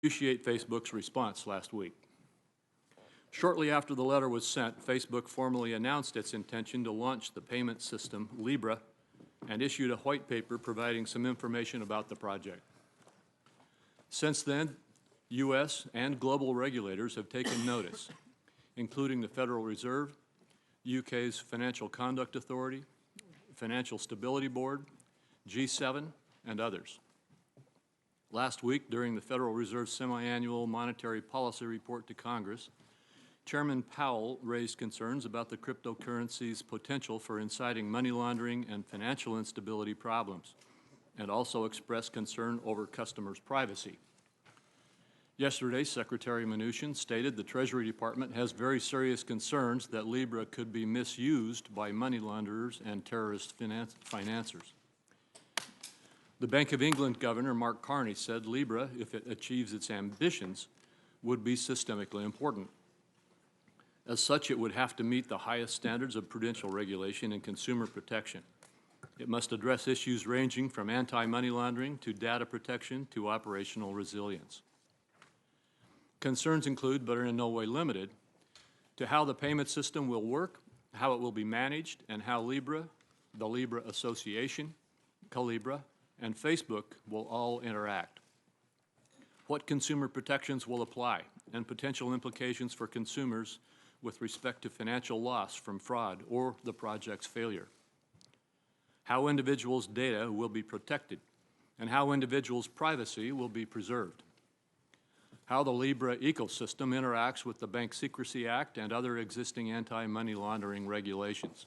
appreciate Facebook's response last week. Shortly after the letter was sent, Facebook formally announced its intention to launch the payment system, Libre, and issued a white paper providing some information about the project. Since then, U.S. and global regulators have taken notice, including the Federal Reserve, UK's Financial Conduct Authority, Financial Stability Board, G7, and others. Last week, during the Federal Reserve's semi-annual monetary policy report to Congress, Chairman Powell raised concerns about the cryptocurrency's potential for inciting money laundering and financial instability problems, and also expressed concern over customers' privacy. Yesterday, Secretary Mnuchin stated the Treasury Department has very serious concerns that Libre could be misused by money launderers and terrorist financiers. The Bank of England Governor Mark Carney said Libre, if it achieves its ambitions, would be systemically important. As such, it would have to meet the highest standards of prudential regulation and consumer protection. It must address issues ranging from anti-money laundering to data protection to operational resilience. Concerns include, but are in no way limited, to how the payment system will work, how it will be managed, and how Libre, the Libra Association, Libre, and Facebook will all interact. What consumer protections will apply, and potential implications for consumers with respect to financial loss from fraud or the project's failure. How individuals' data will be protected, and how individuals' privacy will be preserved. How the Libre ecosystem interacts with the Bank Secrecy Act and other existing anti-money laundering regulations,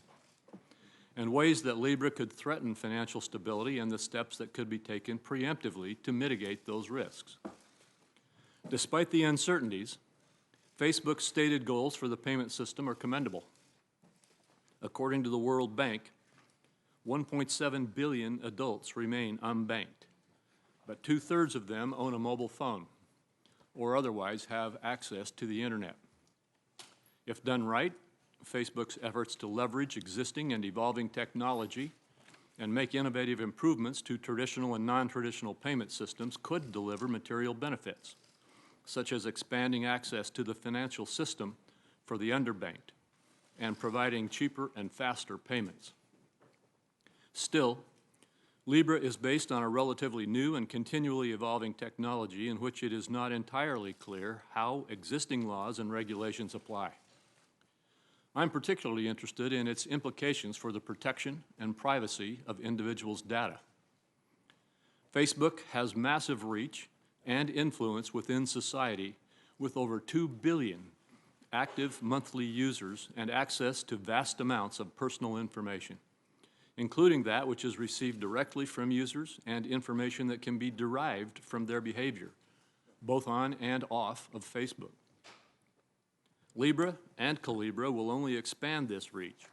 and ways that Libre could threaten financial stability and the steps that could be taken preemptively to mitigate those risks. Despite the uncertainties, Facebook's stated goals for the payment system are commendable. According to the World Bank, 1.7 billion adults remain unbanked, but 2/3 of them own a mobile phone or otherwise have access to the internet. If done right, Facebook's efforts to leverage existing and evolving technology and make innovative improvements to traditional and non-traditional payment systems could deliver material benefits, such as expanding access to the financial system for the underbanked and providing cheaper and faster payments. Still, Libre is based on a relatively new and continually evolving technology in which it is not entirely clear how existing laws and regulations apply. I'm particularly interested in its implications for the protection and privacy of individuals' data. Facebook has massive reach and influence within society with over 2 billion active monthly users and access to vast amounts of personal information, including that which is received directly from users and information that can be derived from their behavior, both on and off of Facebook. Libre and Libre will only expand this reach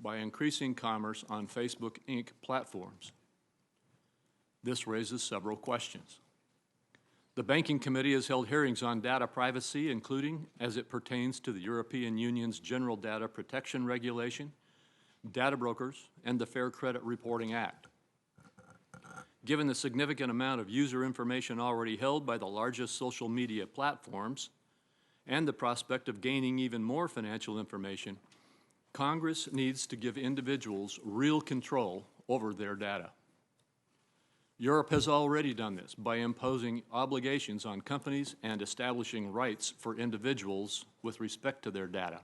by increasing commerce on Facebook Inc. platforms. This raises several questions. The Banking Committee has held hearings on data privacy, including as it pertains to the European Union's General Data Protection Regulation, data brokers, and the Fair Credit Reporting Act. Given the significant amount of user information already held by the largest social media platforms, and the prospect of gaining even more financial information, Congress needs to give individuals real control over their data. Europe has already done this by imposing obligations on companies and establishing rights for individuals with respect to their data.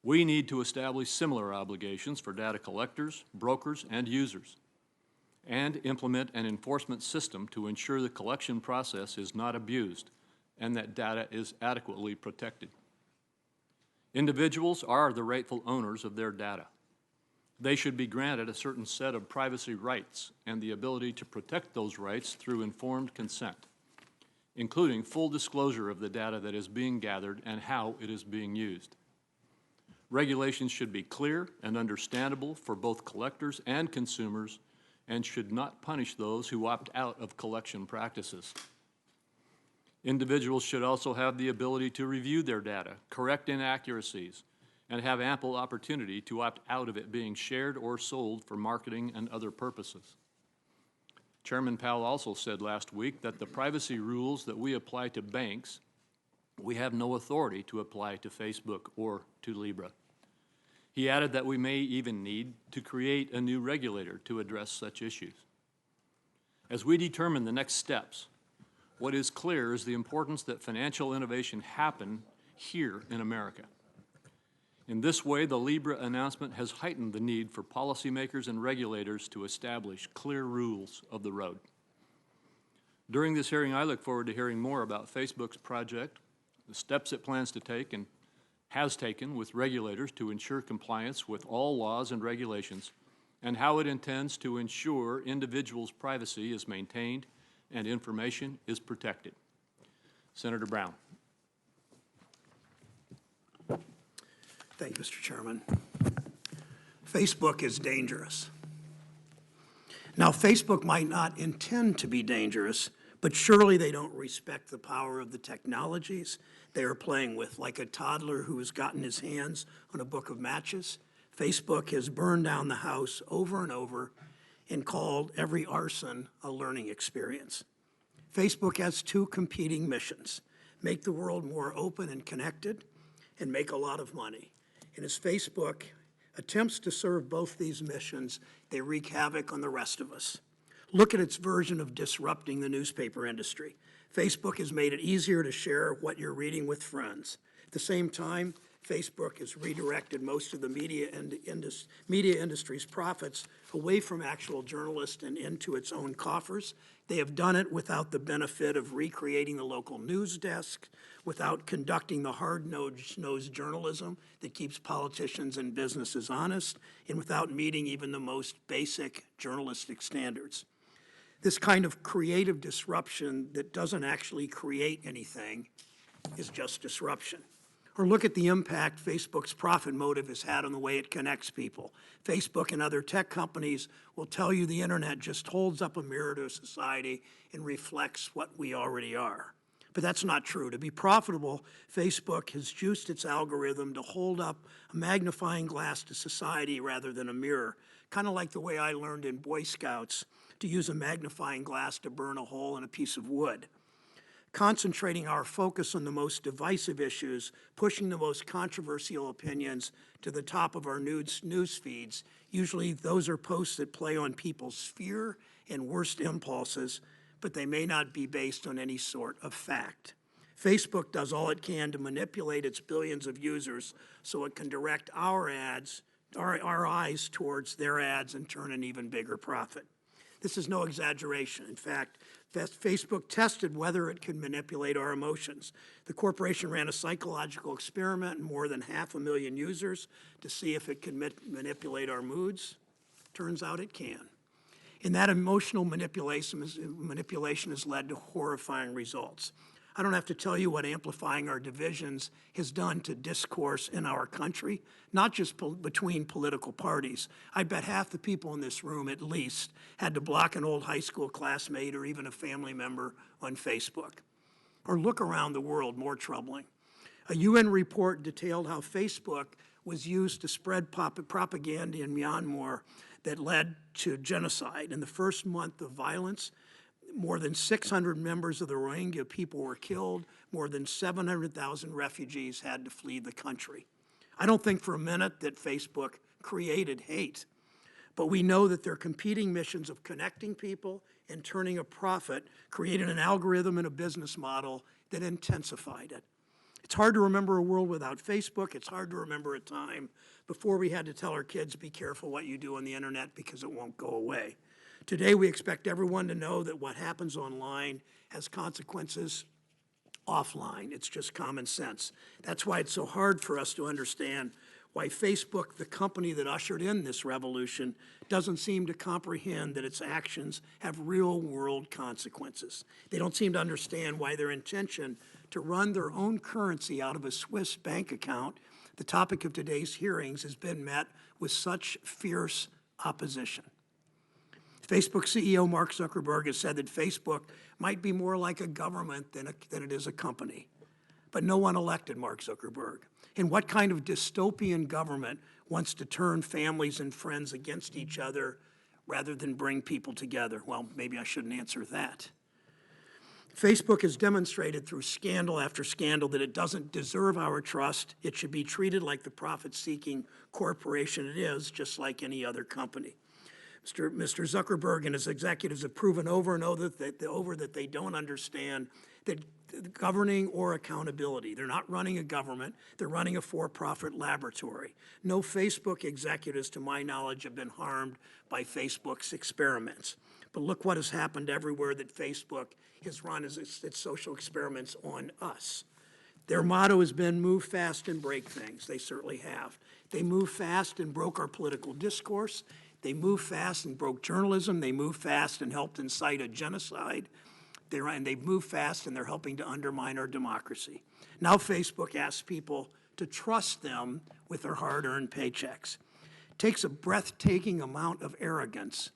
We need to establish similar obligations for data collectors, brokers, and users, and implement an enforcement system to ensure the collection process is not abused and that data is adequately protected. Individuals are the rightful owners of their data. They should be granted a certain set of privacy rights and the ability to protect those rights through informed consent, including full disclosure of the data that is being gathered and how it is being used. Regulations should be clear and understandable for both collectors and consumers and should not punish those who opt out of collection practices. Individuals should also have the ability to review their data, correct inaccuracies, and have ample opportunity to opt out of it being shared or sold for marketing and other purposes. Chairman Powell also said last week that the privacy rules that we apply to banks, we have no authority to apply to Facebook or to Libre. He added that we may even need to create a new regulator to address such issues. As we determine the next steps, what is clear is the importance that financial innovation happen here in America. In this way, the Libre announcement has heightened the need for policymakers and regulators to establish clear rules of the road. During this hearing, I look forward to hearing more about Facebook's project, the steps it plans to take and has taken with regulators to ensure compliance with all laws and regulations, and how it intends to ensure individuals' privacy is maintained and information is protected. Senator Brown. Thank you, Mr. Chairman. Facebook is dangerous. Now, Facebook might not intend to be dangerous, but surely they don't respect the power of the technologies they are playing with, like a toddler who has gotten his hands on a book of matches. Facebook has burned down the house over and over and called every arson a learning experience. Facebook has two competing missions: make the world more open and connected and make a lot of money. And as Facebook attempts to serve both these missions, they wreak havoc on the rest of us. Look at its version of disrupting the newspaper industry. Facebook has made it easier to share what you're reading with friends. At the same time, Facebook has redirected most of the media industry's profits away from actual journalists and into its own coffers. They have done it without the benefit of recreating the local news desk, without conducting the hard-nosed journalism that keeps politicians and businesses honest, and without meeting even the most basic journalistic standards. This kind of creative disruption that doesn't actually create anything is just disruption. Or look at the impact Facebook's profit motive has had on the way it connects people. Facebook and other tech companies will tell you the internet just holds up a mirror to society and reflects what we already are. But that's not true. To be profitable, Facebook has juiced its algorithm to hold up a magnifying glass to society rather than a mirror, kind of like the way I learned in Boy Scouts to use a magnifying glass to burn a hole in a piece of wood. Concentrating our focus on the most divisive issues, pushing the most controversial opinions to the top of our news feeds. Usually those are posts that play on people's fear and worst impulses, but they may not be based on any sort of fact. Facebook does all it can to manipulate its billions of users so it can direct our eyes towards their ads and turn an even bigger profit. This is no exaggeration. In fact, Facebook tested whether it could manipulate our emotions. The corporation ran a psychological experiment in more than 500,000 users to see if it could manipulate our moods. Turns out it can. And that emotional manipulation has led to horrifying results. I don't have to tell you what amplifying our divisions has done to discourse in our country, not just between political parties. I bet half the people in this room, at least, had to block an old high school classmate or even a family member on Facebook. Or look around the world, more troubling. A UN report detailed how Facebook was used to spread propaganda in Myanmar that led to genocide. In the first month of violence, more than 600 members of the Rohingya people were killed. More than 700,000 refugees had to flee the country. I don't think for a minute that Facebook created hate, but we know that their competing missions of connecting people and turning a profit created an algorithm and a business model that intensified it. It's hard to remember a world without Facebook. It's hard to remember a time before we had to tell our kids, be careful what you do on the internet because it won't go away. Today, we expect everyone to know that what happens online has consequences offline. It's just common sense. That's why it's so hard for us to understand why Facebook, the company that ushered in this revolution, doesn't seem to comprehend that its actions have real-world consequences. They don't seem to understand why their intention to run their own currency out of a Swiss bank account, the topic of today's hearings, has been met with such fierce opposition. Facebook CEO Mark Zuckerberg has said that Facebook might be more like a government than it is a company. But no one elected Mark Zuckerberg. And what kind of dystopian government wants to turn families and friends against each other rather than bring people together? Well, maybe I shouldn't answer that. Facebook has demonstrated through scandal after scandal that it doesn't deserve our trust. It should be treated like the profit-seeking corporation it is, just like any other company. Mr. Zuckerberg and his executives have proven over and over that they don't understand that governing or accountability. They're not running a government. They're running a for-profit laboratory. No Facebook executives, to my knowledge, have been harmed by Facebook's experiments. But look what has happened everywhere that Facebook has run its social experiments on us. Their motto has been move fast and break things. They certainly have. They moved fast and broke our political discourse. They moved fast and broke journalism. They moved fast and helped incite a genocide. They've moved fast and they're helping to undermine our democracy. Now Facebook asks people to trust them with their hard-earned paychecks. It takes a breathtaking amount of arrogance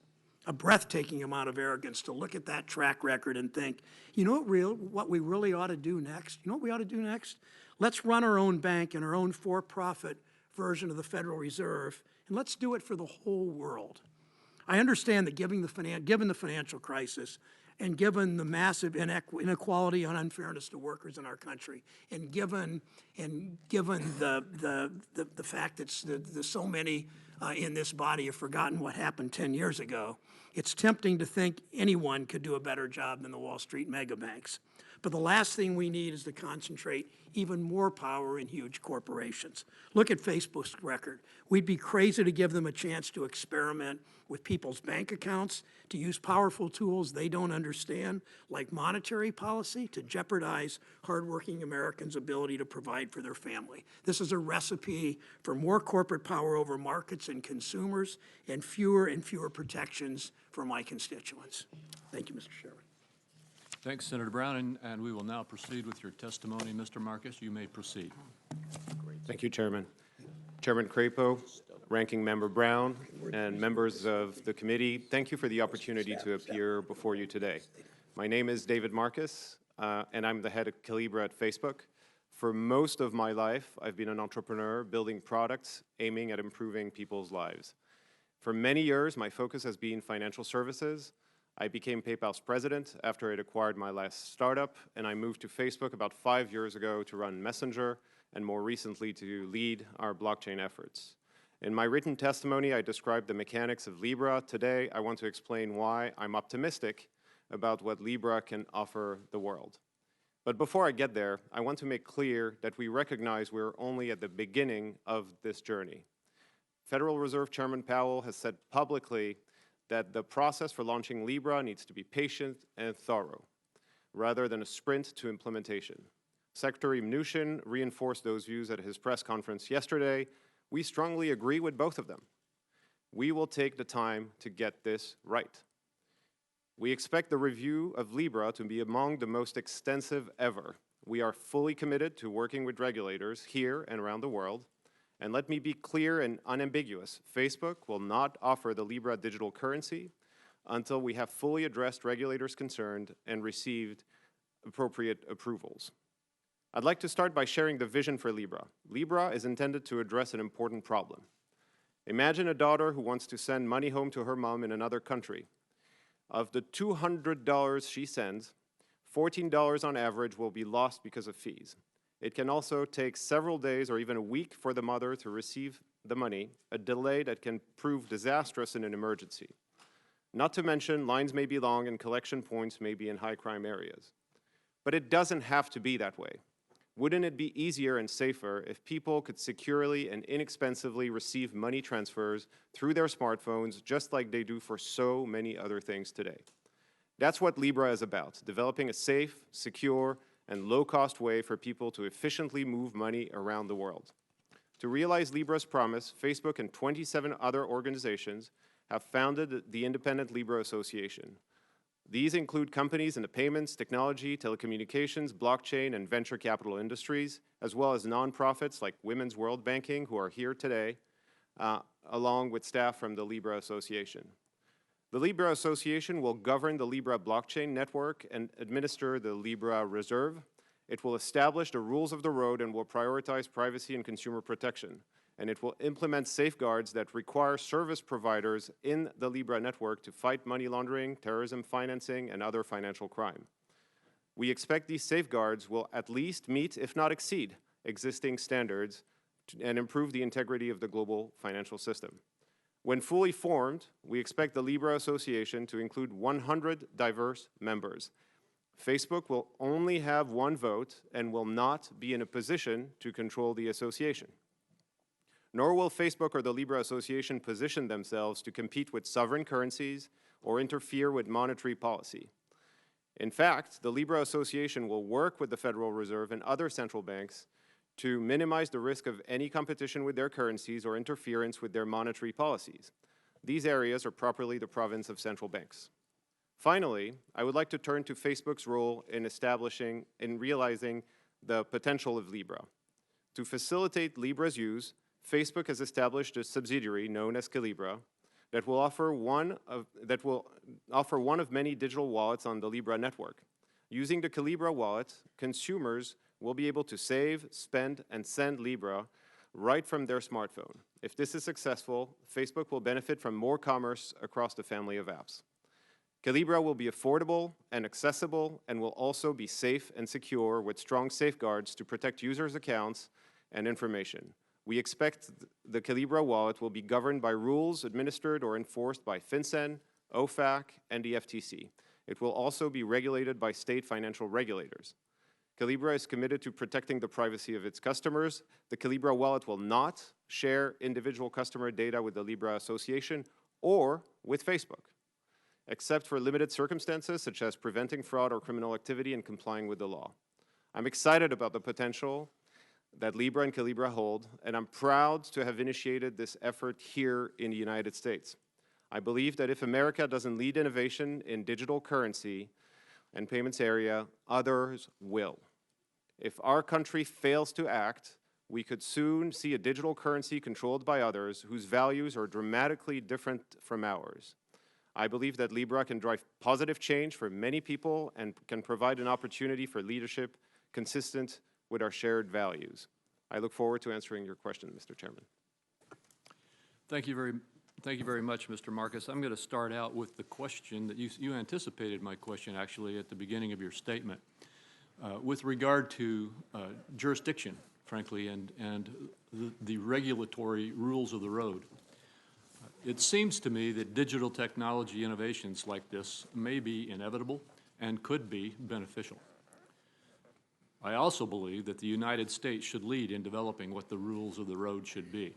to look at that track record and think, you know what we really ought to do next? You know what we ought to do next? Let's run our own bank and our own for-profit version of the Federal Reserve, and let's do it for the whole world. I understand that given the financial crisis, and given the massive inequality and unfairness to workers in our country, and given the fact that so many in this body have forgotten what happened 10 years ago, it's tempting to think anyone could do a better job than the Wall Street mega banks. But the last thing we need is to concentrate even more power in huge corporations. Look at Facebook's record. We'd be crazy to give them a chance to experiment with people's bank accounts, to use powerful tools they don't understand, like monetary policy, to jeopardize hardworking Americans' ability to provide for their family. This is a recipe for more corporate power over markets and consumers, and fewer protections for my constituents. Thank you, Mr. Chairman. Thanks, Senator Brown, and we will now proceed with your testimony. Mr. Marcus, you may proceed. Thank you, Chairman. Chairman Crapo, Ranking Member Brown, and members of the committee, thank you for the opportunity to appear before you today. My name is David Marcus, and I'm the head of Libre at Facebook. For most of my life, I've been an entrepreneur building products aiming at improving people's lives. For many years, my focus has been financial services. I became PayPal's president after it acquired my last startup, and I moved to Facebook about 5 years ago to run Messenger, and more recently to lead our blockchain efforts. In my written testimony, I described the mechanics of Libre. Today, I want to explain why I'm optimistic about what Libre can offer the world. But before I get there, I want to make clear that we recognize we're only at the beginning of this journey. Federal Reserve Chairman Powell has said publicly that the process for launching Libre needs to be patient and thorough, rather than a sprint to implementation. Secretary Mnuchin reinforced those views at his press conference yesterday. We strongly agree with both of them. We will take the time to get this right. We expect the review of Libre to be among the most extensive ever. We are fully committed to working with regulators here and around the world. And let me be clear and unambiguous. Facebook will not offer the Libre digital currency until we have fully addressed regulators concerned and received appropriate approvals. I'd like to start by sharing the vision for Libre. Libre is intended to address an important problem. Imagine a daughter who wants to send money home to her mom in another country. Of the $200 she sends, $14 on average will be lost because of fees. It can also take several days or even a week for the mother to receive the money, a delay that can prove disastrous in an emergency. Not to mention, lines may be long and collection points may be in high crime areas. But it doesn't have to be that way. Wouldn't it be easier and safer if people could securely and inexpensively receive money transfers through their smartphones just like they do for so many other things today? That's what Libre is about, developing a safe, secure, and low-cost way for people to efficiently move money around the world. To realize Libre's promise, Facebook and 27 other organizations have founded the independent Libra Association. These include companies in the payments, technology, telecommunications, blockchain, and venture capital industries, as well as nonprofits like Women's World Banking, who are here today, along with staff from the Libra Association. The Libra Association will govern the Libra blockchain network and administer the Libra Reserve. It will establish the rules of the road and will prioritize privacy and consumer protection. and it will implement safeguards that require service providers in the Libre network to fight money laundering, terrorism financing, and other financial crime. We expect these safeguards will at least meet, if not exceed, existing standards and improve the integrity of the global financial system. When fully formed, we expect the Libra Association to include 100 diverse members. Facebook will only have one vote and will not be in a position to control the association. Nor will Facebook or the Libra Association position themselves to compete with sovereign currencies or interfere with monetary policy. In fact, the Libra Association will work with the Federal Reserve and other central banks to minimize the risk of any competition with their currencies or interference with their monetary policies. These areas are properly the province of central banks. Finally, I would like to turn to Facebook's role in realizing the potential of Libra. To facilitate Libra's use, Facebook has established a subsidiary known as Calibra that will offer one of many digital wallets on the Libra network. Using the Calibra wallet, consumers will be able to save, spend, and send Libra right from their smartphone. If this is successful, Facebook will benefit from more commerce across the family of apps. Calibra will be affordable and accessible and will also be safe and secure with strong safeguards to protect users' accounts and information. We expect the Calibra wallet will be governed by rules administered or enforced by FinCEN, OFAC, and the FTC. It will also be regulated by state financial regulators. Calibra is committed to protecting the privacy of its customers. The Calibra wallet will not share individual customer data with the Libra Association or with Facebook, except for limited circumstances such as preventing fraud or criminal activity and complying with the law. I'm excited about the potential that Libra and Calibra hold, and I'm proud to have initiated this effort here in the United States. I believe that if America doesn't lead innovation in digital currency and payments area, others will. If our country fails to act, we could soon see a digital currency controlled by others whose values are dramatically different from ours. I believe that Libra can drive positive change for many people and can provide an opportunity for leadership consistent with our shared values. I look forward to answering your question, Mr. Chairman. Thank you very much, Mr. Marcus. I'm going to start out with the question that you anticipated my question actually at the beginning of your statement. With regard to jurisdiction, frankly, and the regulatory rules of the road. It seems to me that digital technology innovations like this may be inevitable and could be beneficial. I also believe that the United States should lead in developing what the rules of the road should be.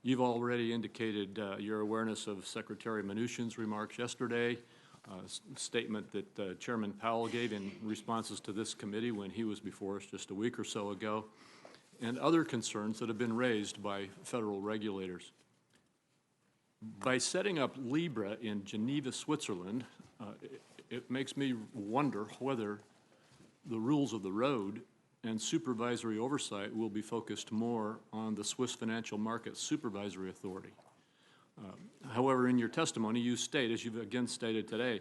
You've already indicated your awareness of Secretary Mnuchin's remarks yesterday, a statement that Chairman Powell gave in responses to this committee when he was before us just a week or so ago, and other concerns that have been raised by federal regulators. By setting up Libre in Geneva, Switzerland, it makes me wonder whether the rules of the road and supervisory oversight will be focused more on the Swiss Financial Market Supervisory Authority. However, in your testimony, you state, as you've again stated today,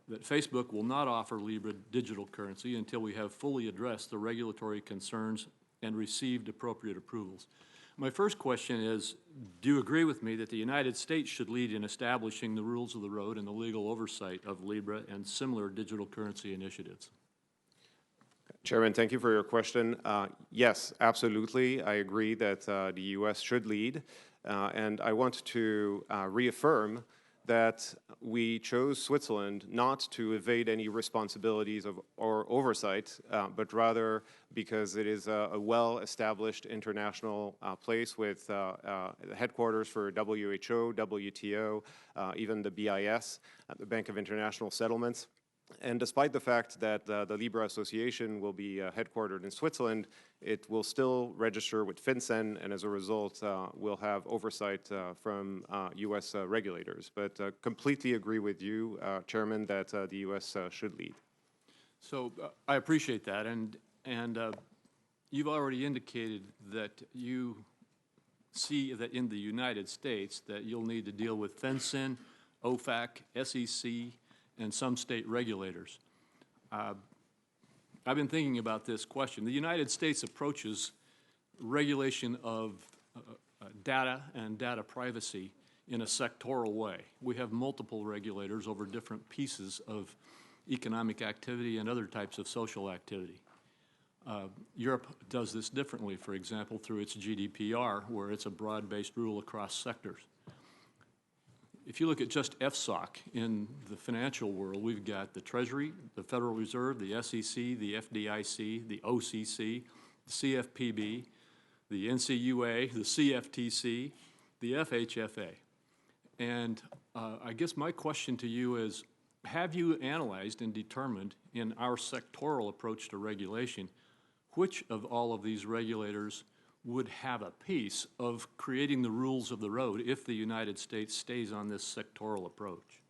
that Facebook will not offer Libre digital currency until we have fully addressed the regulatory concerns and received appropriate approvals. My first question is, do you agree with me that the United States should lead in establishing the rules of the road and the legal oversight of Libre and similar digital currency initiatives? Chairman, thank you for your question. Yes, absolutely. I agree that the U.S. should lead. And I want to reaffirm that we chose Switzerland not to evade any responsibilities or oversight, but rather because it is a well-established international place with headquarters for WHO, WTO, even the BIS, the Bank of International Settlements. And despite the fact that the Libra Association will be headquartered in Switzerland, it will still register with FinCEN, and as a result, will have oversight from U.S. regulators. But completely agree with you, Chairman, that the U.S. should lead. So I appreciate that, and you've already indicated that you see that in the United States that you'll need to deal with FinCEN, OFAC, SEC, and some state regulators. I've been thinking about this question. The United States approaches regulation of data and data privacy in a sectoral way. We have multiple regulators over different pieces of economic activity and other types of social activity. Europe does this differently, for example, through its GDPR, where it's a broad-based rule across sectors. If you look at just FSOC in the financial world, we've got the Treasury, the Federal Reserve, the SEC, the FDIC, the OCC, the CFPB, the NCUA, the CFTC, the FHFA. And I guess my question to you is, have you analyzed and determined in our sectoral approach to regulation, which of all of these regulators would have a piece of creating the rules of the road if the United States stays on this sectoral approach?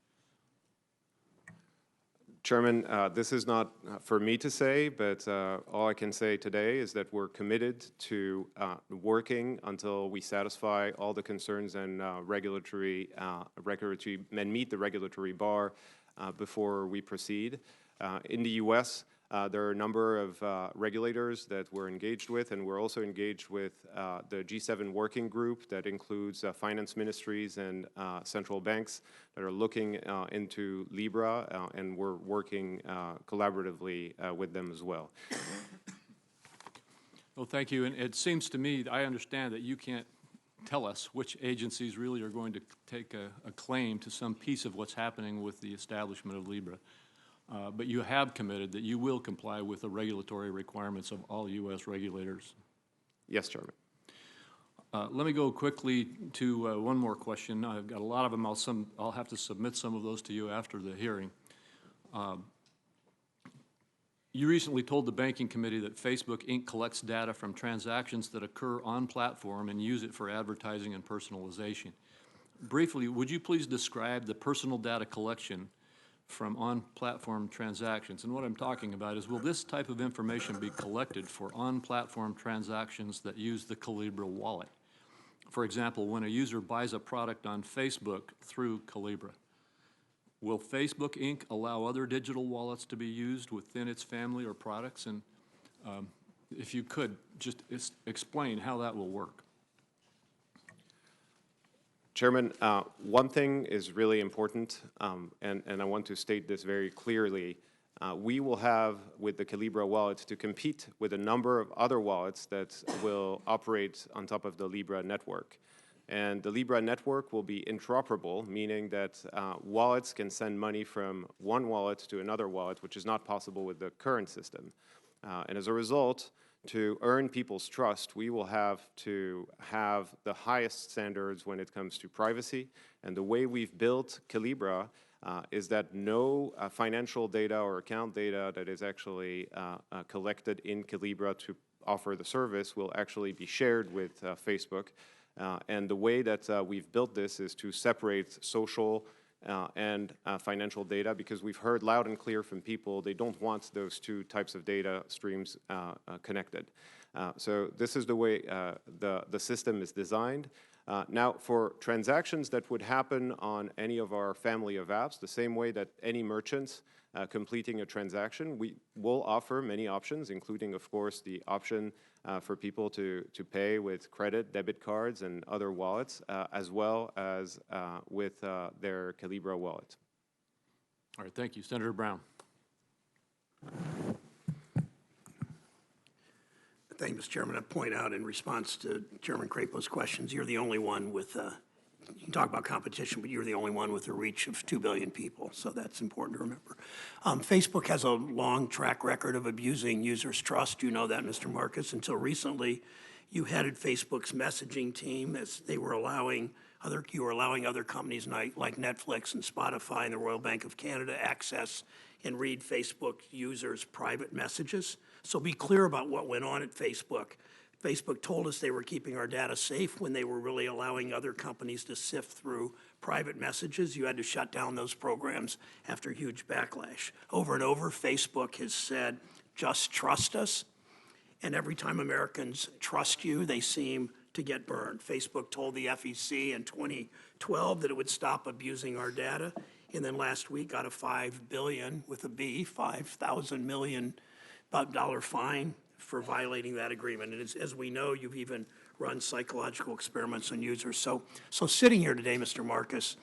Chairman, this is not for me to say, but all I can say today is that we're committed to working until we satisfy all the concerns and regulatory and meet the regulatory bar before we proceed. In the U.S., there are a number of regulators that we're engaged with, and we're also engaged with the G7 working group that includes finance ministries and central banks that are looking into Libra, and we're working collaboratively with them as well. Well, thank you. And it seems to me, I understand that you can't tell us which agencies really are going to take a claim to some piece of what's happening with the establishment of Libra. But you have committed that you will comply with the regulatory requirements of all U.S. regulators. Yes, Chairman. Let me go quickly to one more question. I've got a lot of them. I'll have to submit some of those to you after the hearing. You recently told the Banking Committee that Facebook Inc. collects data from transactions that occur on platform and use it for advertising and personalization. Briefly, would you please describe the personal data collection from on-platform transactions? And what I'm talking about is, will this type of information be collected for on-platform transactions that use the Libre wallet? For example, when a user buys a product on Facebook through Libre, will Facebook Inc. allow other digital wallets to be used within its family or products? And if you could, just explain how that will work. Chairman, one thing is really important, and I want to state this very clearly. We will have, with the Libre wallet, to compete with a number of other wallets that will operate on top of the Libre network. And the Libre network will be interoperable, meaning that wallets can send money from one wallet to another wallet, which is not possible with the current system. And as a result, to earn people's trust, we will have to have the highest standards when it comes to privacy. And the way we've built Libre is that no financial data or account data that is actually collected in Libre to offer the service will actually be shared with Facebook. And the way that we've built this is to separate social and financial data, because we've heard loud and clear from people they don't want those two types of data streams connected. So this is the way the system is designed. Now, for transactions that would happen on any of our family of apps, the same way that any merchants completing a transaction, we will offer many options, including, of course, the option for people to pay with credit, debit cards, and other wallets, as well as with their Libre wallet. All right, thank you. Senator Brown. Thank you, Mr. Chairman. I point out in response to Chairman Crapo's questions, you're the only one with, you can talk about competition, but you're the only one with a reach of 2 billion people, so that's important to remember. Facebook has a long track record of abusing users' trust. You know that, Mr. Marcus. Until recently, you headed Facebook's messaging team as you were allowing other companies like Netflix and Spotify and the Royal Bank of Canada access and read Facebook users' private messages. So be clear about what went on at Facebook. Facebook told us they were keeping our data safe when they were really allowing other companies to sift through private messages. You had to shut down those programs after huge backlash. Over and over, Facebook has said, just trust us. And every time Americans trust you, they seem to get burned. Facebook told the FEC in 2012 that it would stop abusing our data. And then last week got a $5 billion with a B, $5,000 million fine for violating that agreement. And as we know, you've even run psychological experiments on users. So sitting here today, Mr. Marcus,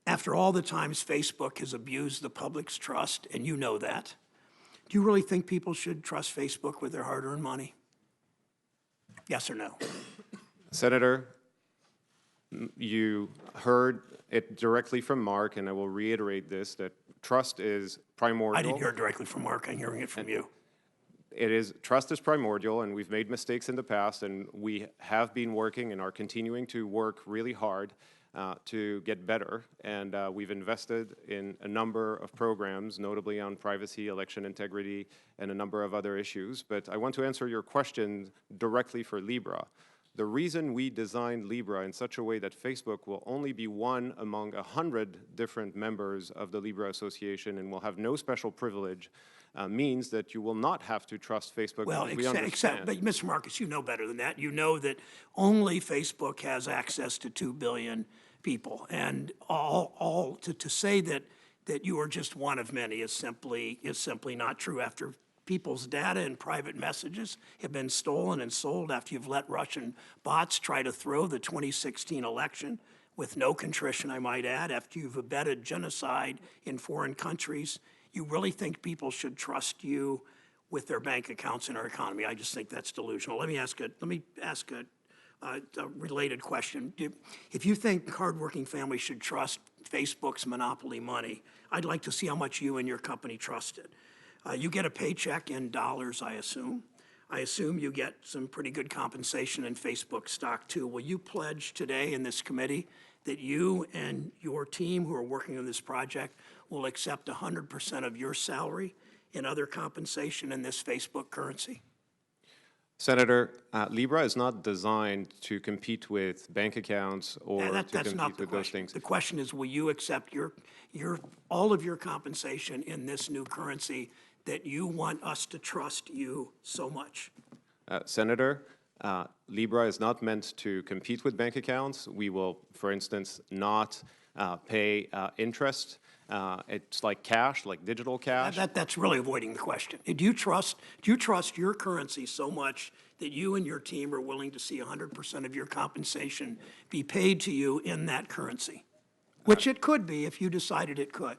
after all the times Facebook has abused the public's trust, and you know that, do you really think people should trust Facebook with their hard-earned money? Yes or no? Senator, you heard it directly from Mark, and I will reiterate this, that trust is primordial. I didn't hear it directly from Mark. I'm hearing it from you. Trust is primordial, and we've made mistakes in the past, and we have been working and are continuing to work really hard to get better. And we've invested in a number of programs, notably on privacy, election integrity, and a number of other issues. But I want to answer your question directly for Libra. The reason we designed Libra in such a way that Facebook will only be one among 100 different members of the Libra Association and will have no special privilege means that you will not have to trust Facebook. Well, but Mr. Marcus, you know better than that. You know that only Facebook has access to 2 billion people, and to say that you are just one of many is simply not true. After people's data and private messages have been stolen and sold, after you've let Russian bots try to throw the 2016 election with no contrition, I might add, after you've abetted genocide in foreign countries, you really think people should trust you with their bank accounts in our economy? I just think that's delusional. Let me ask a related question. If you think hardworking families should trust Facebook's monopoly money, I'd like to see how much you and your company trust it. You get a paycheck in dollars, I assume. I assume you get some pretty good compensation in Facebook stock, too. Will you pledge today in this committee that you and your team who are working on this project will accept 100% of your salary in other compensation in this Facebook currency? Senator, Libra is not designed to compete with bank accounts or to compete with those things. The question is, will you accept all of your compensation in this new currency that you want us to trust you so much? Senator, Libra is not meant to compete with bank accounts. We will, for instance, not pay interest. It's like cash, like digital cash. That's really avoiding the question. Do you trust your currency so much that you and your team are willing to see 100% of your compensation be paid to you in that currency? Which it could be if you decided it could.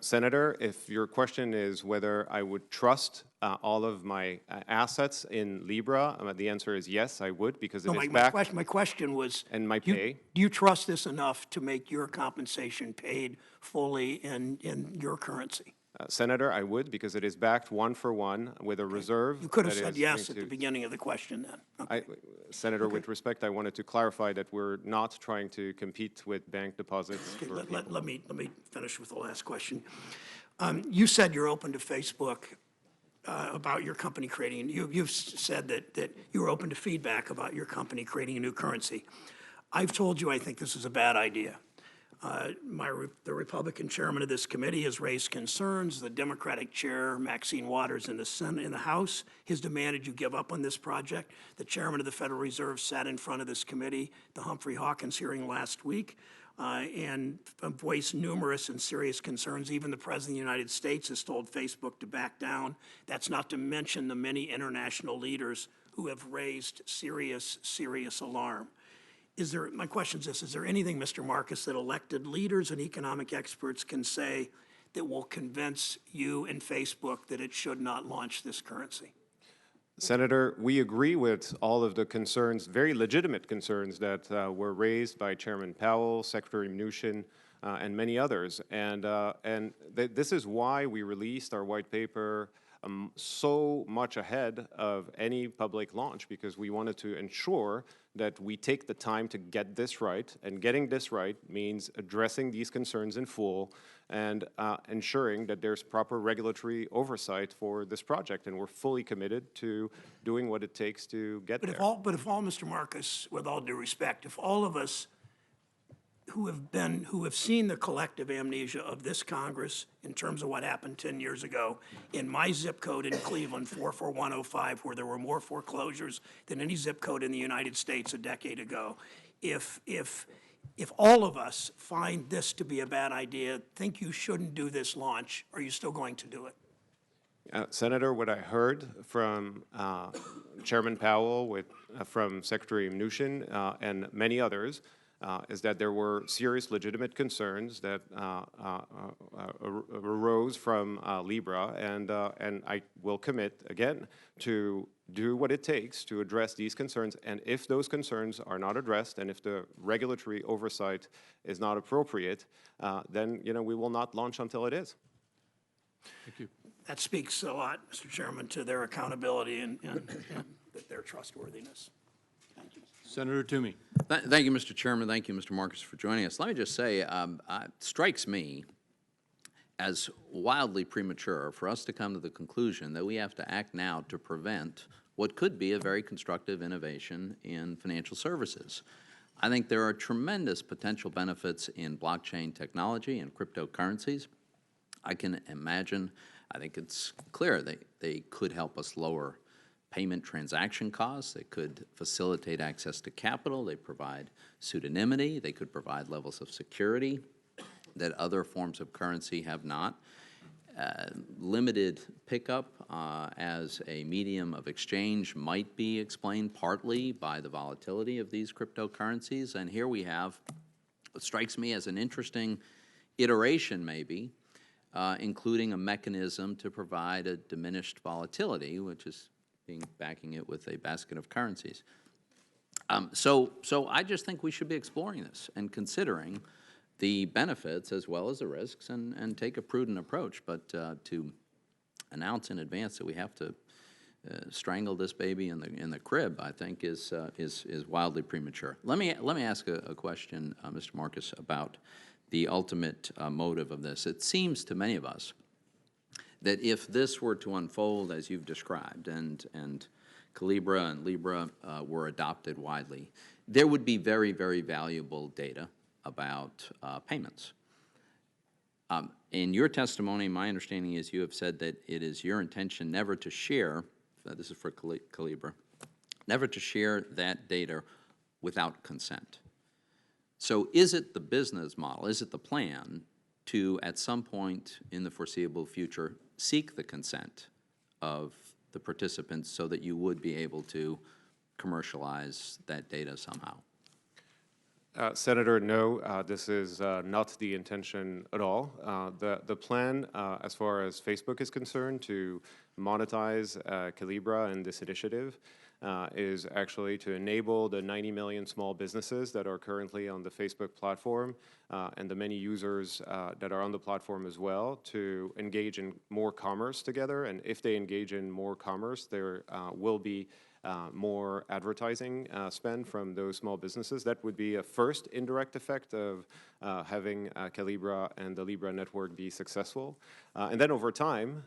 Senator, if your question is whether I would trust all of my assets in Libra, the answer is yes, I would, because it is backed. My question was, and my pay. Do you trust this enough to make your compensation paid fully in your currency? Senator, I would, because it is backed one for one with a reserve. You could have said yes at the beginning of the question then. Okay. Senator, with respect, I wanted to clarify that we're not trying to compete with bank deposits. Okay, let me finish with the last question. You said you're open to Facebook about your company creating, you've said that you're open to feedback about your company creating a new currency. I've told you I think this is a bad idea. The Republican chairman of this committee has raised concerns. The Democratic chair, Maxine Waters, in the Senate, in the House, has demanded you give up on this project. The chairman of the Federal Reserve sat in front of this committee, the Humphrey Hawkins hearing last week, and voiced numerous and serious concerns. Even the President of the United States has told Facebook to back down. That's not to mention the many international leaders who have raised serious, serious alarm. My question is this, is there anything, Mr. Marcus, that elected leaders and economic experts can say that will convince you and Facebook that it should not launch this currency? Senator, we agree with all of the concerns, very legitimate concerns that were raised by Chairman Powell, Secretary Mnuchin, and many others. And this is why we released our white paper so much ahead of any public launch, because we wanted to ensure that we take the time to get this right, and getting this right means addressing these concerns in full and ensuring that there's proper regulatory oversight for this project, and we're fully committed to doing what it takes to get there. But if all, Mr. Marcus, with all due respect, if all of us who have seen the collective amnesia of this Congress in terms of what happened 10 years ago in my zip code in Cleveland, 44105, where there were more foreclosures than any zip code in the United States a decade ago, if all of us find this to be a bad idea, think you shouldn't do this launch, are you still going to do it? Senator, what I heard from Chairman Powell, from Secretary Mnuchin, and many others, is that there were serious legitimate concerns that arose from Libra, and I will commit, again, to do what it takes to address these concerns, and if those concerns are not addressed, and if the regulatory oversight is not appropriate, then, we will not launch until it is. Thank you. That speaks a lot, Mr. Chairman, to their accountability and their trustworthiness. Thank you. Senator Toomey. Thank you, Mr. Chairman. Thank you, Mr. Marcus, for joining us. Let me just say, it strikes me as wildly premature for us to come to the conclusion that we have to act now to prevent what could be a very constructive innovation in financial services. I think there are tremendous potential benefits in blockchain technology and cryptocurrencies. I can imagine, I think it's clear they could help us lower payment transaction costs. They could facilitate access to capital. They provide pseudonymity. They could provide levels of security that other forms of currency have not. Limited pickup as a medium of exchange might be explained partly by the volatility of these cryptocurrencies. And here we have what strikes me as an interesting iteration, maybe, including a mechanism to provide a diminished volatility, which is backing it with a basket of currencies. So I just think we should be exploring this and considering the benefits as well as the risks, and take a prudent approach. But to announce in advance that we have to strangle this baby in the crib, I think is wildly premature. Let me ask a question, Mr. Marcus, about the ultimate motive of this. It seems to many of us that if this were to unfold as you've described, and Calibra and Libre were adopted widely, there would be very, very valuable data about payments. In your testimony, my understanding is you have said that it is your intention never to share, this is for Calibra, never to share that data without consent. So is it the business model, is it the plan to, at some point in the foreseeable future, seek the consent of the participants so that you would be able to commercialize that data somehow? Senator, no, this is not the intention at all. The plan, as far as Facebook is concerned, to monetize Calibra and this initiative is actually to enable the 90 million small businesses that are currently on the Facebook platform and the many users that are on the platform as well to engage in more commerce together. And if they engage in more commerce, there will be more advertising spend from those small businesses. That would be a first indirect effect of having Calibra and the Libre network be successful. And then over time,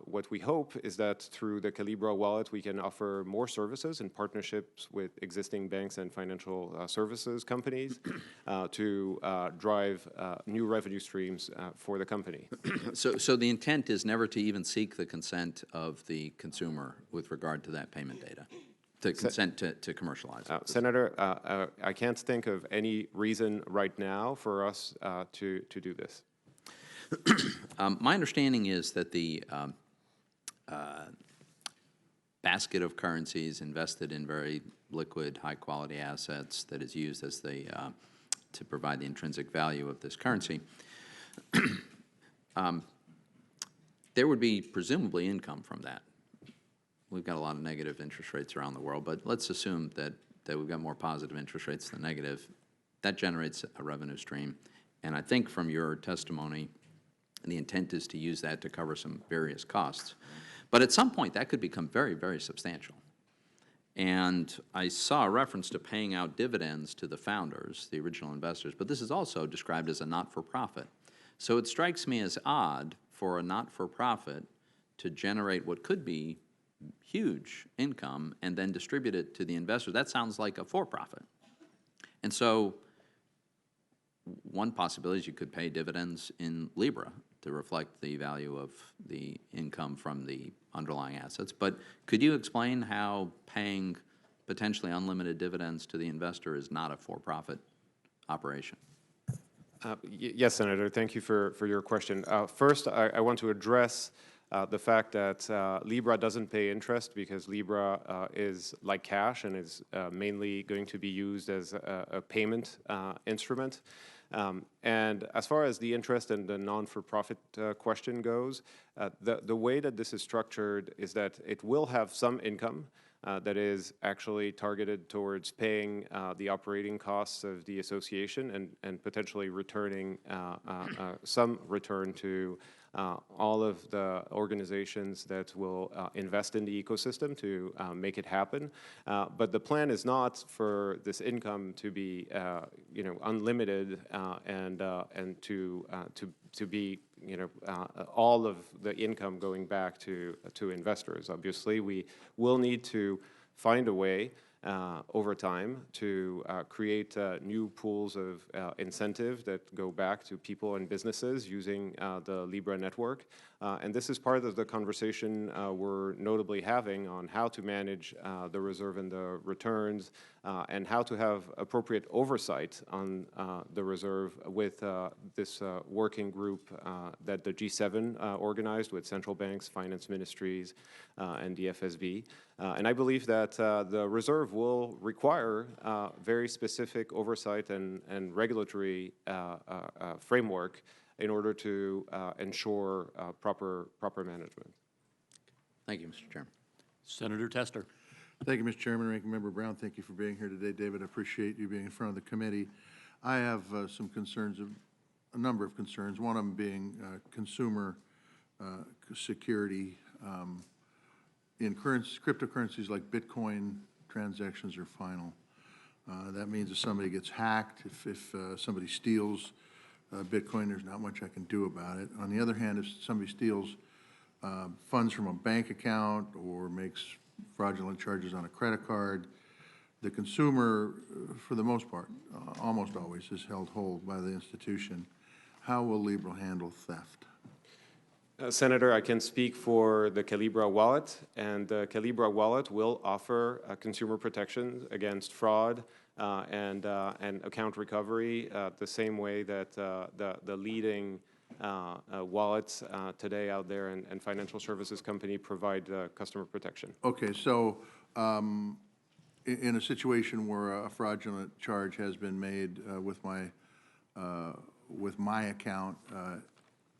what we hope is that through the Calibra wallet, we can offer more services in partnerships with existing banks and financial services companies to drive new revenue streams for the company. So the intent is never to even seek the consent of the consumer with regard to that payment data, to consent to commercialize it? Senator, I can't think of any reason right now for us to do this. My understanding is that the basket of currencies invested in very liquid, high-quality assets that is used as the to provide the intrinsic value of this currency, there would be presumably income from that. We've got a lot of negative interest rates around the world, but let's assume that we've got more positive interest rates than negative. That generates a revenue stream. And I think from your testimony, the intent is to use that to cover some various costs. But at some point, that could become very, very substantial. And I saw a reference to paying out dividends to the founders, the original investors, but this is also described as a not-for-profit. So it strikes me as odd for a not-for-profit to generate what could be huge income and then distribute it to the investors. That sounds like a for-profit. And so one possibility is you could pay dividends in Libre to reflect the value of the income from the underlying assets. But could you explain how paying potentially unlimited dividends to the investor is not a for-profit operation? Yes, Senator, thank you for your question. First, I want to address the fact that Libra doesn't pay interest because Libra is like cash and is mainly going to be used as a payment instrument. And as far as the interest and the non-for-profit question goes, the way that this is structured is that it will have some income that is actually targeted towards paying the operating costs of the association and potentially returning some return to all of the organizations that will invest in the ecosystem to make it happen. But the plan is not for this income to be, unlimited and to be, all of the income going back to investors. Obviously, we will need to find a way over time to create new pools of incentive that go back to people and businesses using the Libre network. And this is part of the conversation we're notably having on how to manage the reserve and the returns and how to have appropriate oversight on the reserve with this working group that the G7 organized with central banks, finance ministries, and the FSB. And I believe that the reserve will require very specific oversight and regulatory framework in order to ensure proper management. Thank you, Mr. Chairman. Senator Tester. Thank you, Mr. Chairman. Ranking Member Brown, thank you for being here today. David, I appreciate you being in front of the committee. I have some concerns, a number of concerns, one of them being consumer security. In cryptocurrencies like Bitcoin, transactions are final. That means if somebody gets hacked, if somebody steals Bitcoin, there's not much I can do about it. On the other hand, if somebody steals funds from a bank account or makes fraudulent charges on a credit card, the consumer, for the most part, almost always, is held whole by the institution. How will Libre handle theft? Senator, I can speak for the Calibra wallet, and the Calibra wallet will offer consumer protection against fraud and account recovery the same way that the leading wallets today out there and financial services company provide customer protection. Okay, so in a situation where a fraudulent charge has been made with my account,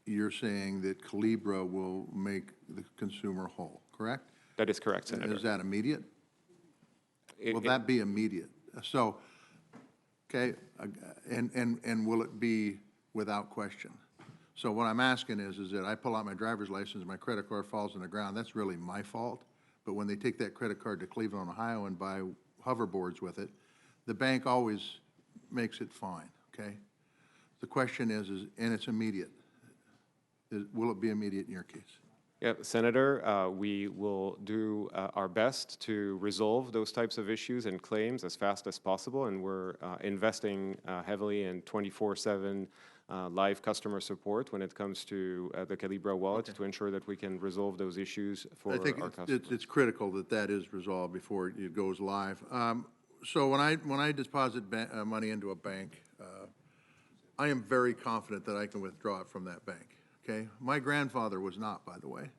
you're saying that Calibra will make the consumer whole, correct? That is correct, Senator. Is that immediate? Will that be immediate? So, okay, and will it be without question? So what I'm asking is that I pull out my driver's license, my credit card falls on the ground, that's really my fault. But when they take that credit card to Cleveland, Ohio and buy hoverboards with it, the bank always makes it fine, okay? The question is and it's immediate. Will it be immediate in your case? Yeah, Senator, we will do our best to resolve those types of issues and claims as fast as possible, and we're investing heavily in 24/7 live customer support when it comes to the Calibra wallet to ensure that we can resolve those issues for I think our customers. it's critical that that is resolved before it goes live. So when I deposit money into a bank, I am very confident that I can withdraw it from that bank. Okay, my grandfather was not, by the way,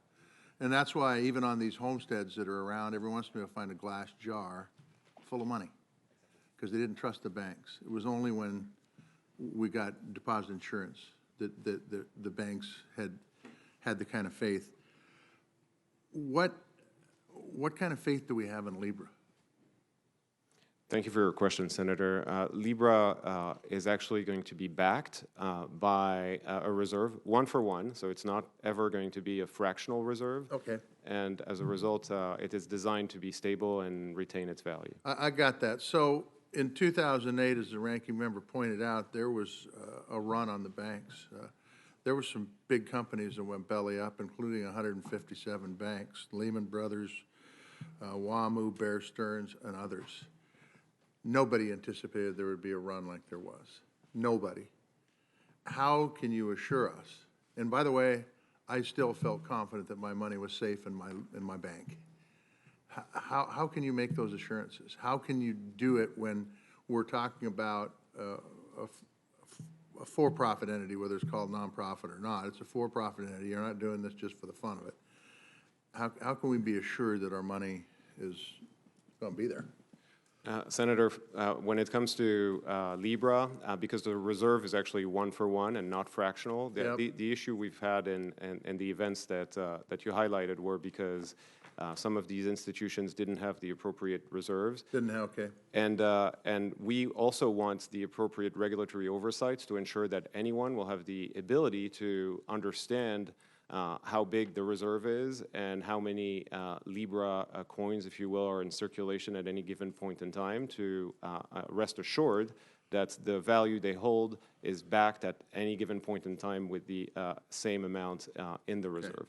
and that's why even on these homesteads that are around, every once in a while, you'll find a glass jar full of money because they didn't trust the banks. It was only when we got deposit insurance that the banks had the kind of faith. What kind of faith do we have in Libre? Thank you for your question, Senator. Libra is actually going to be backed by a reserve, one for one, so it's not ever going to be a fractional reserve. Okay. And as a result, it is designed to be stable and retain its value. I got that. So in 2008, as the ranking member pointed out, there was a run on the banks. There were some big companies that went belly up, including 157 banks, Lehman Brothers, WAMU, Bear Stearns, and others. Nobody anticipated there would be a run like there was. Nobody. How can you assure us? And by the way, I still felt confident that my money was safe in my bank. How can you make those assurances? How can you do it when we're talking about a for-profit entity, whether it's called nonprofit or not? It's a for-profit entity. You're not doing this just for the fun of it. how can we be assured that our money is going to be there? Senator, when it comes to Libra, because the reserve is actually 1-for-1 and not fractional, the issue we've had in the events that you highlighted were because some of these institutions didn't have the appropriate reserves. Didn't have, okay. And we also want the appropriate regulatory oversights to ensure that anyone will have the ability to understand how big the reserve is and how many Libra coins, if you will, are in circulation at any given point in time to rest assured that the value they hold is backed at any given point in time with the same amount in the reserve.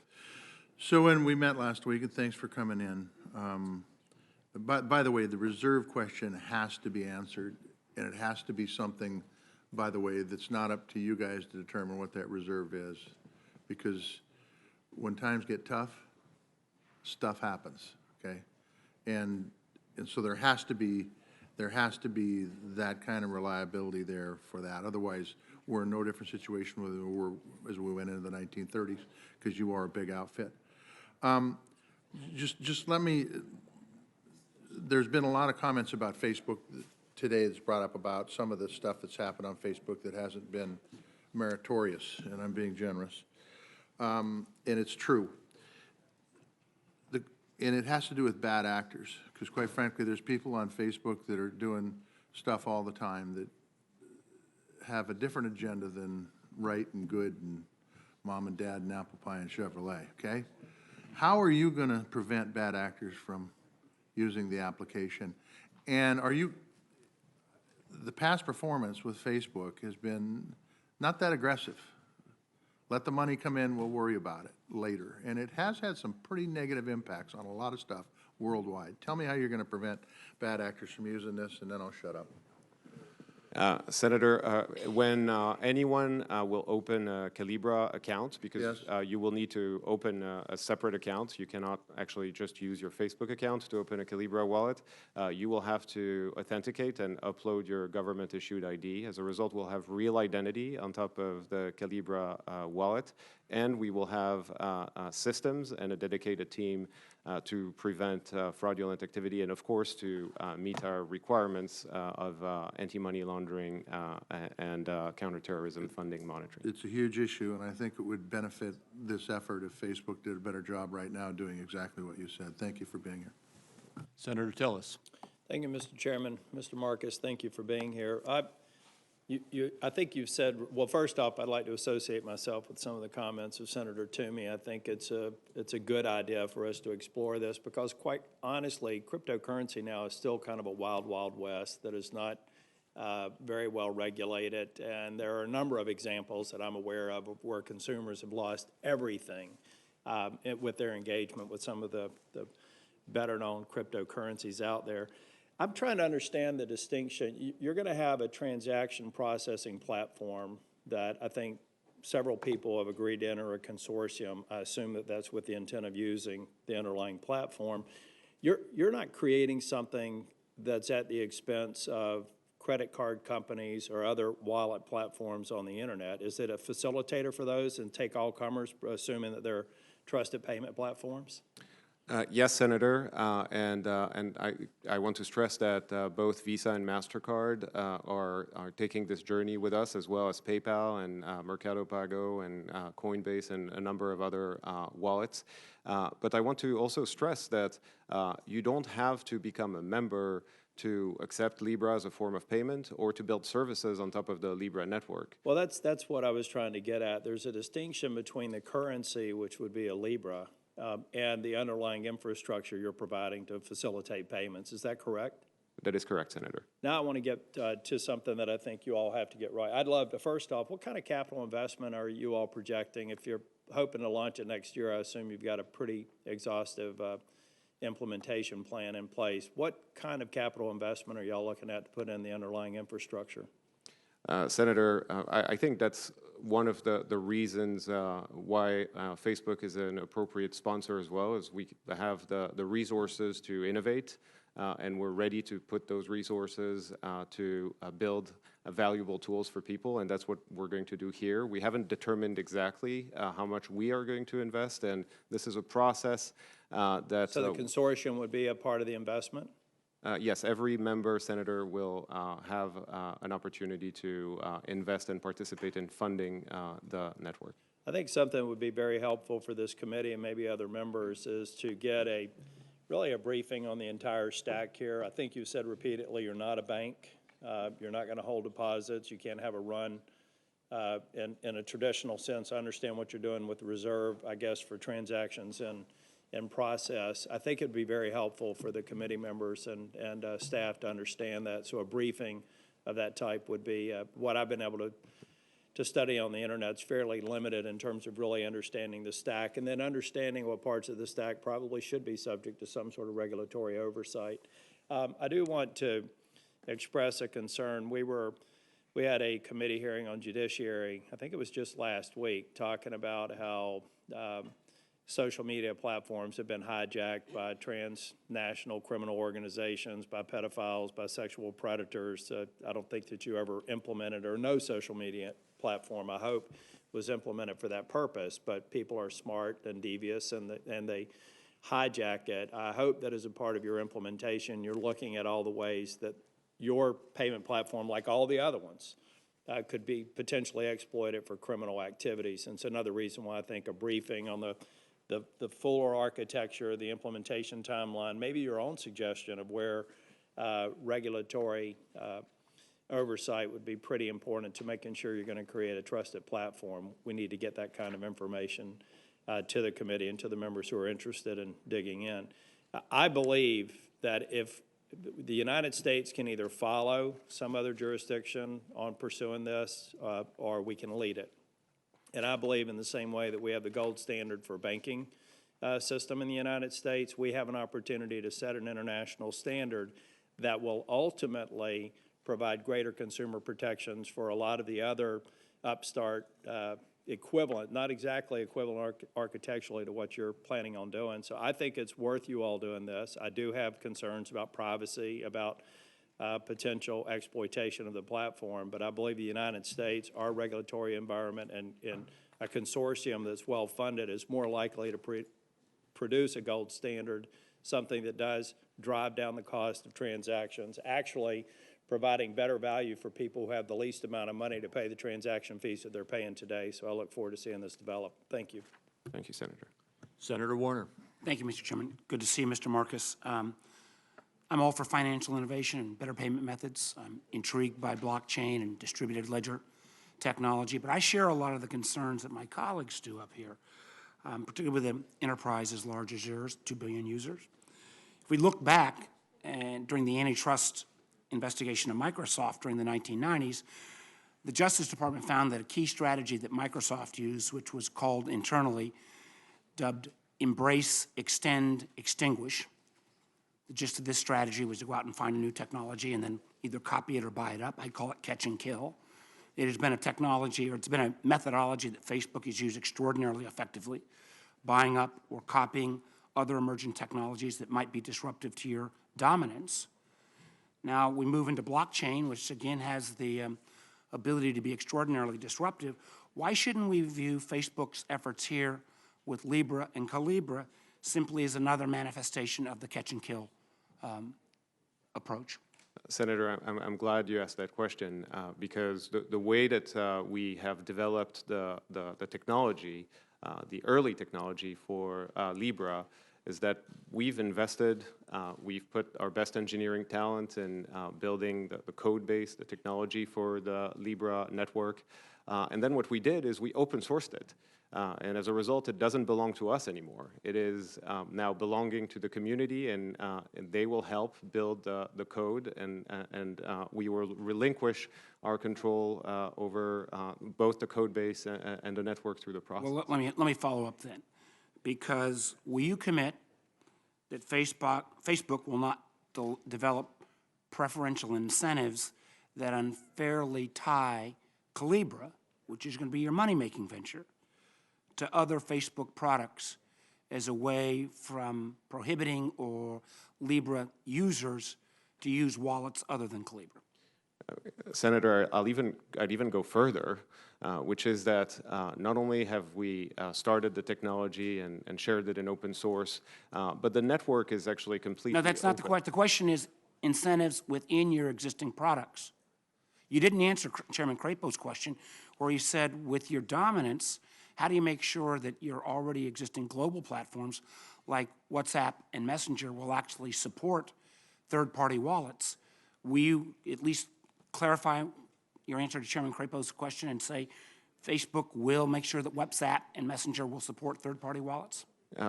So when we met last week, and thanks for coming in, by the way, the reserve question has to be answered, and it has to be something, by the way, that's not up to you guys to determine what that reserve is, because when times get tough, stuff happens, okay? And so there has to be that kind of reliability there for that. Otherwise, we're in no different situation than we were as we went into the 1930s, because you are a big outfit. Just let me, there's been a lot of comments about Facebook today that's brought up about some of the stuff that's happened on Facebook that hasn't been meritorious, and I'm being generous. And it's true. And it has to do with bad actors, because quite frankly, there's people on Facebook that are doing stuff all the time that have a different agenda than right and good and mom and dad and apple pie and Chevrolet, okay? How are you going to prevent bad actors from using the application? And the past performance with Facebook has been not that aggressive. Let the money come in, we'll worry about it later. And it has had some pretty negative impacts on a lot of stuff worldwide. Tell me how you're going to prevent bad actors from using this, and then I'll shut up. Senator, when anyone will open a Libra account, because Yes. You will need to open a separate account. You cannot actually just use your Facebook account to open a Libra wallet. You will have to authenticate and upload your government-issued ID. As a result, we'll have real identity on top of the Libra wallet, and we will have systems and a dedicated team to prevent fraudulent activity and, of course, to meet our requirements of anti-money laundering and counterterrorism funding monitoring. It's a huge issue, and I think it would benefit this effort if Facebook did a better job right now doing exactly what you said. Thank you for being here. Senator Tillis. Thank you, Mr. Chairman. Mr. Marcus, thank you for being here. I think you've said, well, first off, I'd like to associate myself with some of the comments of Senator Toomey. I think it's a good idea for us to explore this because, quite honestly, cryptocurrency now is still kind of a wild, wild west that is not very well regulated. And there are a number of examples that I'm aware of where consumers have lost everything with their engagement with some of the better-known cryptocurrencies out there. I'm trying to understand the distinction. You're going to have a transaction processing platform that I think several people have agreed to enter a consortium. I assume that that's with the intent of using the underlying platform. You're not creating something that's at the expense of credit card companies or other wallet platforms on the internet. Is it a facilitator for those and take all comers, assuming that they're trusted payment platforms? Yes, Senator, and I want to stress that both Visa and MasterCard are taking this journey with us, as well as PayPal and Mercado Pago and Coinbase and a number of other wallets. But I want to also stress that you don't have to become a member to accept Libra as a form of payment or to build services on top of the Libra network. Well, that's what I was trying to get at. There's a distinction between the currency, which would be a Libra, and the underlying infrastructure you're providing to facilitate payments. Is that correct? That is correct, Senator. Now I want to get to something that I think you all have to get right. I'd love to, first off, what kind of capital investment are you all projecting? If you're hoping to launch it next year, I assume you've got a pretty exhaustive implementation plan in place. What kind of capital investment are y'all looking at to put in the underlying infrastructure? Senator, I think that's one of the reasons why Facebook is an appropriate sponsor as well, is we have the resources to innovate and we're ready to put those resources to build valuable tools for people, and that's what we're going to do here. We haven't determined exactly how much we are going to invest, and this is a process that... So the consortium would be a part of the investment? Yes, every member senator will have an opportunity to invest and participate in funding the network. I think something that would be very helpful for this committee and maybe other members is to get really a briefing on the entire stack here. I think you said repeatedly you're not a bank. You're not going to hold deposits. You can't have a run in a traditional sense. I understand what you're doing with the reserve, I guess, for transactions and process. I think it'd be very helpful for the committee members and staff to understand that. So a briefing of that type would be what I've been able to study on the internet. Is fairly limited in terms of really understanding the stack and then understanding what parts of the stack probably should be subject to some sort of regulatory oversight. I do want to express a concern. We had a committee hearing on judiciary, I think it was just last week, talking about how social media platforms have been hijacked by transnational criminal organizations, by pedophiles, by sexual predators. I don't think that you ever implemented, or no social media platform, I hope, was implemented for that purpose, but people are smart and devious and they hijack it. I hope that as a part of your implementation, you're looking at all the ways that your payment platform, like all the other ones, could be potentially exploited for criminal activities. And it's another reason why I think a briefing on the fuller architecture, the implementation timeline, maybe your own suggestion of where regulatory oversight would be pretty important to making sure you're going to create a trusted platform. We need to get that kind of information to the committee and to the members who are interested in digging in. I believe that if the United States can either follow some other jurisdiction on pursuing this or we can lead it. And I believe in the same way that we have the gold standard for banking system in the United States, we have an opportunity to set an international standard that will ultimately provide greater consumer protections for a lot of the other upstart equivalent, not exactly equivalent architecturally to what you're planning on doing. So I think it's worth you all doing this. I do have concerns about privacy, about potential exploitation of the platform, but I believe the United States, our regulatory environment, and a consortium that's well-funded is more likely to produce a gold standard, something that does drive down the cost of transactions, actually providing better value for people who have the least amount of money to pay the transaction fees that they're paying today. So I look forward to seeing this develop. Thank you. Thank you, Senator. Senator Warner. Thank you, Mr. Chairman. Good to see you, Mr. Marcus. I'm all for financial innovation and better payment methods. I'm intrigued by blockchain and distributed ledger technology, but I share a lot of the concerns that my colleagues do up here, particularly with an enterprise as large as yours, 2 billion users. If we look back and during the antitrust investigation of Microsoft during the 1990s, the Justice Department found that a key strategy that Microsoft used, which was called internally, dubbed embrace, extend, extinguish. The gist of this strategy was to go out and find a new technology and then either copy it or buy it up. I call it catch and kill. It has been a technology, or it's been a methodology that Facebook has used extraordinarily effectively, buying up or copying other emerging technologies that might be disruptive to your dominance. Now we move into blockchain, which again has the ability to be extraordinarily disruptive. Why shouldn't we view Facebook's efforts here with Libre and Libre simply as another manifestation of the catch and kill approach? Senator, I'm glad you asked that question because the way that we have developed the technology, the early technology for Libra, is that we've invested, we've put our best engineering talent in building the code base, the technology for the Libra network. And then what we did is we open sourced it. And as a result, it doesn't belong to us anymore. It is now belonging to the community, and they will help build the code, and we will relinquish our control over both the code base and the network through the process. Well, let me follow up then. Because will you commit that Facebook will not develop preferential incentives that unfairly tie Libre, which is going to be your money-making venture, to other Facebook products as a way from prohibiting or Libra users to use wallets other than Libre. Senator, I'd even go further, which is that not only have we started the technology and shared it in open source, but the network is actually completely No, that's not the question. The question is incentives within your existing products. You didn't answer Chairman Crapo's question, where he said, with your dominance, how do you make sure that your already existing global platforms like WhatsApp and Messenger will actually support third-party wallets? Will you at least clarify your answer to Chairman Crapo's question and say Facebook will make sure that WhatsApp and Messenger will support third-party wallets?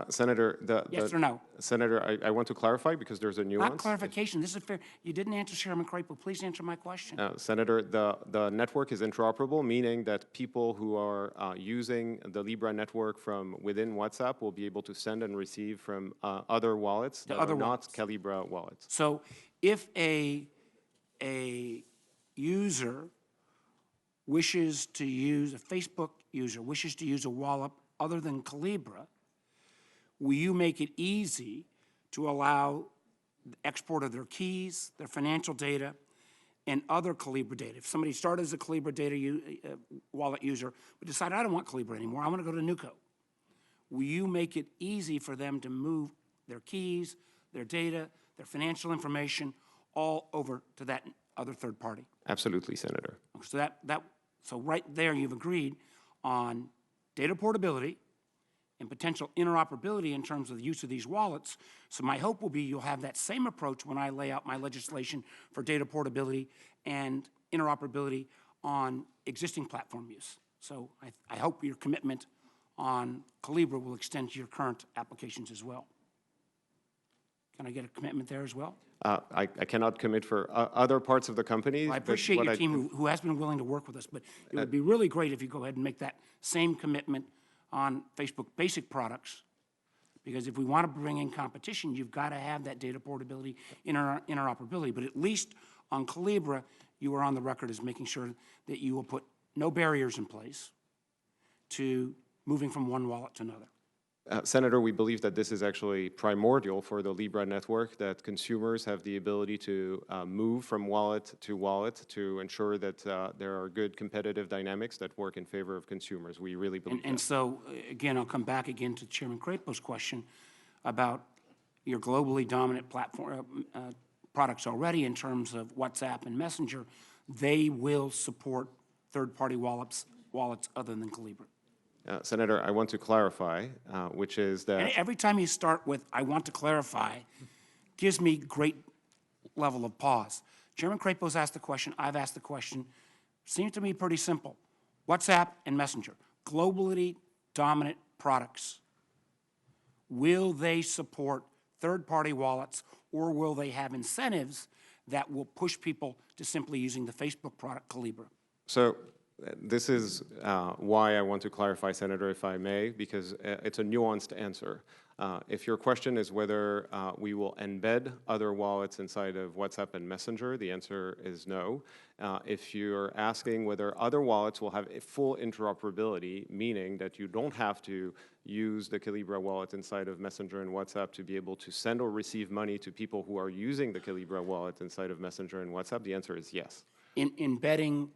Senator, Yes or no? Senator, I want to clarify because there's a nuance. Not clarification. This is fair. You didn't answer Chairman Crapo. Please answer my question. Senator, the network is interoperable, meaning that people who are using the Libra network from within WhatsApp will be able to send and receive from other wallets that are not Calibra wallets. So if a user wishes to use, a Facebook user wishes to use a wallet other than Calibra, will you make it easy to allow the export of their keys, their financial data, and other Calibra data? If somebody started as a Calibra data wallet user but decided, I don't want Calibra anymore, I want to go to Nuco, will you make it easy for them to move their keys, their data, their financial information all over to that other third party? Absolutely, Senator. So so right there you've agreed on data portability and potential interoperability in terms of the use of these wallets. So my hope will be you'll have that same approach when I lay out my legislation for data portability and interoperability on existing platform use. So I hope your commitment on Calibra will extend to your current applications as well. Can I get a commitment there as well? I cannot commit for other parts of the company. Well, I appreciate your team who has been willing to work with us, but it would be really great if you go ahead and make that same commitment on Facebook basic products, because if we want to bring in competition, you've got to have that data portability, interoperability. But at least on Calibra, you are on the record as making sure that you will put no barriers in place to moving from one wallet to another. Senator, we believe that this is actually primordial for the Libra network, that consumers have the ability to move from wallet to ensure that there are good competitive dynamics that work in favor of consumers. We really believe that. And so, again, I'll come back again to Chairman Crapo's question about your globally dominant platform products already in terms of WhatsApp and Messenger. They will support third-party wallets other than Libre. Senator, I want to clarify, which is that... And every time you start with, I want to clarify, gives me great level of pause. Chairman Crapo's asked the question, I've asked the question. Seems to me pretty simple. WhatsApp and Messenger, globally dominant products. Will they support third-party wallets, or will they have incentives that will push people to simply using the Facebook product, Libre? So this is why I want to clarify, Senator, if I may, because it's a nuanced answer. If your question is whether we will embed other wallets inside of WhatsApp and Messenger, the answer is no. If you're asking whether other wallets will have a full interoperability, meaning that you don't have to use the Calibra wallet inside of Messenger and WhatsApp to be able to send or receive money to people who are using the Calibra wallet inside of Messenger and WhatsApp, the answer is yes. Embedding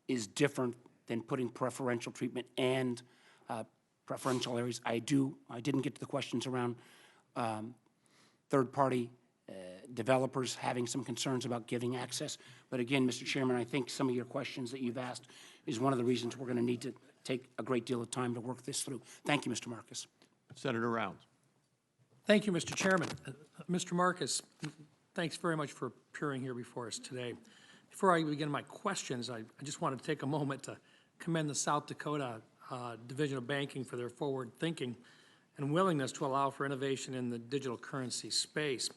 is different than putting preferential treatment and preferential areas. I didn't get to the questions around third-party developers having some concerns about giving access. But again, Mr. Chairman, I think some of your questions that you've asked is one of the reasons we're going to need to take a great deal of time to work this through. Thank you, Mr. Marcus. Senator Rounds. Thank you, Mr. Chairman. Mr. Marcus, thanks very much for appearing here before us today. Before I begin my questions, I just want to take a moment to commend the South Dakota Division of Banking for their forward thinking and willingness to allow for innovation in the digital currency space.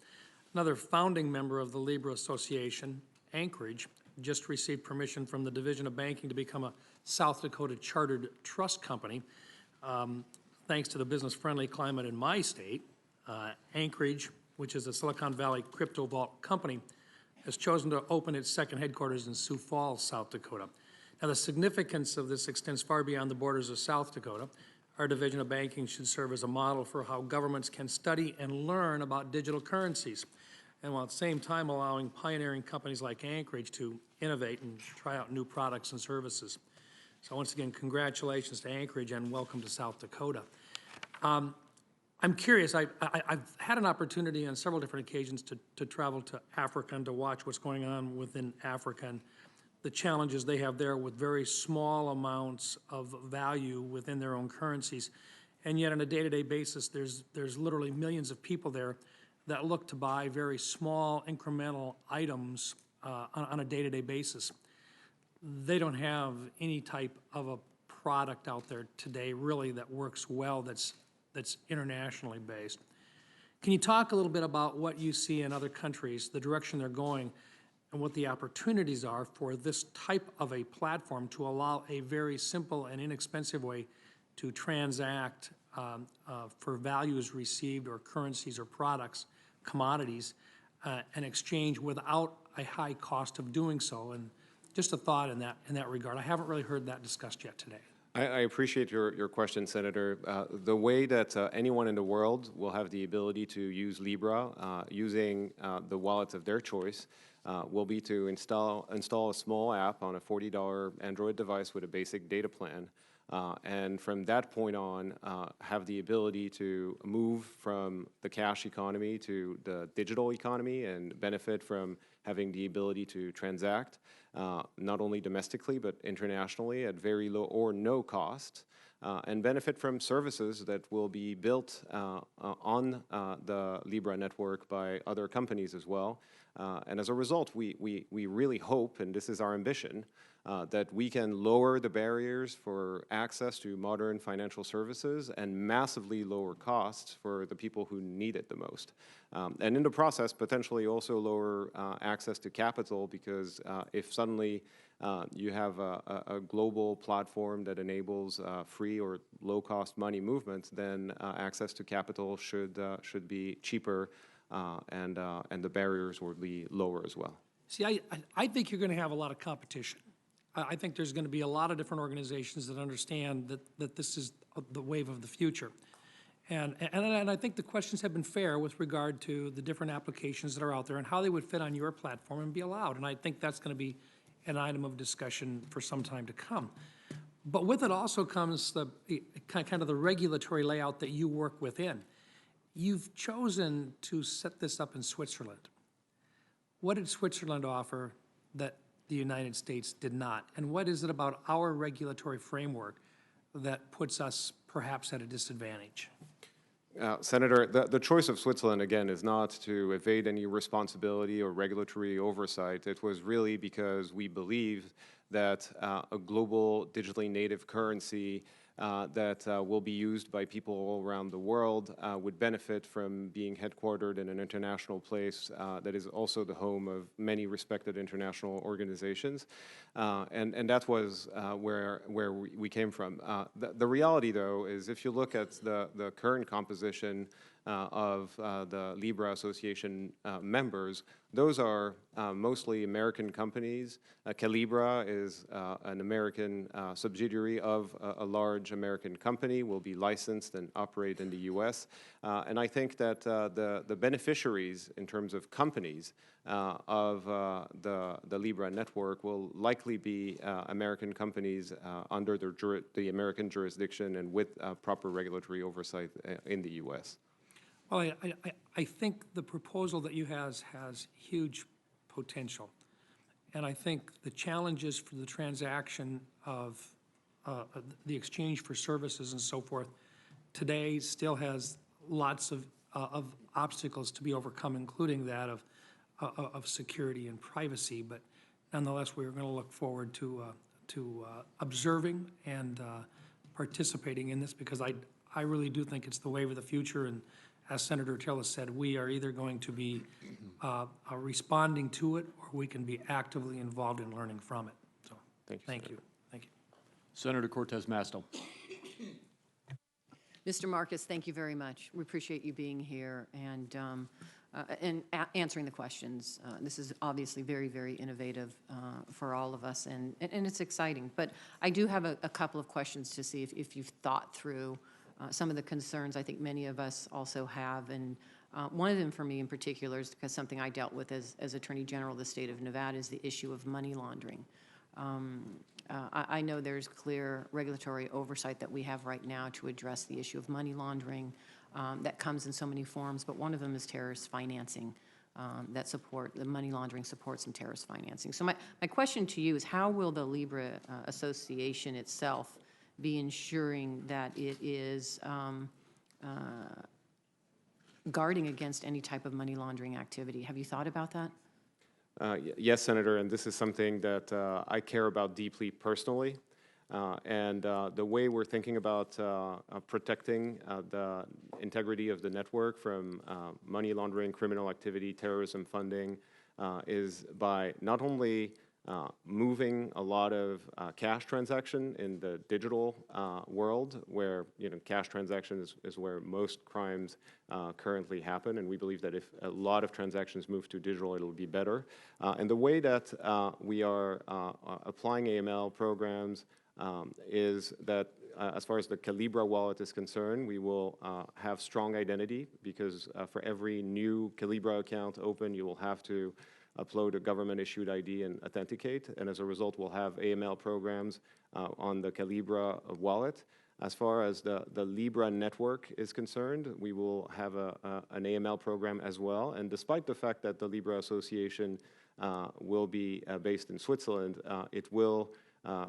Another founding member of the Libra Association, Anchorage, just received permission from the Division of Banking to become a South Dakota chartered trust company. Thanks to the business-friendly climate in my state, Anchorage, which is a Silicon Valley crypto vault company, has chosen to open its second headquarters in Sioux Falls, South Dakota. Now, the significance of this extends far beyond the borders of South Dakota. our Division of Banking should serve as a model for how governments can study and learn about digital currencies, and while at the same time allowing pioneering companies like Anchorage to innovate and try out new products and services. So once again, congratulations to Anchorage and welcome to South Dakota. I'm curious, I've had an opportunity on several different occasions to travel to Africa and to watch what's going on within Africa and the challenges they have there with very small amounts of value within their own currencies. And yet on a day-to-day basis, there's literally millions of people there that look to buy very small incremental items on a day-to-day basis. They don't have any type of a product out there today really that works well that's internationally based. Can you talk a little bit about what you see in other countries, the direction they're going, and what the opportunities are for this type of a platform to allow a very simple and inexpensive way to transact for values received or currencies or products, commodities, and exchange without a high cost of doing so? And just a thought in that regard. I haven't really heard that discussed yet today. I appreciate your question, Senator. The way that anyone in the world will have the ability to use Libra using the wallets of their choice will be to install a small app on a $40 Android device with a basic data plan. And from that point on, have the ability to move from the cash economy to the digital economy and benefit from having the ability to transact, not only domestically but internationally at very low or no cost, and benefit from services that will be built on the Libra network by other companies as well. And as a result, we really hope, and this is our ambition, that we can lower the barriers for access to modern financial services and massively lower costs for the people who need it the most. And in the process, potentially also lower access to capital, because if suddenly you have a global platform that enables free or low-cost money movement, then access to capital should be cheaper, and the barriers will be lower as well. See, I think you're going to have a lot of competition. I think there's going to be a lot of different organizations that understand that this is the wave of the future. And I think the questions have been fair with regard to the different applications that are out there and how they would fit on your platform and be allowed. And I think that's going to be an item of discussion for some time to come. But with it also comes the kind of the regulatory layout that you work within. You've chosen to set this up in Switzerland. What did Switzerland offer that the United States did not? And what is it about our regulatory framework that puts us perhaps at a disadvantage? Senator, the choice of Switzerland, again, is not to evade any responsibility or regulatory oversight. It was really because we believe that a global digitally native currency that will be used by people all around the world would benefit from being headquartered in an international place that is also the home of many respected international organizations. And that was where we came from. The reality, though, is if you look at the current composition of the Libra Association members, those are mostly American companies. Calibra is an American subsidiary of a large American company, will be licensed and operate in the U.S. And I think that the beneficiaries in terms of companies of the Libra network will likely be American companies under the American jurisdiction and with proper regulatory oversight in the U.S. Well, I think the proposal that you has huge potential. And I think the challenges for the transaction of the exchange for services and so forth today still has lots of obstacles to be overcome, including that of security and privacy. But nonetheless, we're going to look forward to observing and participating in this, because I really do think it's the wave of the future. And as Senator Tillis said, we are either going to be responding to it, or we can be actively involved in learning from it. So, thank you. Thank you. Senator Cortez Masto. Mr. Marcus, thank you very much. We appreciate you being here. And answering the questions. This is obviously very, very innovative for all of us, and it's exciting. But I do have a couple of questions to see if you've thought through some of the concerns I think many of us also have. And one of them for me in particular is because something I dealt with as Attorney General of the state of Nevada is the issue of money laundering. I know there's clear regulatory oversight that we have right now to address the issue of money laundering that comes in so many forms, but one of them is terrorist financing the money laundering supports some terrorist financing. So my question to you is, how will the Libra Association itself be ensuring that it is guarding against any type of money laundering activity? Have you thought about that? Yes, Senator, and this is something that I care about deeply personally. The way we're thinking about protecting the integrity of the network from money laundering, criminal activity, terrorism funding is by not only moving a lot of cash transaction in the digital world, where cash transactions is where most crimes currently happen, and we believe that if a lot of transactions move to digital, it'll be better. And the way that we are applying AML programs is that as far as the Libre wallet is concerned, we will have strong identity, because for every new Libre account open, you will have to upload a government-issued ID and authenticate, and as a result, we'll have AML programs on the Libre wallet. As far as the Libre network is concerned, we will have an AML program as well, and despite the fact that the Libra Association will be based in Switzerland, it will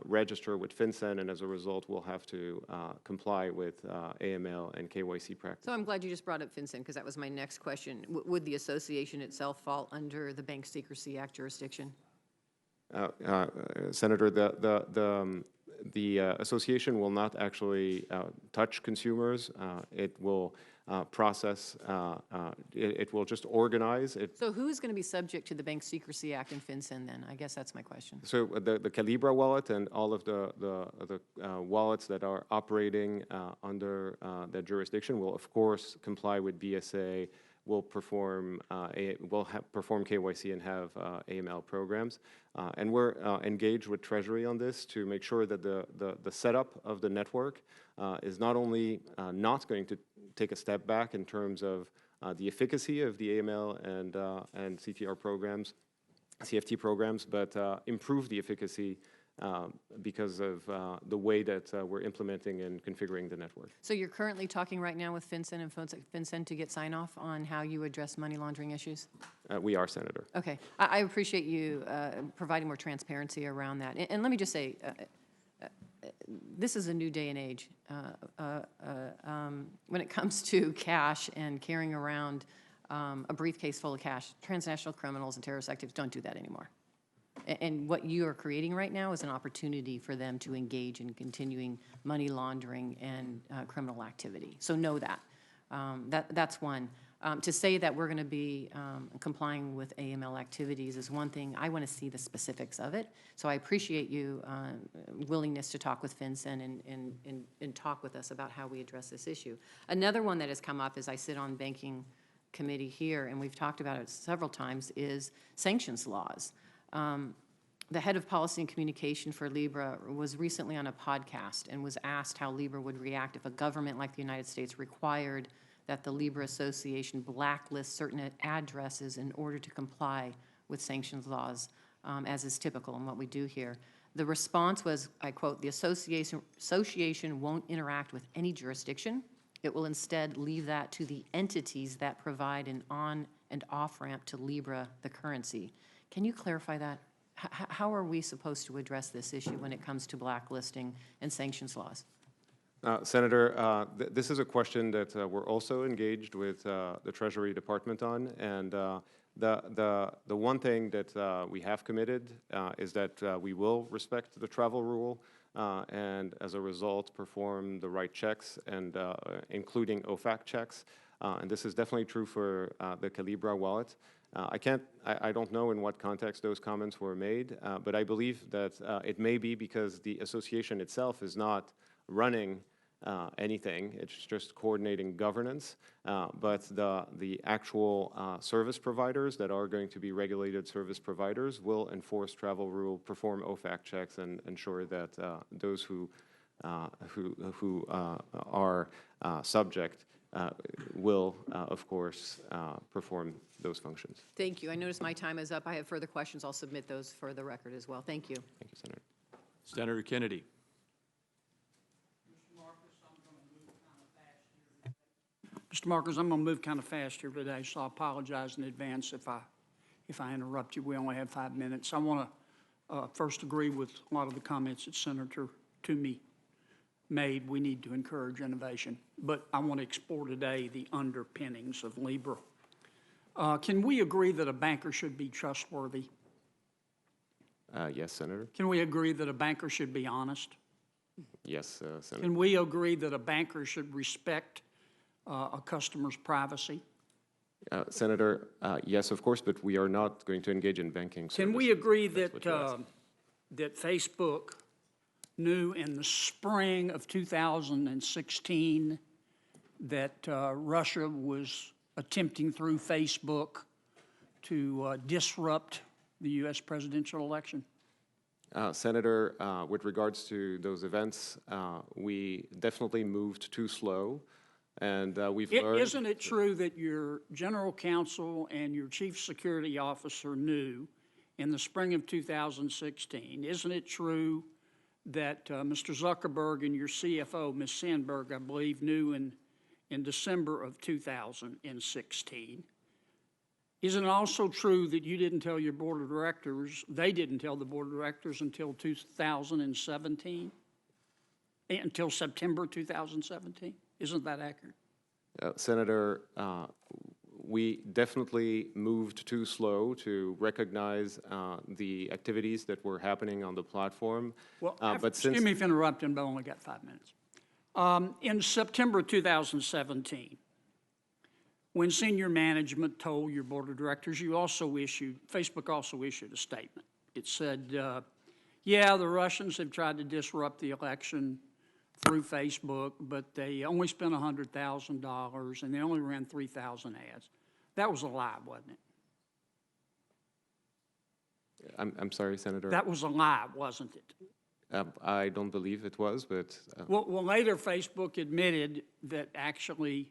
register with FinCEN, and as a result, we'll have to comply with AML and KYC practice. So I'm glad you just brought up FinCEN, because that was my next question. Would the association itself fall under the Bank Secrecy Act jurisdiction? Senator, the association will not actually touch consumers. It will process, it will just organize. So who's going to be subject to the Bank Secrecy Act and FinCEN then? I guess that's my question. So the Libre wallet and all of the wallets that are operating under that jurisdiction will, of course, comply with BSA, will perform perform KYC and have AML programs. And we're engaged with Treasury on this to make sure that the setup of the network is not only not going to take a step back in terms of the efficacy of the AML and CTR programs, CFT programs, but improve the efficacy because of the way that we're implementing and configuring the network. So you're currently talking right now with FinCEN and FinCEN to get sign-off on how you address money laundering issues? We are, Senator. Okay. I appreciate you providing more transparency around that. And let me just say, this is a new day and age. When it comes to cash and carrying around a briefcase full of cash, transnational criminals and terrorist activities don't do that anymore. And what you are creating right now is an opportunity for them to engage in continuing money laundering and criminal activity. So know that. That's one. To say that we're going to be complying with AML activities is one thing. I want to see the specifics of it. So I appreciate you willingness to talk with FinCEN and talk with us about how we address this issue. Another one that has come up as I sit on banking committee here, and we've talked about it several times, is sanctions laws. The head of policy and communication for Libra was recently on a podcast and was asked how Libra would react if a government like the United States required that the Libra Association blacklist certain addresses in order to comply with sanctions laws, as is typical in what we do here. The response was, I quote, "The association won't interact with any jurisdiction. It will instead leave that to the entities that provide an on and off ramp to Libra, the currency." Can you clarify that? How are we supposed to address this issue when it comes to blacklisting and sanctions laws? Senator, this is a question that we're also engaged with the Treasury Department on, and the one thing that we have committed is that we will respect the travel rule and as a result perform the right checks, and including OFAC checks. And this is definitely true for the Libre wallet. I don't know in what context those comments were made, but I believe that it may be because the association itself is not running anything. It's just coordinating governance. But the actual service providers that are going to be regulated service providers will enforce travel rule, perform OFAC checks, and ensure that those who are subject will, of course, perform those functions. Thank you. I notice my time is up. I have further questions. I'll submit those for the record as well. Thank you. Thank you, Senator. Senator Kennedy. Mr. Markers, I'm going to move kind of fast here today, so I apologize in advance if I interrupt you. We only have 5 minutes. I want to first agree with a lot of the comments that Senator Toomey made. We need to encourage innovation, but I want to explore today the underpinnings of Libre. Can we agree that a banker should be trustworthy? Yes, Senator. Can we agree that a banker should be honest? Yes, Senator. Can we agree that a banker should respect a customer's privacy? Senator, yes, of course, but we are not going to engage in banking services. Can we agree That's that, what you're asking. that Facebook knew in the spring of 2016 that Russia was attempting through Facebook to disrupt the U.S. presidential election? Senator, with regards to those events, we definitely moved too slow, and we've learned... Isn't it true that your general counsel and your chief security officer knew in the spring of 2016? Isn't it true that Mr. Zuckerberg and your CFO, Ms. Sandberg, I believe, knew in December of 2016? Isn't it also true that you didn't tell your board of directors, they didn't tell the board of directors until 2017? Until September 2017? Isn't that accurate? Senator, we definitely moved too slow to recognize the activities that were happening on the platform. Well, but excuse me if interrupting, but I only got 5 minutes. In September 2017, when senior management told your board of directors, Facebook also issued a statement. It said, yeah, the Russians have tried to disrupt the election through Facebook, but they only spent $100,000 and they only ran 3,000 ads. That was a lie, wasn't it? I'm sorry, Senator. That was a lie, wasn't it? I don't believe it was, but... Well, later Facebook admitted that actually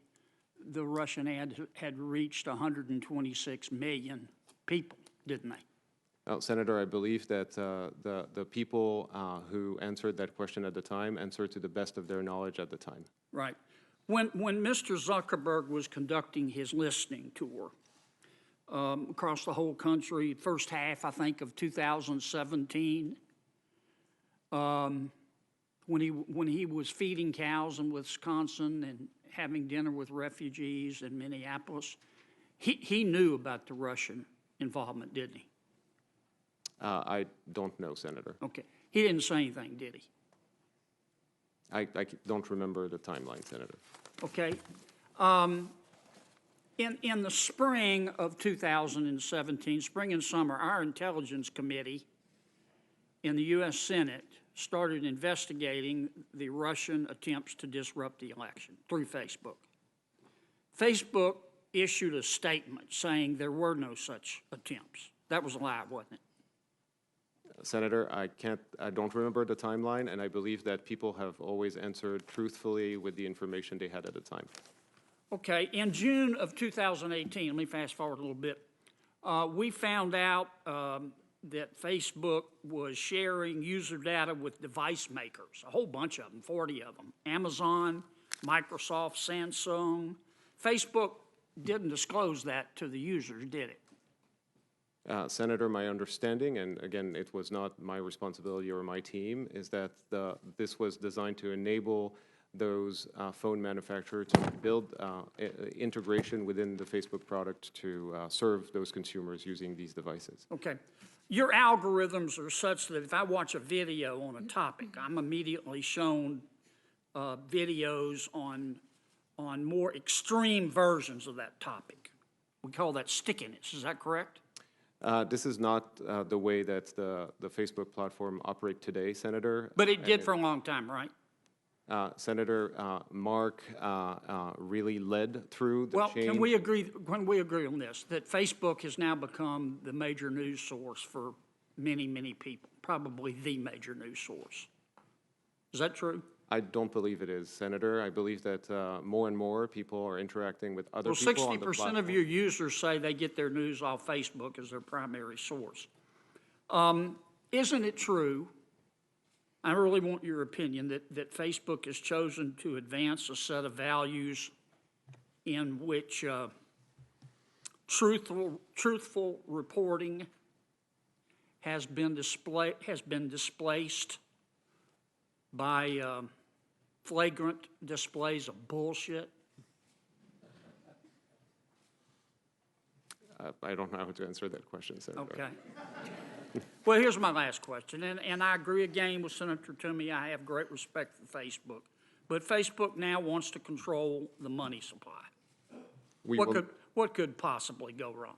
the Russian ad had reached 126 million people, didn't they? Senator, I believe that the people who answered that question at the time answered to the best of their knowledge at the time. Right. When Mr. Zuckerberg was conducting his listening tour across the whole country, first half, I think, of 2017, when he was feeding cows in Wisconsin and having dinner with refugees in Minneapolis, he knew about the Russian involvement, didn't he? I don't know, Senator. Okay. He didn't say anything, did he? I don't remember the timeline, Senator. Okay. In the spring of 2017, spring and summer, our Intelligence Committee in the U.S. Senate started investigating the Russian attempts to disrupt the election through Facebook. Facebook issued a statement saying there were no such attempts. That was a lie, wasn't it? Senator, I don't remember the timeline, and I believe that people have always answered truthfully with the information they had at the time. Okay, in June of 2018, let me fast forward a little bit, we found out that Facebook was sharing user data with device makers, a whole bunch of them, 40 of them, Amazon, Microsoft, Samsung. Facebook didn't disclose that to the users, did it? Senator, my understanding, and again, it was not my responsibility or my team, is that this was designed to enable those phone manufacturers to build integration within the Facebook product to serve those consumers using these devices. Okay. Your algorithms are such that if I watch a video on a topic, I'm immediately shown videos on more extreme versions of that topic. We call that stickiness. Is that correct? This is not the way that the Facebook platform operates today, Senator. But it did for a long time, right? Senator Mark really led through the Well, change. can we agree on this, that Facebook has now become the major news source for many, many people, probably the major news source? Is that true? I don't believe it is, Senator. I believe that more and more people are interacting with other Well, people on the 60% of your users say they get their news off Facebook as their primary source. Isn't it true, I really want your opinion, that Facebook has chosen to advance a set of values in which truthful reporting has been displaced by flagrant displays of bullshit? I don't know how to answer that question, Senator. Okay. Well, here's my last question, and I agree again with Senator Toomey. I have great respect for Facebook, but Facebook now wants to control the money supply. What could possibly go wrong?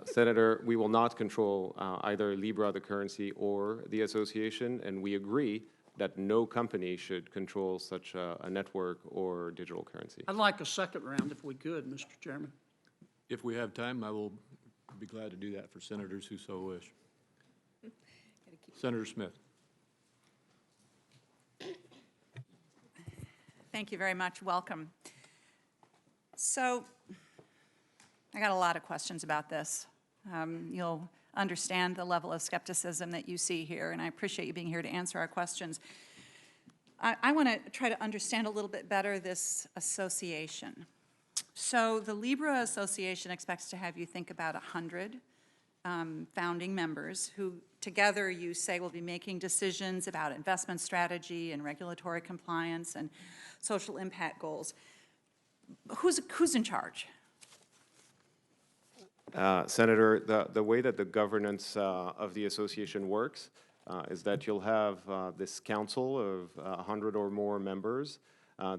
Senator, we will not control either Libra, the currency, or the association, and we agree that no company should control such a network or digital currency. I'd like a second round if we could, Mr. Chairman. If we have time, I will be glad to do that for senators who so wish. Senator Smith. Thank you very much. Welcome. So I got a lot of questions about this. You'll understand the level of skepticism that you see here, and I appreciate you being here to answer our questions. I want to try to understand a little bit better this association. So the Libra Association expects to have you think about 100 founding members who together you say will be making decisions about investment strategy and regulatory compliance and social impact goals. Who's in charge? Senator, the way that the governance of the association works is that you'll have this council of 100 or more members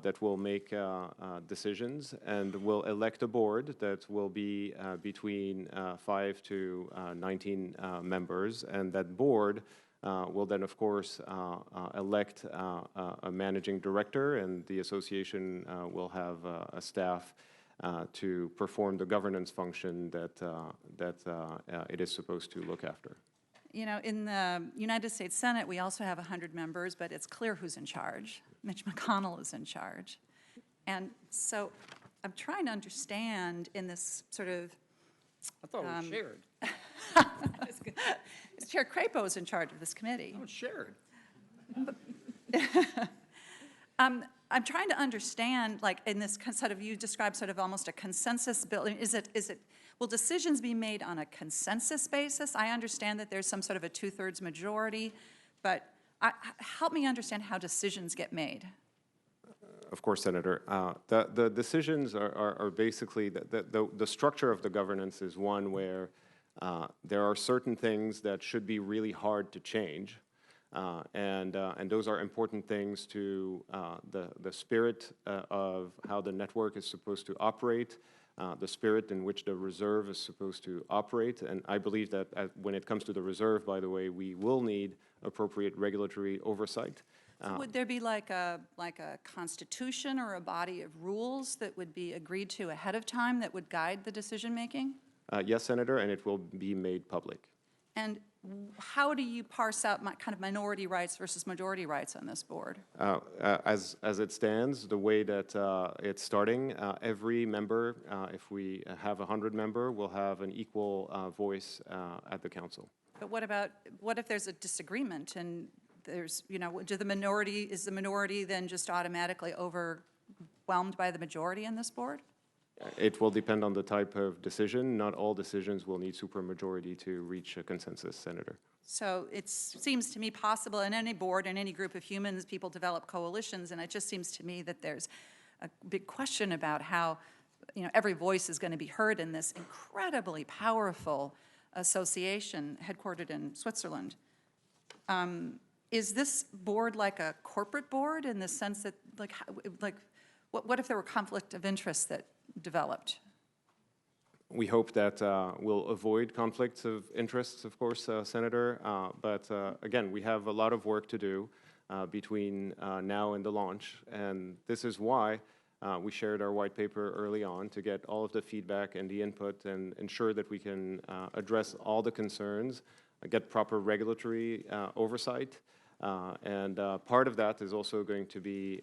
that will make decisions and will elect a board that will be between 5 to 19 members, and that board will then, of course, elect a managing director, and the association will have a staff to perform the governance function that it is supposed to look after. You know, in the United States Senate, we also have 100 members, but it's clear who's in charge. Mitch McConnell is in charge. And so I'm trying to understand in this sort of... I thought it was shared. Chair Crapo is in charge of this committee. Oh, it's shared. I'm trying to understand, like, in this sort of, you described sort of almost a consensus building. Will decisions be made on a consensus basis? I understand that there's some sort of a 2/3 majority, but help me understand how decisions get made. Of course, Senator. The decisions are basically, the structure of the governance is one where there are certain things that should be really hard to change. And those are important things to the spirit of how the network is supposed to operate, the spirit in which the reserve is supposed to operate. And I believe that when it comes to the reserve, by the way, we will need appropriate regulatory oversight. So would there be like a constitution or a body of rules that would be agreed to ahead of time that would guide the decision-making? Yes, Senator, and it will be made public. And how do you parse out kind of minority rights versus majority rights on this board? As it stands, the way that it's starting, every member, if we have 100 member, will have an equal voice at the council. But what if there's a disagreement and there's, you know, is the minority then just automatically overwhelmed by the majority in this board? It will depend on the type of decision. Not all decisions will need supermajority to reach a consensus, Senator. So it seems to me possible in any board, in any group of humans, people develop coalitions, and it just seems to me that there's a big question about how, you know, every voice is going to be heard in this incredibly powerful association headquartered in Switzerland. Is this board like a corporate board in the sense that, what if there were conflict of interest that developed? We hope that we'll avoid conflicts of interests, of course, Senator. But again, we have a lot of work to do. between now and the launch. And this is why we shared our white paper early on, to get all of the feedback and the input and ensure that we can address all the concerns, get proper regulatory oversight. And part of that is also going to be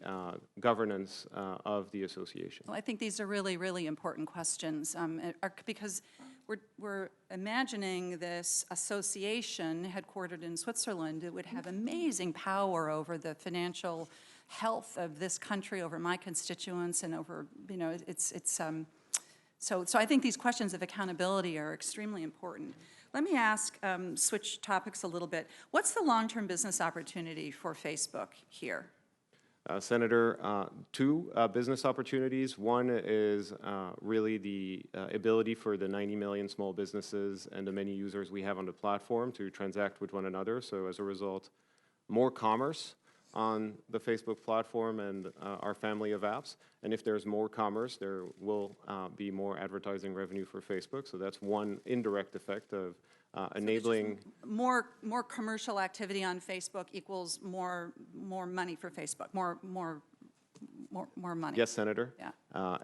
governance of the association. Well, I think these are really, really important questions because we're imagining this association headquartered in Switzerland. It would have amazing power over the financial health of this country, over my constituents, and over, so I think these questions of accountability are extremely important. Let me ask, switch topics a little bit. What's the long-term business opportunity for Facebook here? Senator, two business opportunities. One is really the ability for the 90 million small businesses and the many users we have on the platform to transact with one another. So as a result, more commerce on the Facebook platform and our family of apps. And if there's more commerce, there will be more advertising revenue for Facebook. So that's one indirect effect of enabling. More commercial activity on Facebook equals more money for Facebook, more money. Yes, Senator. Yeah.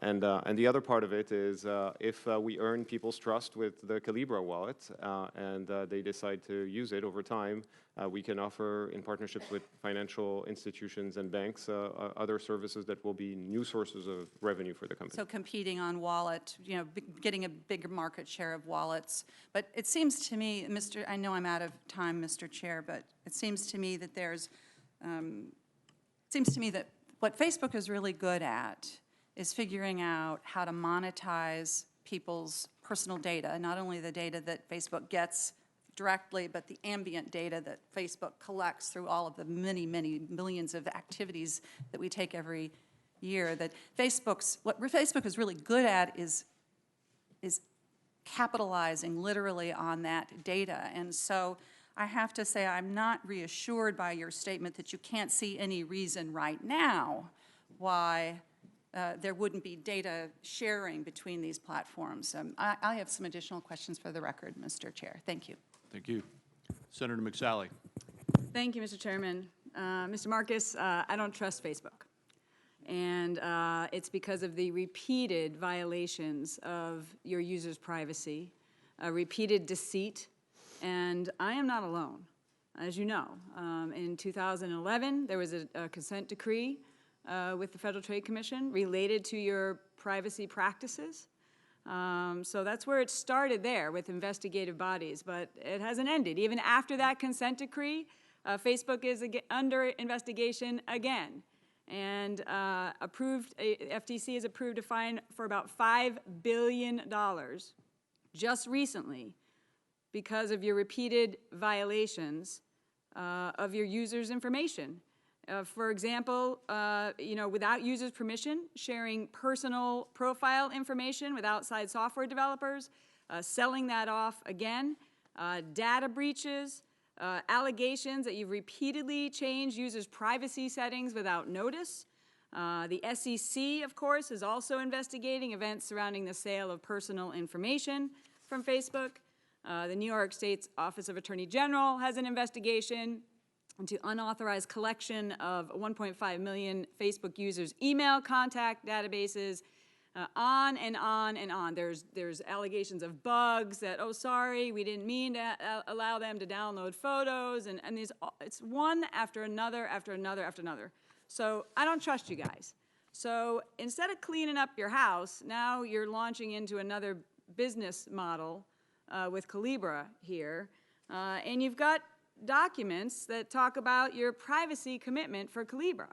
And the other part of it is if we earn people's trust with the Libre wallet and they decide to use it over time, we can offer, in partnerships with financial institutions and banks, other services that will be new sources of revenue for the company. So competing on wallet, getting a bigger market share of wallets. But it seems to me, I know I'm out of time, Mr. Chair, but it seems to me that what Facebook is really good at is figuring out how to monetize people's personal data, not only the data that Facebook gets directly, but the ambient data that Facebook collects through all of the many, many millions of activities that we take every year. What Facebook is really good at is capitalizing literally on that data. And so I have to say I'm not reassured by your statement that you can't see any reason right now why there wouldn't be data sharing between these platforms. I have some additional questions for the record, Mr. Chair. Thank you. Thank you. Senator McSally. Thank you, Mr. Chairman. Mr. Marcus, I don't trust Facebook. And it's because of the repeated violations of your users' privacy, repeated deceit, and I am not alone, as you know. In 2011, there was a consent decree with the Federal Trade Commission related to your privacy practices. So that's where it started there with investigative bodies, but it hasn't ended. Even after that consent decree, Facebook is under investigation again. And FTC has approved a fine for about $5 billion just recently because of your repeated violations of your users' information. For example, without users' permission, sharing personal profile information with outside software developers, selling that off again, data breaches, allegations that you've repeatedly changed users' privacy settings without notice. The SEC, of course, is also investigating events surrounding the sale of personal information from Facebook. The New York State's Office of Attorney General has an investigation into unauthorized collection of 1.5 million Facebook users' email contact databases, on and on and on. There's allegations of bugs that, oh, sorry, we didn't mean to allow them to download photos, and it's one after another after another after another. So I don't trust you guys. So instead of cleaning up your house, now you're launching into another business model with Libre here, and you've got documents that talk about your privacy commitment for Libre.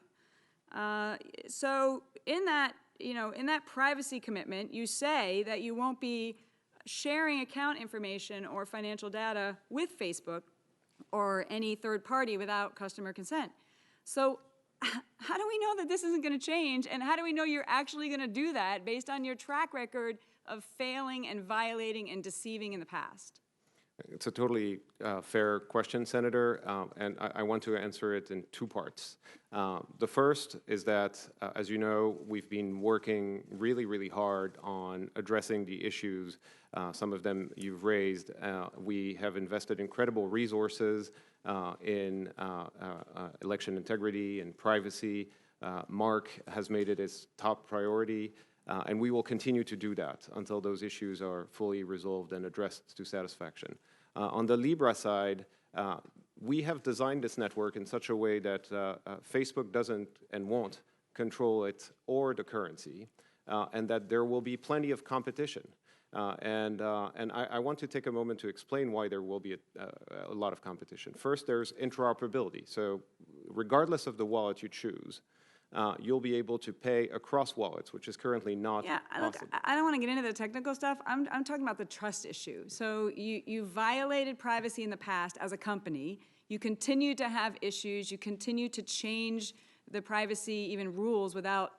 So in that privacy commitment, you say that you won't be sharing account information or financial data with Facebook or any third party without customer consent. So how do we know that this isn't going to change, and how do we know you're actually going to do that based on your track record of failing and violating and deceiving in the past? It's a totally fair question, Senator, and I want to answer it in two parts. The first is that, as you know, we've been working really, really hard on addressing the issues, some of them you've raised. We have invested incredible resources in election integrity and privacy. Mark has made it his top priority. And we will continue to do that until those issues are fully resolved and addressed to satisfaction. On the Libra side, we have designed this network in such a way that Facebook doesn't and won't control it or the currency, and that there will be plenty of competition. And I want to take a moment to explain why there will be a lot of competition. First, there's interoperability. So regardless of the wallet you choose, you'll be able to pay across wallets, which is currently not possible. I don't want to get into the technical stuff. I'm talking about the trust issue. So you violated privacy in the past as a company. You continue to have issues. You continue to change the privacy even rules without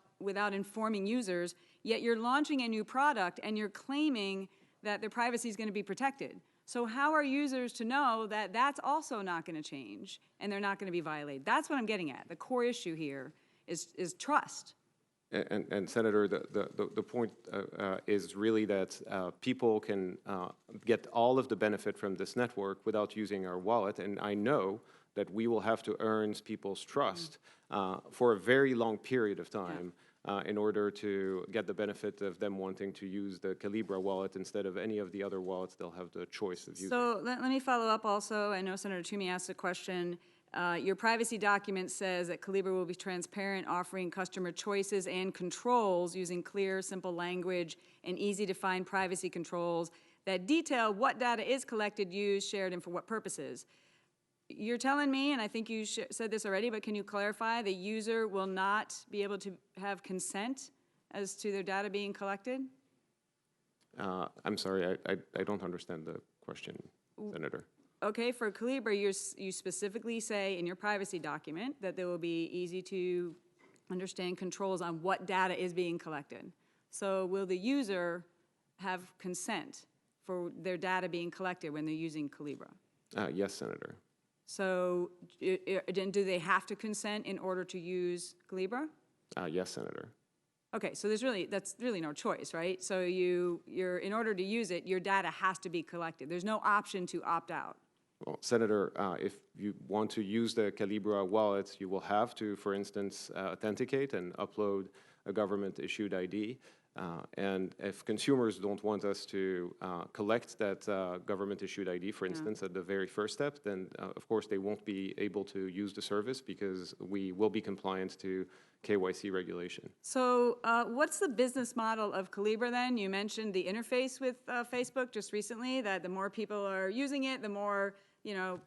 informing users, yet you're launching a new product and you're claiming that their privacy is going to be protected. So how are users to know that that's also not going to change and they're not going to be violated? That's what I'm getting at. The core issue here is trust. And Senator, the point is really that people can get all of the benefit from this network without using our wallet, and I know that we will have to earn people's trust for a very long period of time in order to get the benefit of them wanting to use the Libre wallet instead of any of the other wallets they'll have the choice of using. So let me follow up also. I know Senator Toomey asked a question. Your privacy document says that Libre will be transparent, offering customer choices and controls using clear, simple language and easy-to-find privacy controls that detail what data is collected, used, shared, and for what purposes. You're telling me, and I think you said this already, but can you clarify, the user will not be able to have consent as to their data being collected? I'm sorry, I don't understand the question, Senator. Okay, for Libre, you specifically say in your privacy document that there will be easy to understand controls on what data is being collected. So will the user have consent for their data being collected when they're using Libre? Yes, Senator. So do they have to consent in order to use Libre? Yes, Senator. Okay, so that's really no choice, right? So in order to use it, your data has to be collected. There's no option to opt out. Well, Senator, if you want to use the Libre wallet, you will have to, for instance, authenticate and upload a government-issued ID. And if consumers don't want us to collect that government-issued ID, for instance, at the very first step, then of course they won't be able to use the service because we will be compliant to KYC regulation. So what's the business model of Libre then? You mentioned the interface with Facebook just recently, that the more people are using it, the more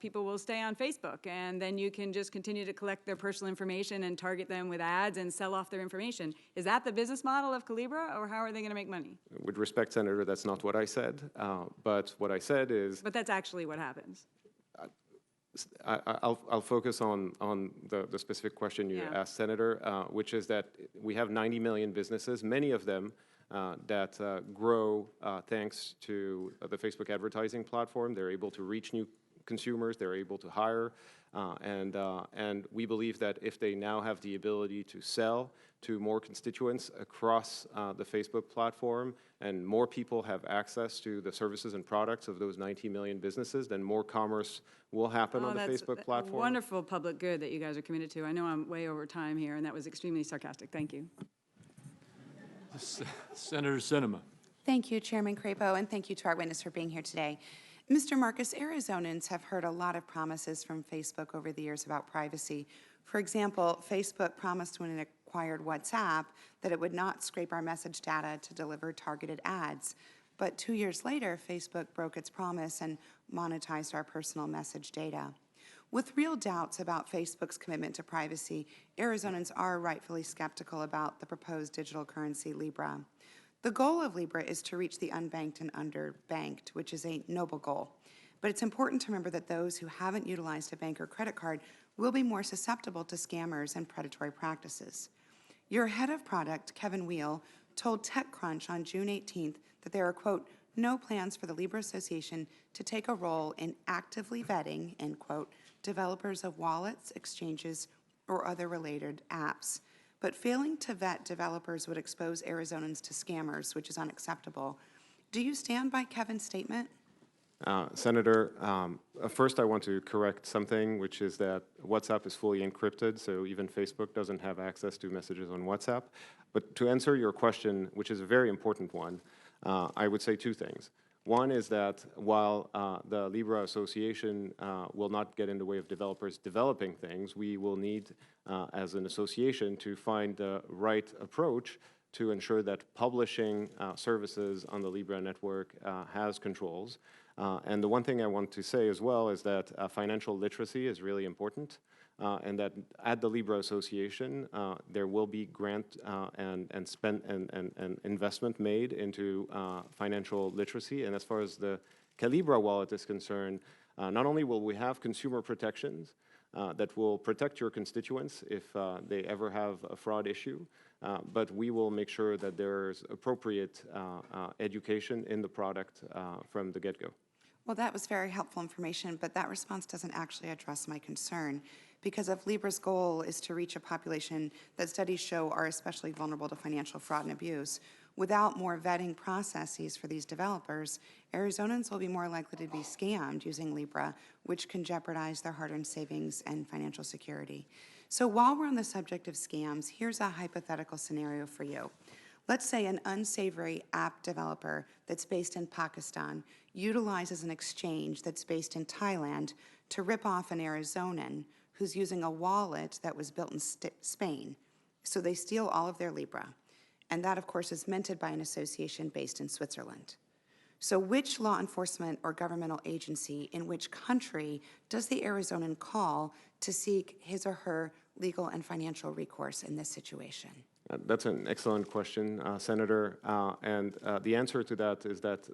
people will stay on Facebook, and then you can just continue to collect their personal information and target them with ads and sell off their information. Is that the business model of Libre, or how are they going to make money? With respect, Senator, that's not what I said. But what I said is... But that's actually what happens. I'll focus on the specific question you asked, Senator, which is that we have 90 million businesses, many of them that grow thanks to the Facebook advertising platform. They're able to reach new consumers, they're able to hire, and we believe that if they now have the ability to sell to more constituents across the Facebook platform, and more people have access to the services and products of those 90 million businesses, then more commerce will happen on the Facebook platform. Wonderful public good that you guys are committed to. I know I'm way over time here, and that was extremely sarcastic. Thank you. Senator Sinema. Thank you, Chairman Crapo, and thank you to our witness for being here today. Mr. Marcus, Arizonans have heard a lot of promises from Facebook over the years about privacy. For example, Facebook promised when it acquired WhatsApp that it would not scrape our message data to deliver targeted ads. But 2 years later, Facebook broke its promise and monetized our personal message data. With real doubts about Facebook's commitment to privacy, Arizonans are rightfully skeptical about the proposed digital currency Libra. The goal of Libre is to reach the unbanked and underbanked, which is a noble goal. But it's important to remember that those who haven't utilized a bank or credit card will be more susceptible to scammers and predatory practices. Your head of product, Kevin Weil, told TechCrunch on June 18th that there are, quote, no plans for the Libra Association to take a role in actively vetting, end quote, developers of wallets, exchanges, or other related apps. But failing to vet developers would expose Arizonans to scammers, which is unacceptable. Do you stand by Kevin's statement? Senator, first I want to correct something, which is that WhatsApp is fully encrypted, so even Facebook doesn't have access to messages on WhatsApp. But to answer your question, which is a very important one, I would say two things. One is that while the Libra Association will not get in the way of developers developing things, we will need, as an association, to find the right approach to ensure that publishing services on the Libre network has controls. And the one thing I want to say as well is that financial literacy is really important, and that at the Libra Association, there will be grant and investment made into financial literacy. And as far as the Calibra wallet is concerned, not only will we have consumer protections that will protect your constituents if they ever have a fraud issue, but we will make sure that there's appropriate education in the product from the get-go. Well, that was very helpful information, but that response doesn't actually address my concern. Because if Libra's goal is to reach a population that studies show are especially vulnerable to financial fraud and abuse, without more vetting processes for these developers, Arizonans will be more likely to be scammed using Libra, which can jeopardize their hard-earned savings and financial security. So while we're on the subject of scams, here's a hypothetical scenario for you. Let's say an unsavory app developer that's based in Pakistan utilizes an exchange that's based in Thailand to rip off an Arizonan who's using a wallet that was built in Spain. So they steal all of their Libra. And that, of course, is minted by an association based in Switzerland. So which law enforcement or governmental agency in which country does the Arizonan call to seek his or her legal and financial recourse in this situation? That's an excellent question, Senator. And the answer to that is that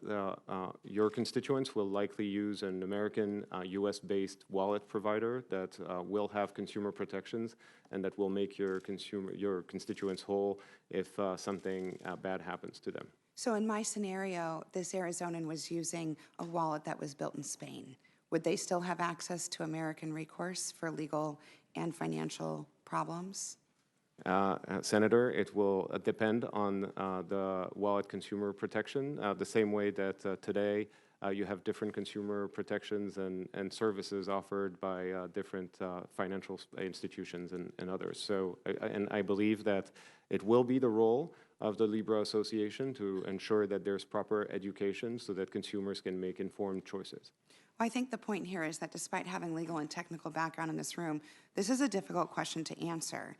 your constituents will likely use an American, US-based wallet provider that will have consumer protections and that will make your constituents whole if something bad happens to them. So in my scenario, this Arizonan was using a wallet that was built in Spain. Would they still have access to American recourse for legal and financial problems? Senator, it will depend on the wallet consumer protection, the same way that today you have different consumer protections and services offered by different financial institutions and others. So, and I believe that it will be the role of the Libra Association to ensure that there's proper education so that consumers can make informed choices. Well, I think the point here is that despite having legal and technical background in this room, this is a difficult question to answer.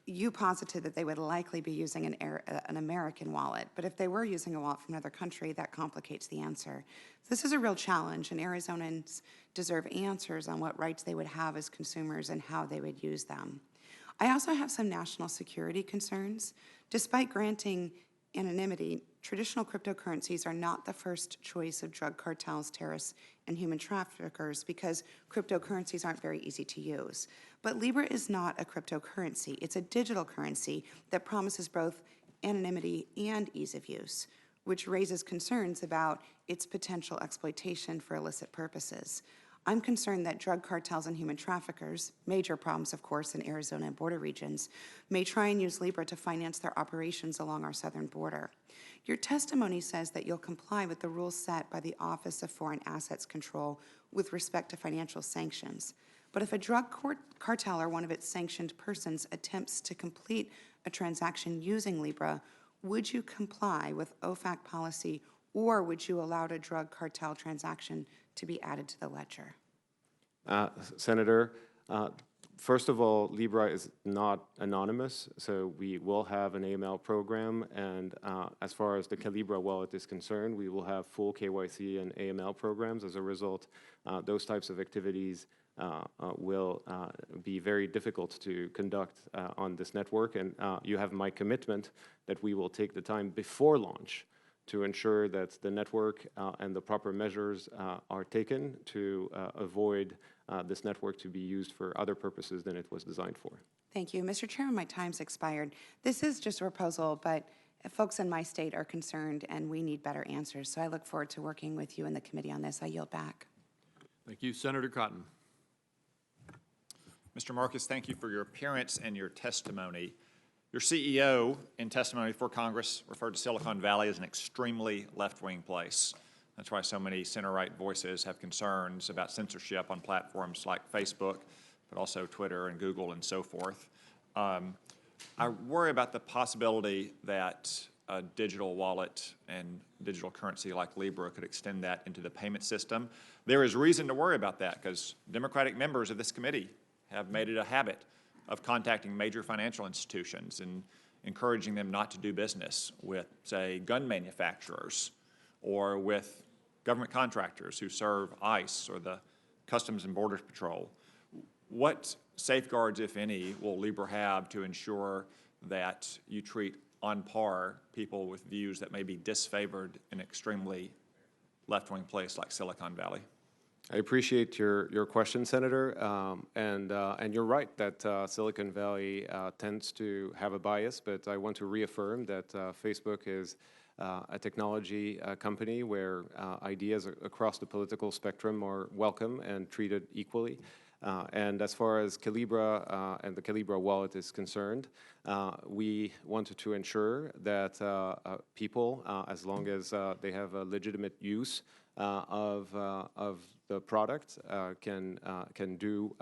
You posited that they would likely be using an American wallet, but if they were using a wallet from another country, that complicates the answer. This is a real challenge, and Arizonans deserve answers on what rights they would have as consumers and how they would use them. I also have some national security concerns. Despite granting anonymity, traditional cryptocurrencies are not the first choice of drug cartels, terrorists, and human traffickers because cryptocurrencies aren't very easy to use. But Libre is not a cryptocurrency. It's a digital currency that promises both anonymity and ease of use, which raises concerns about its potential exploitation for illicit purposes. I'm concerned that drug cartels and human traffickers, major problems, of course, in Arizona and border regions, may try and use Libre to finance their operations along our southern border. Your testimony says that you'll comply with the rules set by the Office of Foreign Assets Control with respect to financial sanctions. But if a drug cartel or one of its sanctioned persons attempts to complete a transaction using Libre, would you comply with OFAC policy, or would you allow a drug cartel transaction to be added to the ledger? Senator, first of all, Libre is not anonymous, so we will have an AML program, and as far as the Calibra wallet is concerned, we will have full KYC and AML programs. As a result, those types of activities will be very difficult to conduct on this network, and you have my commitment that we will take the time before launch to ensure that the network and the proper measures are taken to avoid this network to be used for other purposes than it was designed for. Thank you. Mr. Chairman, my time's expired. This is just a proposal, but Folks in my state are concerned, and we need better answers. So I look forward to working with you in the committee on this. I yield back. Thank you. Senator Cotton. Mr. Marcus, thank you for your appearance and your testimony. Your CEO, in testimony before Congress, referred to Silicon Valley as an extremely left-wing place. That's why so many center-right voices have concerns about censorship on platforms like Facebook, but also Twitter and Google and so forth. I worry about the possibility that a digital wallet and digital currency like Libre could extend that into the payment system. There is reason to worry about that because Democratic members of this committee have made it a habit of contacting major financial institutions and encouraging them not to do business with, say, gun manufacturers or with government contractors who serve ICE or the Customs and Border Patrol. What safeguards, if any, will Libre have to ensure that you treat on par people with views that may be disfavored in an extremely left-wing place like Silicon Valley? I appreciate your question, Senator, and you're right that Silicon Valley tends to have a bias, but I want to reaffirm that Facebook is a technology company where ideas across the political spectrum are welcome and treated equally. And as far as Libre and the Libre wallet is concerned, we wanted to ensure that people, as long as they have a legitimate use of the product, can do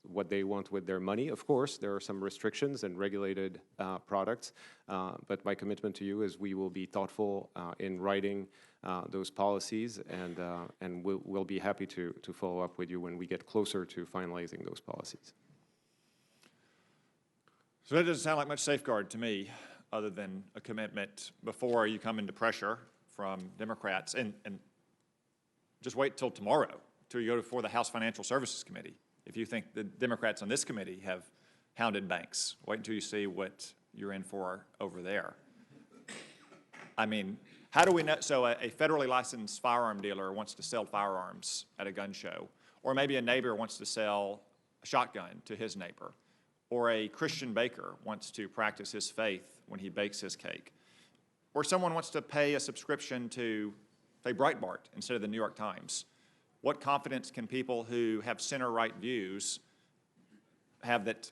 what they want with their money. Of course, there are some restrictions and regulated products, but my commitment to you is we will be thoughtful in writing those policies, and we'll be happy to follow up with you when we get closer to finalizing those policies. So that doesn't sound like much safeguard to me, other than a commitment before you come into pressure from Democrats. And just wait till tomorrow, till you go before the House Financial Services Committee. If you think the Democrats on this committee have hounded banks, wait until you see what you're in for over there. I mean, how do we know? So a federally licensed firearm dealer wants to sell firearms at a gun show, or maybe a neighbor wants to sell a shotgun to his neighbor, or a Christian baker wants to practice his faith when he bakes his cake, or someone wants to pay a subscription to, say, Breitbart instead of the New York Times. What confidence can people who have center-right views have that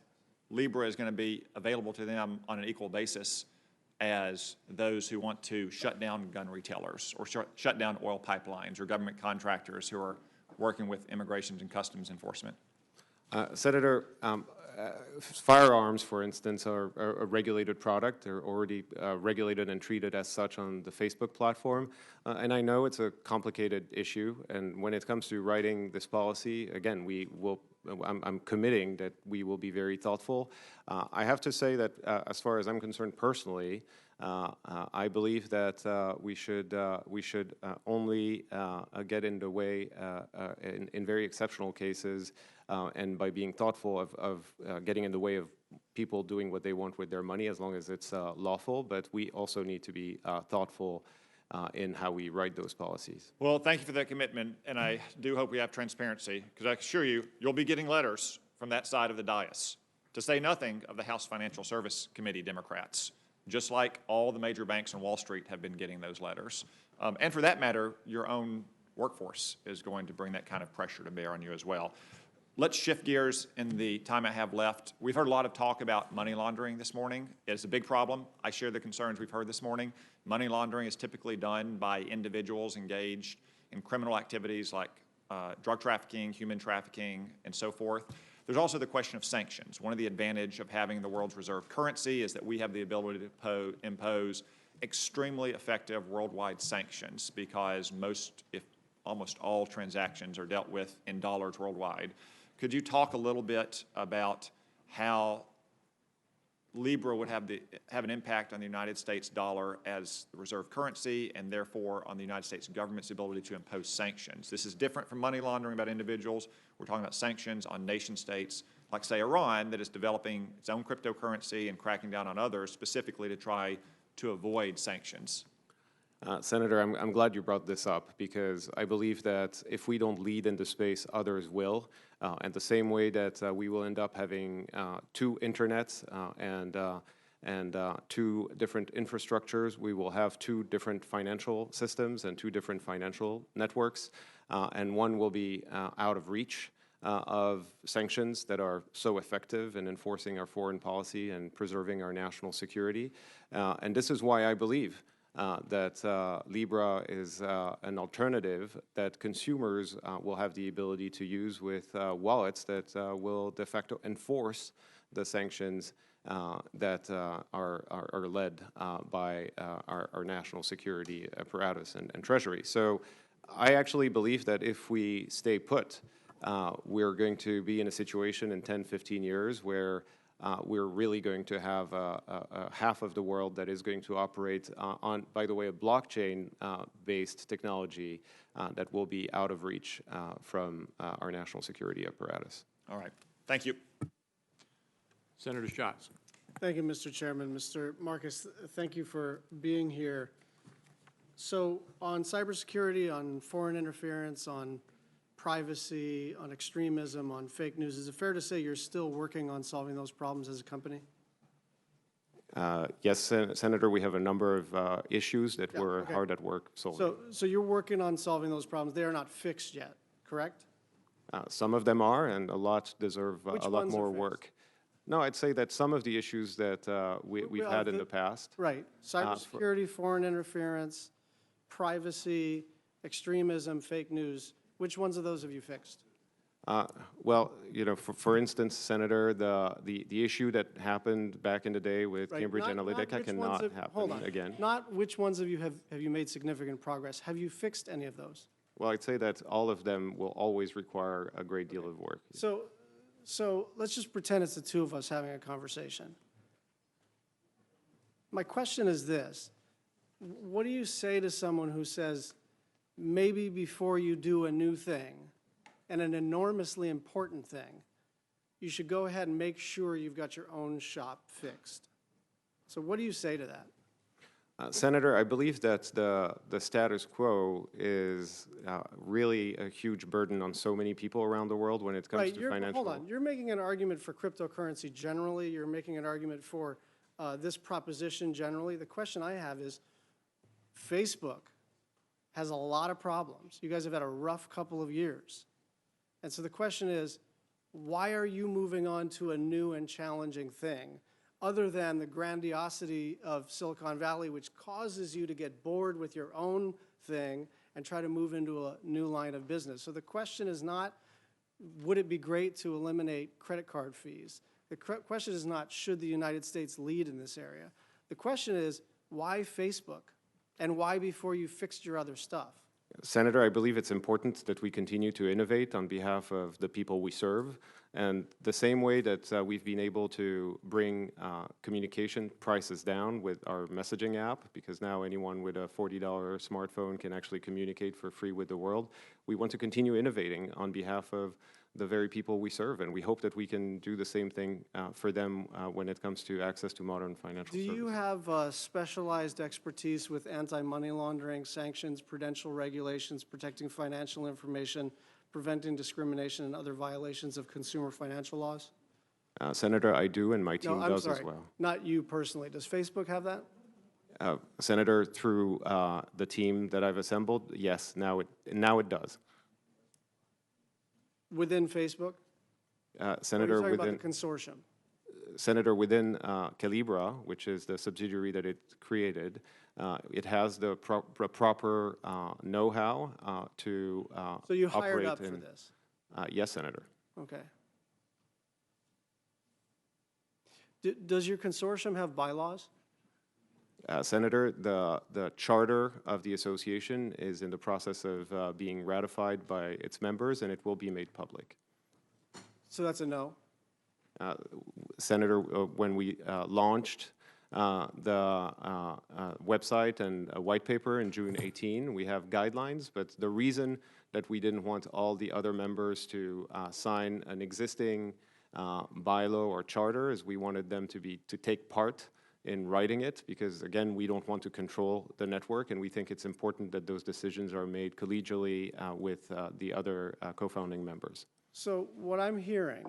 Libre is going to be available to them on an equal basis as those who want to shut down gun retailers or shut down oil pipelines or government contractors who are working with immigration and customs enforcement? Senator, firearms, for instance, are a regulated product. They're already regulated and treated as such on the Facebook platform. And I know it's a complicated issue. And when it comes to writing this policy, again, I'm committing that we will be very thoughtful. I have to say that as far as I'm concerned personally, I believe that we should only get in the way in very exceptional cases and by being thoughtful of getting in the way of people doing what they want with their money as long as it's lawful. But we also need to be thoughtful in how we write those policies. Well, thank you for that commitment, and I do hope we have transparency, because I assure you, you'll be getting letters from that side of the dais, to say nothing of the House Financial Service Committee Democrats, just like all the major banks on Wall Street have been getting those letters. And for that matter, your own workforce is going to bring that kind of pressure to bear on you as well. Let's shift gears in the time I have left. We've heard a lot of talk about money laundering this morning. It's a big problem. I share the concerns we've heard this morning. Money laundering is typically done by individuals engaged in criminal activities like drug trafficking, human trafficking, and so forth. There's also the question of sanctions. One of the advantages of having the world's reserve currency is that we have the ability to impose extremely effective worldwide sanctions because most, if almost all transactions are dealt with in dollars worldwide. Could you talk a little bit about how Libre would have an impact on the United States dollar as the reserve currency and therefore on the United States government's ability to impose sanctions? This is different from money laundering about individuals. We're talking about sanctions on nation states like, say, Iran, that is developing its own cryptocurrency and cracking down on others specifically to try to avoid sanctions. Senator, I'm glad you brought this up because I believe that if we don't lead in the space, others will. And the same way that we will end up having two internets and two different infrastructures. We will have two different financial systems and two different financial networks, and one will be out of reach of sanctions that are so effective in enforcing our foreign policy and preserving our national security. And this is why I believe that Libra is an alternative that consumers will have the ability to use with wallets that will de facto enforce the sanctions that are led by our national security apparatus and Treasury. So I actually believe that if we stay put, we're going to be in a situation in 10, 15 years where we're really going to have half of the world that is going to operate on, by the way, a blockchain-based technology that will be out of reach from our national security apparatus. All right. Thank you. Senator Schatz. Thank you, Mr. Chairman. Mr. Marcus, thank you for being here. So on cybersecurity, on foreign interference, on privacy, on extremism, on fake news, is it fair to say you're still working on solving those problems as a company? Yes, Senator, we have a number of issues that we're hard at work solving. So you're working on solving those problems. They are not fixed yet, correct? Some of them are, and a lot deserve a lot more fixed? work. No, I'd say that some of the issues that we've had in the past. Right. Cybersecurity, foreign interference, privacy, extremism, fake news. Which ones of those have you fixed? Well, you know, for instance, Senator, the issue that happened back in the day with Cambridge Analytica cannot happen again. Not which ones of you have you made significant progress. Have you fixed any of those? Well, I'd say that all of them will always require a great deal of work. So let's just pretend it's the two of us having a conversation. My question is this. What do you say to someone who says, maybe before you do a new thing, and an enormously important thing, you should go ahead and make sure you've got your own shop fixed? So what do you say to that? Senator, I believe that the status quo is really a huge burden on so many people around the world when it comes to financial. Hold on. You're making an argument for cryptocurrency generally. You're making an argument for this proposition generally. The question I have is, Facebook has a lot of problems. You guys have had a rough couple of years. And so the question is, why are you moving on to a new and challenging thing, other than the grandiosity of Silicon Valley, which causes you to get bored with your own thing and try to move into a new line of business? So the question is not, would it be great to eliminate credit card fees? The question is not, should the United States lead in this area? The question is, why Facebook? And why before you fixed your other stuff? Senator, I believe it's important that we continue to innovate on behalf of the people we serve. And the same way that we've been able to bring communication prices down with our messaging app, because now anyone with a $40 smartphone can actually communicate for free with the world, we want to continue innovating on behalf of the very people we serve. And we hope that we can do the same thing for them when it comes to access to modern financial services. Do you have specialized expertise with anti-money laundering, sanctions, prudential regulations, protecting financial information, preventing discrimination, and other violations of consumer financial laws? Senator, I do, and my team does as well. No, I'm sorry, not you personally. Does Facebook have that? Senator, through the team that I've assembled, yes, now it does. Within Facebook? Senator, within about the consortium. Senator, within Libre, which is the subsidiary that it created, it has the proper know-how to So you hired operate up for this? Yes, Senator. Okay. Does your consortium have bylaws? Senator, the charter of the association is in the process of being ratified by its members, and it will be made public. So that's a no? Senator, when we launched the website and a white paper in June 18, we have guidelines, but the reason that we didn't want all the other members to sign an existing bylaw or charter is we wanted them to take part in writing it, because again, we don't want to control the network, and we think it's important that those decisions are made collegially with the other co-founding members. So what I'm hearing,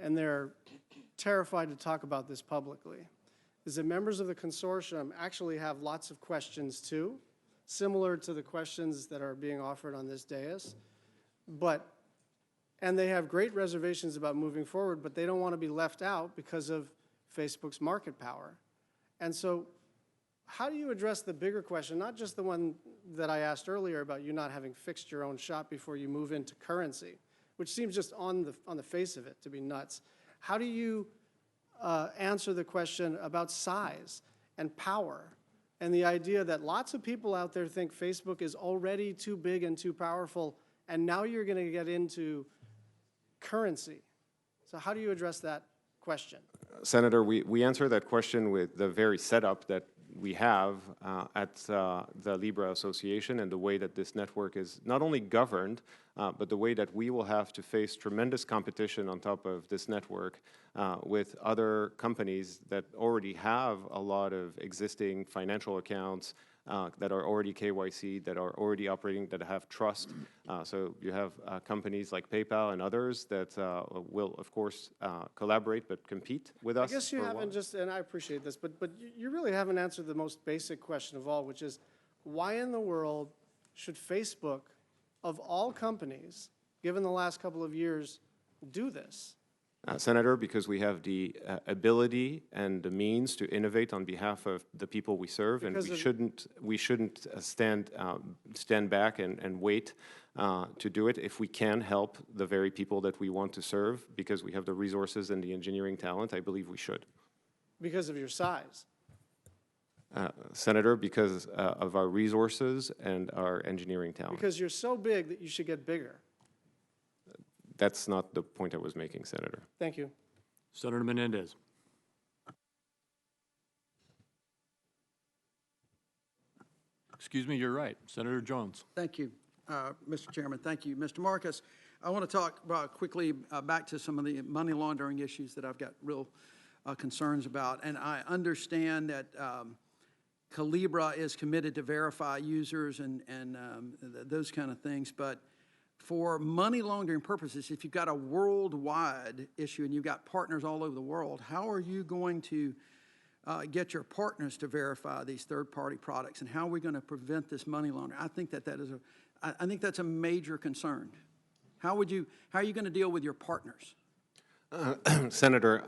and they're terrified to talk about this publicly, is that members of the consortium actually have lots of questions too, similar to the questions that are being offered on this dais, and they have great reservations about moving forward, but they don't want to be left out because of Facebook's market power. And so how do you address the bigger question, not just the one that I asked earlier about you not having fixed your own shop before you move into currency, which seems just on the face of it to be nuts. How do you answer the question about size and power and the idea that lots of people out there think Facebook is already too big and too powerful, and now you're going to get into currency? So how do you address that question? Senator, we answer that question with the very setup that we have at the Libra Association and the way that this network is not only governed, but the way that we will have to face tremendous competition on top of this network with other companies that already have a lot of existing financial accounts that are already KYC, that are already operating, that have trust. So you have companies like PayPal and others that will, of course, collaborate but compete with us. I guess you haven't just, and I appreciate this, but you really haven't answered the most basic question of all, which is why in the world should Facebook, of all companies, given the last couple of years, do this? Senator, because we have the ability and the means to innovate on behalf of the people we serve, and we shouldn't stand back and wait to do it. If we can help the very people that we want to serve, because we have the resources and the engineering talent, I believe we should. Because of your size? Senator, because of our resources and our engineering talent. Because you're so big that you should get bigger. That's not the point I was making, Senator. Thank you. Senator Menendez. Excuse me, you're right. Senator Jones. Thank you, Mr. Chairman. Thank you. Mr. Marcus, I want to talk quickly back to some of the money laundering issues that I've got real concerns about. And I understand that Libre is committed to verify users and those kind of things, but for money laundering purposes, if you've got a worldwide issue and you've got partners all over the world, how are you going to get your partners to verify these third-party products, and how are we going to prevent this money laundering? I think I think that's a major concern. How are you going to deal with your partners? Senator,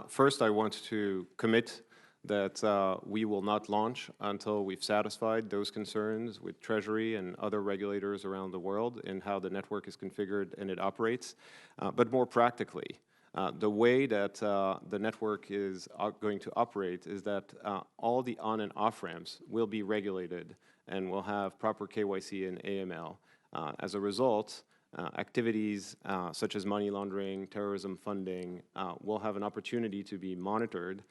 first I want to commit that we will not launch until we've satisfied those concerns with Treasury and other regulators around the world in how the network is configured and it operates. But more practically, the way that the network is going to operate is that all the on and off ramps will be regulated and will have proper KYC and AML. As a result, activities such as money laundering, terrorism funding will have an opportunity to be monitored.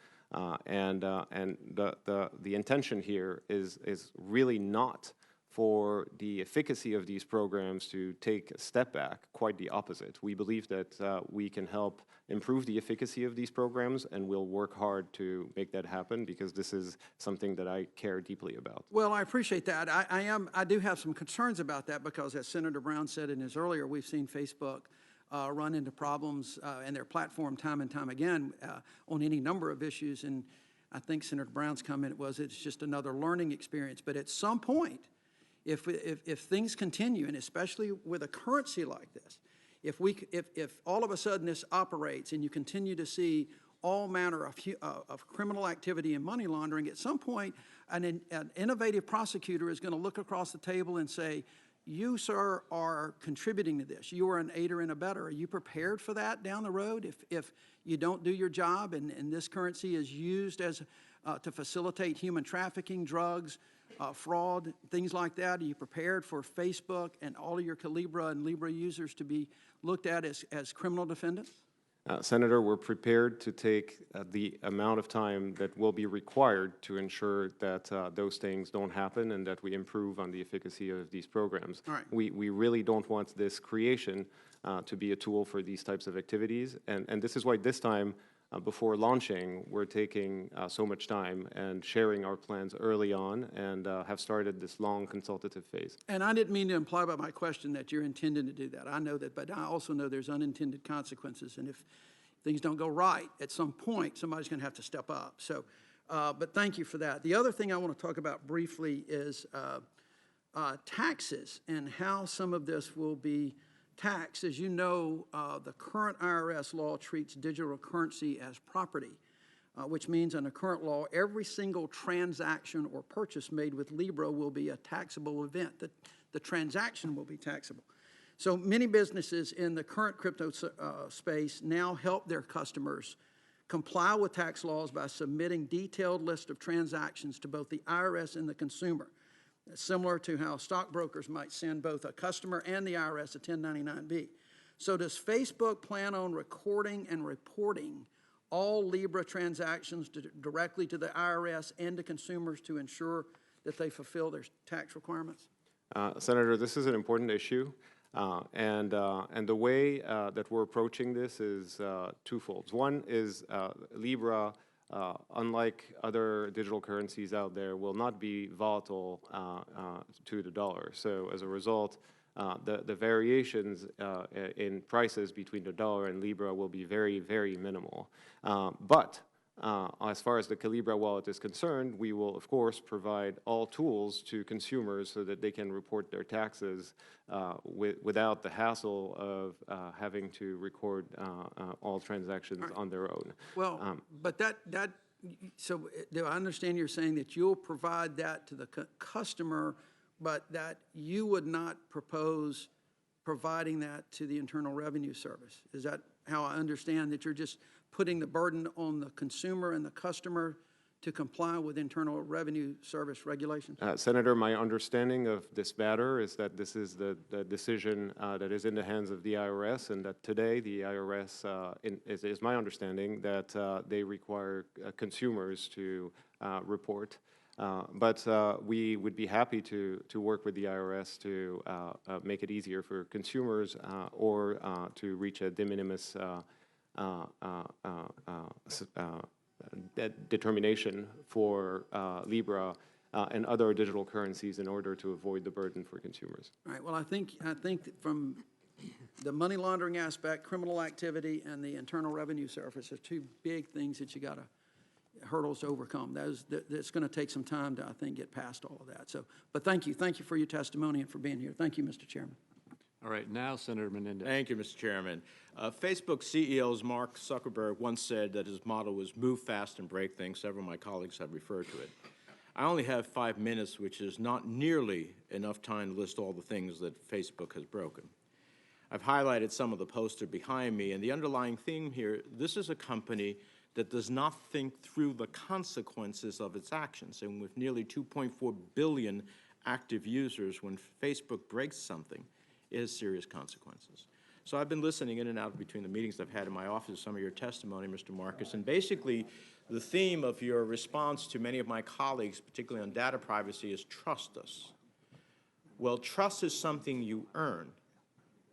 And the intention here is really not for the efficacy of these programs to take a step back, quite the opposite. We believe that we can help improve the efficacy of these programs, and we'll work hard to make that happen, because this is something that I care deeply about. Well, I appreciate that. I do have some concerns about that, because as Senator Brown said in his earlier, we've seen Facebook run into problems in their platform time and time again on any number of issues. And I think Senator Brown's comment was it's just another learning experience. But at some point, if things continue, and especially with a currency like this, if all of a sudden this operates and you continue to see all manner of criminal activity and money laundering, at some point an innovative prosecutor is going to look across the table and say, you, sir, are contributing to this. You are an aider and abetter. Are you prepared for that down the road if you don't do your job and this currency is used as to facilitate human trafficking, drugs, fraud, things like that? Are you prepared for Facebook and all of your Libre and Libre users to be looked at as criminal defendants? Senator, we're prepared to take the amount of time that will be required to ensure that those things don't happen and that we improve on the efficacy of these programs. All right. We really don't want this creation to be a tool for these types of activities. And this is why this time, before launching, we're taking so much time and sharing our plans early on, and have started this long consultative phase. And I didn't mean to imply by my question that you're intending to do that. I know that, but I also know there's unintended consequences. And if things don't go right, at some point, somebody's going to have to step up. So But thank you for that. The other thing I want to talk about briefly is taxes and how some of this will be taxed. As you know, the current IRS law treats digital currency as property, which means under current law, every single transaction or purchase made with Libre will be a taxable event. The transaction will be taxable. So many businesses in the current crypto space now help their customers comply with tax laws by submitting detailed list of transactions to both the IRS and the consumer, similar to how stockbrokers might send both a customer and the IRS a 1099-B. So does Facebook plan on recording and reporting all Libre transactions directly to the IRS and to consumers to ensure that they fulfill their tax requirements? Senator, this is an important issue. And the way that we're approaching this is twofold. One is Libra, unlike other digital currencies out there, will not be volatile to the dollar. So as a result, the variations in prices between the dollar and Libra will be very, very minimal. But as far as the Calibra wallet is concerned, we will, of course, provide all tools to consumers so that they can report their taxes without the hassle of having to record all transactions on their own. Well, but so do I understand you're saying that you'll provide that to the customer, but that you would not propose providing that to the Internal Revenue Service? Is that how I understand that you're just putting the burden on the consumer and the customer to comply with Internal Revenue Service regulations? Senator, my understanding of this matter is that this is the decision that is in the hands of the IRS, and that today the IRS, is my understanding, that they require consumers to report. But we would be happy to work with the IRS to make it easier for consumers or to reach a de minimis determination for Libra and other digital currencies in order to avoid the burden for consumers. All right. Well, I think that from the money laundering aspect, criminal activity, and the Internal Revenue Service are two big things that you got to hurdles to overcome. It's going to take some time to, I think, get past all of that. So, but thank you for your testimony and for being here. Thank you, Mr. Chairman. All right, now Senator Menendez. Thank you, Mr. Chairman. Facebook CEO Mark Zuckerberg once said that his motto was move fast and break things. Several of my colleagues have referred to it. I only have 5 minutes, which is not nearly enough time to list all the things that Facebook has broken. I've highlighted some of the poster behind me, and the underlying theme here, this is a company that does not think through the consequences of its actions. And with nearly 2.4 billion active users, when Facebook breaks something, it has serious consequences. So I've been listening in and out between the meetings I've had in my office, some of your testimony, Mr. Marcus, and basically the theme of your response to many of my colleagues, particularly on data privacy, is trust us. Well, trust is something you earn,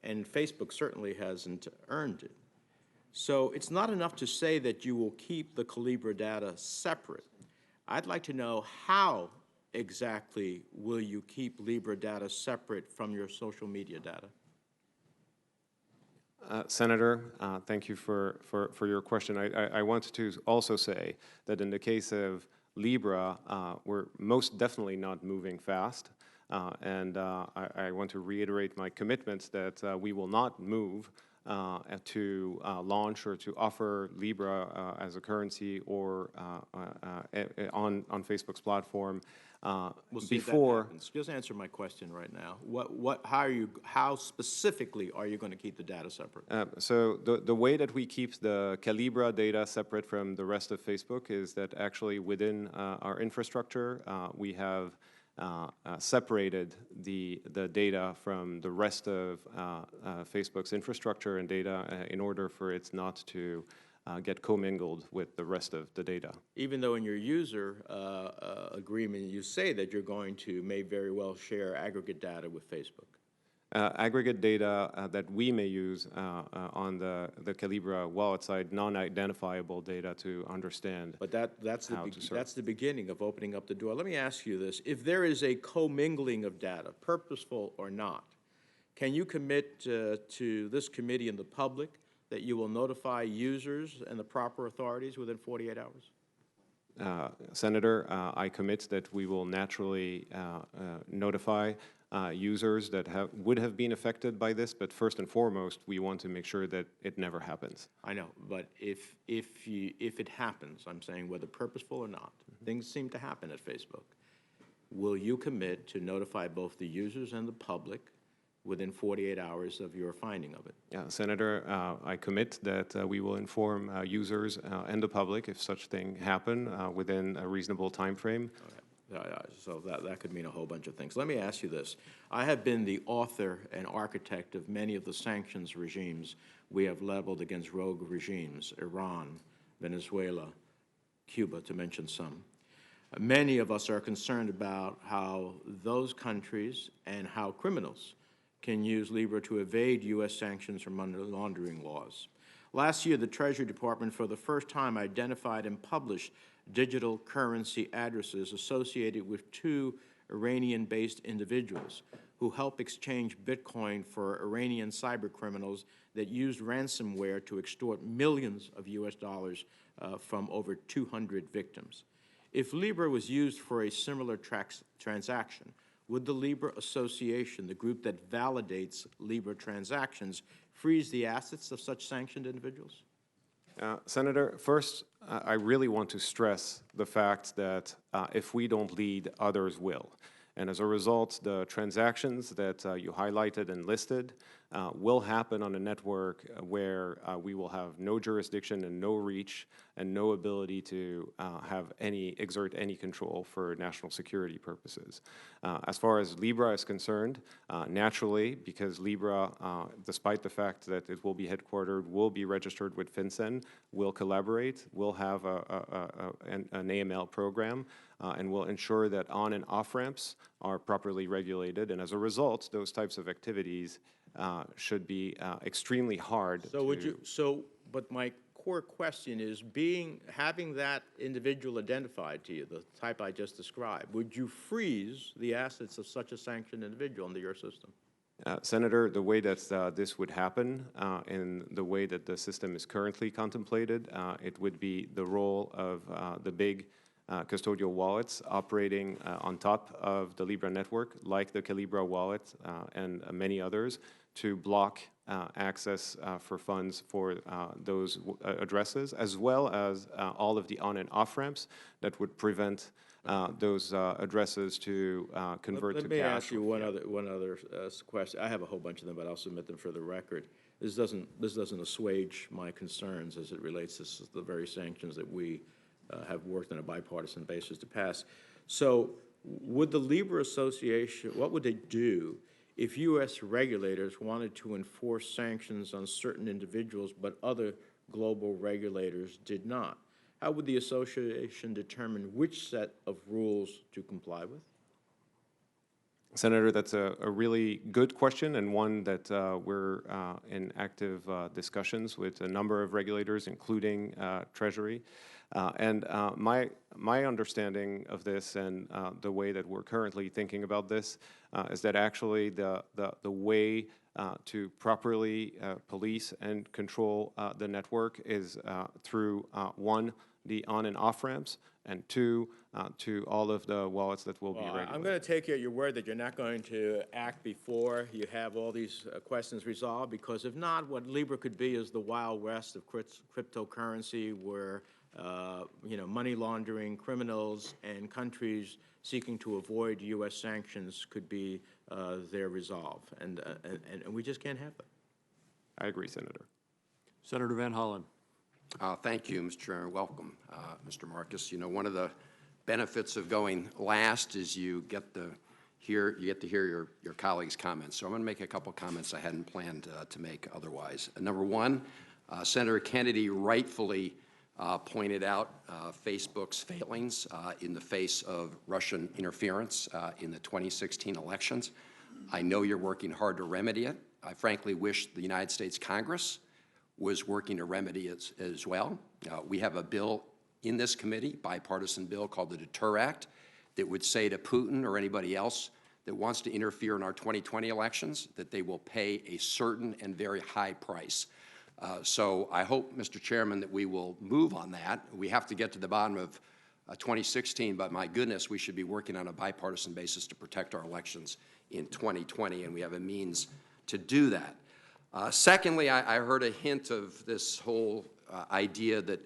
and Facebook certainly hasn't earned it. So it's not enough to say that you will keep the Calibra data separate. I'd like to know how exactly will you keep Libre data separate from your social media data? Senator, thank you for your question. I want to also say that in the case of Libra, we're most definitely not moving fast. And I want to reiterate my commitments that we will not move to launch or to offer Libra as a currency or on Facebook's platform We'll see before. if that happens. Just answer my question right now. How specifically are you going to keep the data separate? So the way that we keep the Calibra data separate from the rest of Facebook is that actually within our infrastructure, we have separated the data from the rest of Facebook's infrastructure and data in order for it not to get commingled with the rest of the data. Even though in your user agreement you say that you're going to may very well share aggregate data with Facebook. Aggregate data that we may use on the Calibra wallet side, non-identifiable data to understand. But that's the beginning of opening up the door. Let me ask you this. If there is a commingling of data, purposeful or not, can you commit to this committee and the public that you will notify users and the proper authorities within 48 hours? Senator, I commit that we will naturally notify users that would have been affected by this, but first and foremost, we want to make sure that it never happens. I know, but if it happens, I'm saying whether purposeful or not, things seem to happen at Facebook. Will you commit to notify both the users and the public within 48 hours of your finding of it? Senator, I commit that we will inform users and the public if such thing happen within a reasonable time frame. So that could mean a whole bunch of things. Let me ask you this. I have been the author and architect of many of the sanctions regimes we have leveled against rogue regimes, Iran, Venezuela, Cuba, to mention some. Many of us are concerned about how those countries and how criminals can use Libre to evade U.S. sanctions or money laundering laws. Last year, the Treasury Department for the first time identified and published digital currency addresses associated with 2 Iranian-based individuals who helped exchange Bitcoin for Iranian cyber criminals that used ransomware to extort millions of U.S. dollars from over 200 victims. If Libre was used for a similar transaction, would the Libra Association, the group that validates Libra transactions, freeze the assets of such sanctioned individuals? Senator, first, I really want to stress the fact that if we don't lead, others will. And as a result, the transactions that you highlighted and listed will happen on a network where we will have no jurisdiction and no reach and no ability to exert any control for national security purposes. As far as Libra is concerned, naturally, because Libra, despite the fact that it will be headquartered, will be registered with FinCEN, will collaborate, will have an AML program, and will ensure that on and off ramps are properly regulated. And as a result, those types of activities should be extremely hard. But my core question is, having that individual identified to you, the type I just described, would you freeze the assets of such a sanctioned individual under your system? Senator, the way that this would happen, in the way that the system is currently contemplated, it would be the role of the big custodial wallets operating on top of the Libra network, like the Calibra wallet and many others, to block access for funds for those addresses, as well as all of the on and off ramps that would prevent those addresses to convert to cash. Let me ask you one other question. I have a whole bunch of them, but I'll submit them for the record. This doesn't assuage my concerns as it relates to the very sanctions that we have worked on a bipartisan basis to pass. So would the Libra Association, what would they do if U.S. regulators wanted to enforce sanctions on certain individuals but other global regulators did not? How would the association determine which set of rules to comply with? Senator, that's a really good question, and one that we're in active discussions with a number of regulators, including Treasury. And my understanding of this and the way that we're currently thinking about this is that actually the way to properly police and control the network is through one, the on and off ramps, and two, to all of the wallets that will be regulated. I'm going to take you at your word that you're not going to act before you have all these questions resolved, because if not, what Libra could be is the Wild West of cryptocurrency, where money laundering criminals and countries seeking to avoid U.S. sanctions could be their resolve, and we just can't have that. I agree, Senator. Senator Van Hollen. Thank you, Mr. Chairman. Welcome, Mr. Marcus. You know, one of the benefits of going last is you get to hear your colleagues' comments. So I'm going to make a couple comments I hadn't planned to make otherwise. Number one, Senator Kennedy rightfully pointed out Facebook's failings in the face of Russian interference in the 2016 elections. I know you're working hard to remedy it. I frankly wish the United States Congress was working to remedy it as well. We have a bill in this committee, bipartisan bill called the Deter Act, that would say to Putin or anybody else that wants to interfere in our 2020 elections that they will pay a certain and very high price. So I hope, Mr. Chairman, that we will move on that. We have to get to the bottom 2016, but my goodness, we should be working on a bipartisan basis to protect our elections in 2020, and we have a means to do that. Secondly, I heard a hint of this whole idea that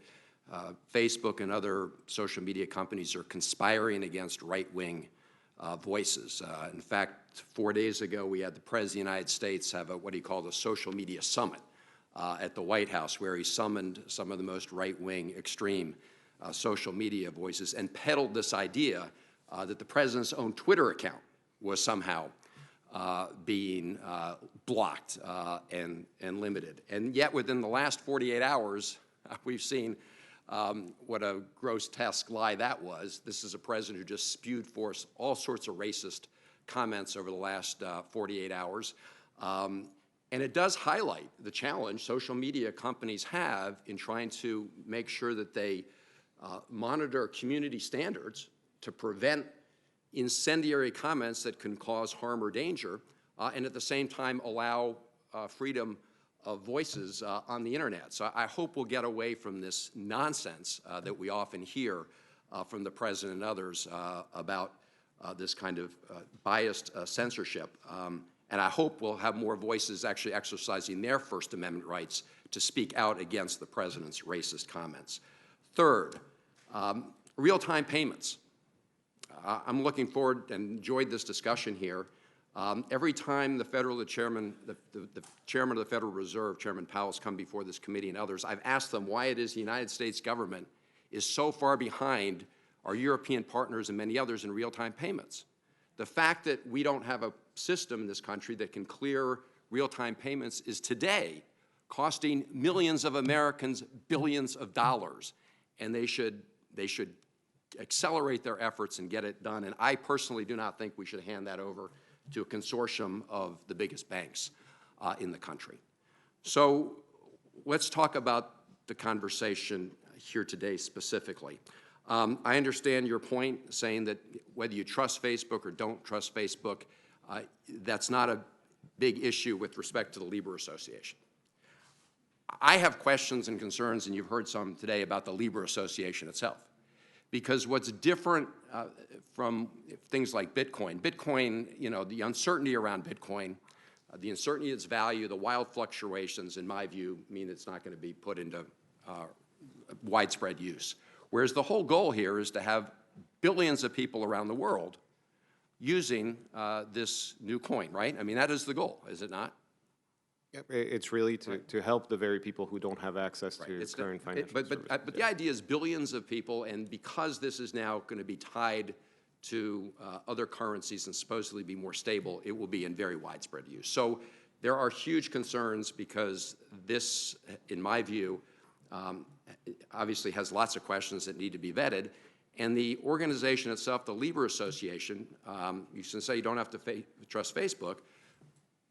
Facebook and other social media companies are conspiring against right-wing voices. In fact, 4 days ago, we had the President of the United States have what he called a social media summit at the White House, where he summoned some of the most right-wing, extreme social media voices and peddled this idea that the President's own Twitter account was somehow being blocked and limited. And yet, within the last 48 hours, we've seen what a grotesque lie that was. This is a president who just spewed forth all sorts of racist comments over the last 48 hours. And it does highlight the challenge social media companies have in trying to make sure that they monitor community standards to prevent incendiary comments that can cause harm or danger, and at the same time allow freedom of voices on the internet. So I hope we'll get away from this nonsense that we often hear from the President and others about this kind of biased censorship. And I hope we'll have more voices actually exercising their First Amendment rights to speak out against the President's racist comments. Third, real-time payments. I'm looking forward and enjoyed this discussion here. Every time the chairman of the Federal Reserve, Chairman Powell, has come before this committee and others, I've asked them why it is the United States government is so far behind our European partners and many others in real-time payments. The fact that we don't have a system in this country that can clear real-time payments is today costing millions of Americans billions of dollars, and they should accelerate their efforts and get it done. And I personally do not think we should hand that over to a consortium of the biggest banks in the country. So let's talk about the conversation here today specifically. I understand your point saying that whether you trust Facebook or don't trust Facebook, that's not a big issue with respect to the Libra Association. I have questions and concerns, and you've heard some today, about the Libra Association itself. Because what's different from things like Bitcoin, you know, the uncertainty around Bitcoin, the uncertainty of its value, the wild fluctuations, in my view, mean it's not going to be put into widespread use. Whereas the whole goal here is to have billions of people around the world using this new coin, right? I mean, that is the goal, is it not? It's really to help the very people who don't have access to current financial services. But the idea is billions of people, and because this is now going to be tied to other currencies and supposedly be more stable, it will be in very widespread use. So there are huge concerns because this, in my view, obviously has lots of questions that need to be vetted. And the organization itself, the Libra Association, you can say you don't have to trust Facebook,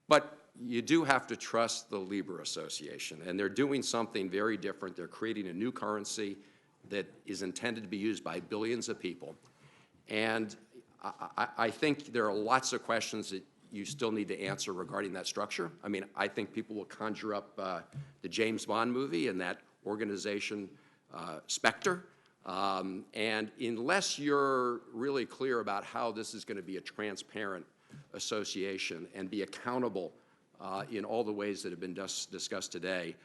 but you do have to trust the Libra Association, and they're doing something very different. They're creating a new currency that is intended to be used by billions of people. And I think there are lots of questions that you still need to answer regarding that structure. I mean, I think people will conjure up the James Bond movie and that organization Spectre. And unless you're really clear about how this is going to be a transparent association and be accountable in all the ways that have been discussed today,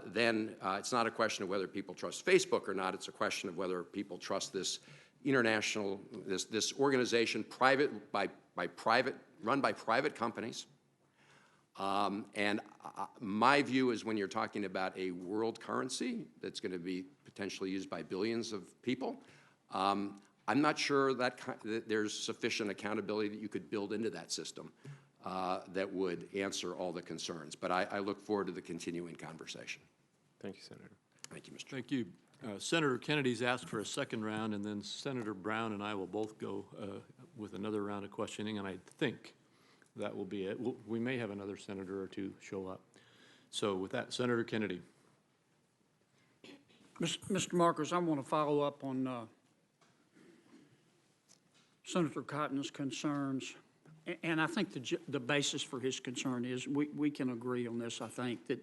then it's not a question of whether people trust Facebook or not. It's a question of whether people trust this international, this organization, run by private companies. And my view is when you're talking about a world currency that's going to be potentially used by billions of people, I'm not sure that there's sufficient accountability that you could build into that system that would answer all the concerns. But I look forward to the continuing conversation. Thank you, Senator. Thank you, Mr. Thank you. Senator Kennedy's asked for a second round, and then Senator Brown and I will both go with another round of questioning, and I think that will be it. We may have another senator or two show up. So with that, Senator Kennedy. Mr. Marcus, I want to follow up on Senator Cotton's concerns. And I think the basis for his concern is we can agree on this, I think, that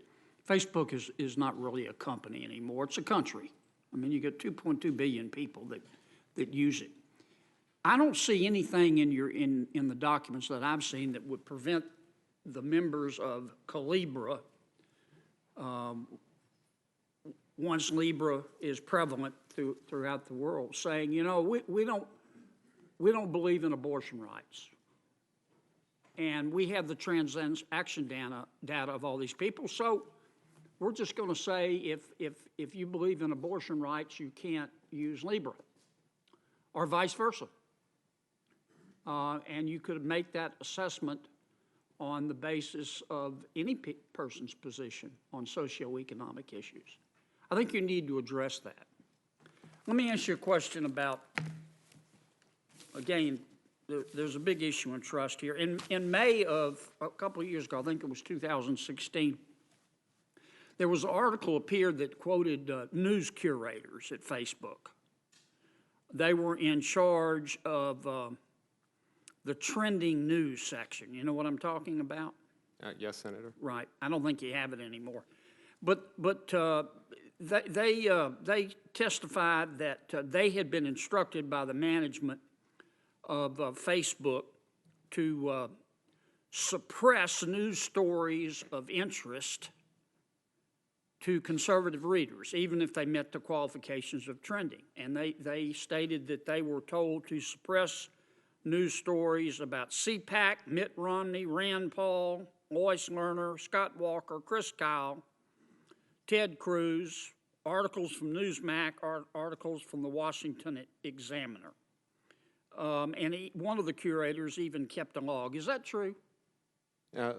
Facebook is not really a company anymore. It's a country. I mean, you got 2.2 billion people that use it. I don't see anything in the documents that I've seen that would prevent the members of Libre, once Libre is prevalent throughout the world, saying, you know, we don't believe in abortion rights. And we have the transaction data of all these people, so we're just going to say if you believe in abortion rights, you can't use Libre, or vice versa. And you could make that assessment on the basis of any person's position on socioeconomic issues. I think you need to address that. Let me ask you a question about, again, there's a big issue in trust here. In May of a couple of years ago, I think it was 2016, there was an article appeared that quoted news curators at Facebook. They were in charge of the trending news section. You know what I'm talking about? Yes, Senator. Right. I don't think you have it anymore. But they testified that they had been instructed by the management of Facebook to suppress news stories of interest to conservative readers, even if they met the qualifications of trending. And they stated that they were told to suppress news stories about CPAC, Mitt Romney, Rand Paul, Lois Lerner, Scott Walker, Chris Kyle, Ted Cruz, articles from Newsmax, articles from the Washington Examiner. And one of the curators even kept a log. Is that true?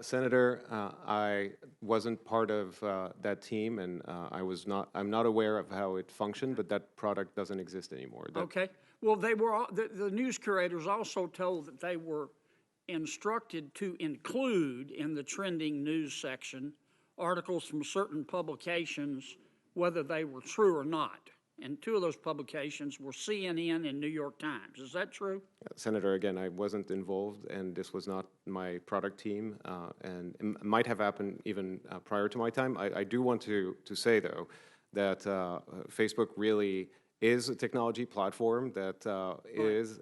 Senator, I wasn't part of that team, and I'm not aware of how it functioned, but that product doesn't exist anymore. Okay. Well, the news curators also told that they were instructed to include in the trending news section articles from certain publications, whether they were true or not. And two of those publications were CNN and New York Times. Is that true? Senator, again, I wasn't involved, and this was not my product team, and it might have happened even prior to my time. I do want to say, though, that Facebook really is a technology platform that is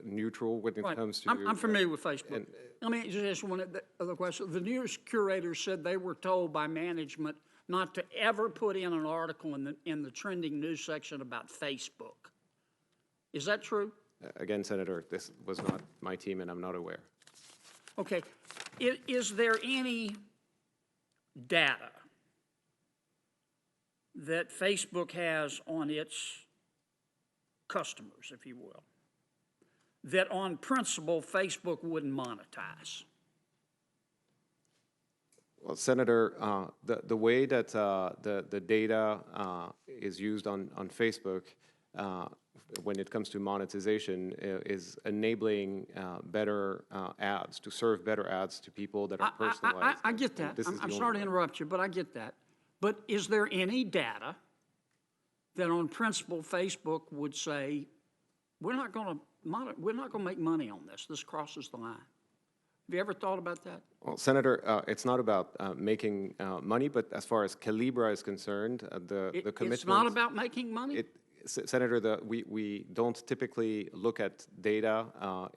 neutral when it comes to... I'm familiar with Facebook. Let me just ask one other question. The news curators said they were told by management not to ever put in an article in the trending news section about Facebook. Is that true? Again, Senator, this was not my team, and I'm not aware. Okay. Is there any data that Facebook has on its customers, if you will, that on principle Facebook wouldn't monetize? Well, Senator, the way that the data is used on Facebook when it comes to monetization is enabling better ads, to serve better ads to people that are personalized. I get that. I'm sorry to interrupt you, but I get that. But is there any data that on principle Facebook would say, we're not going to make money on this. This crosses the line. Have you ever thought about that? Well, Senator, it's not about making money, but as far as Libre is concerned, the commitment... It's not about making money? Senator, we don't typically look at data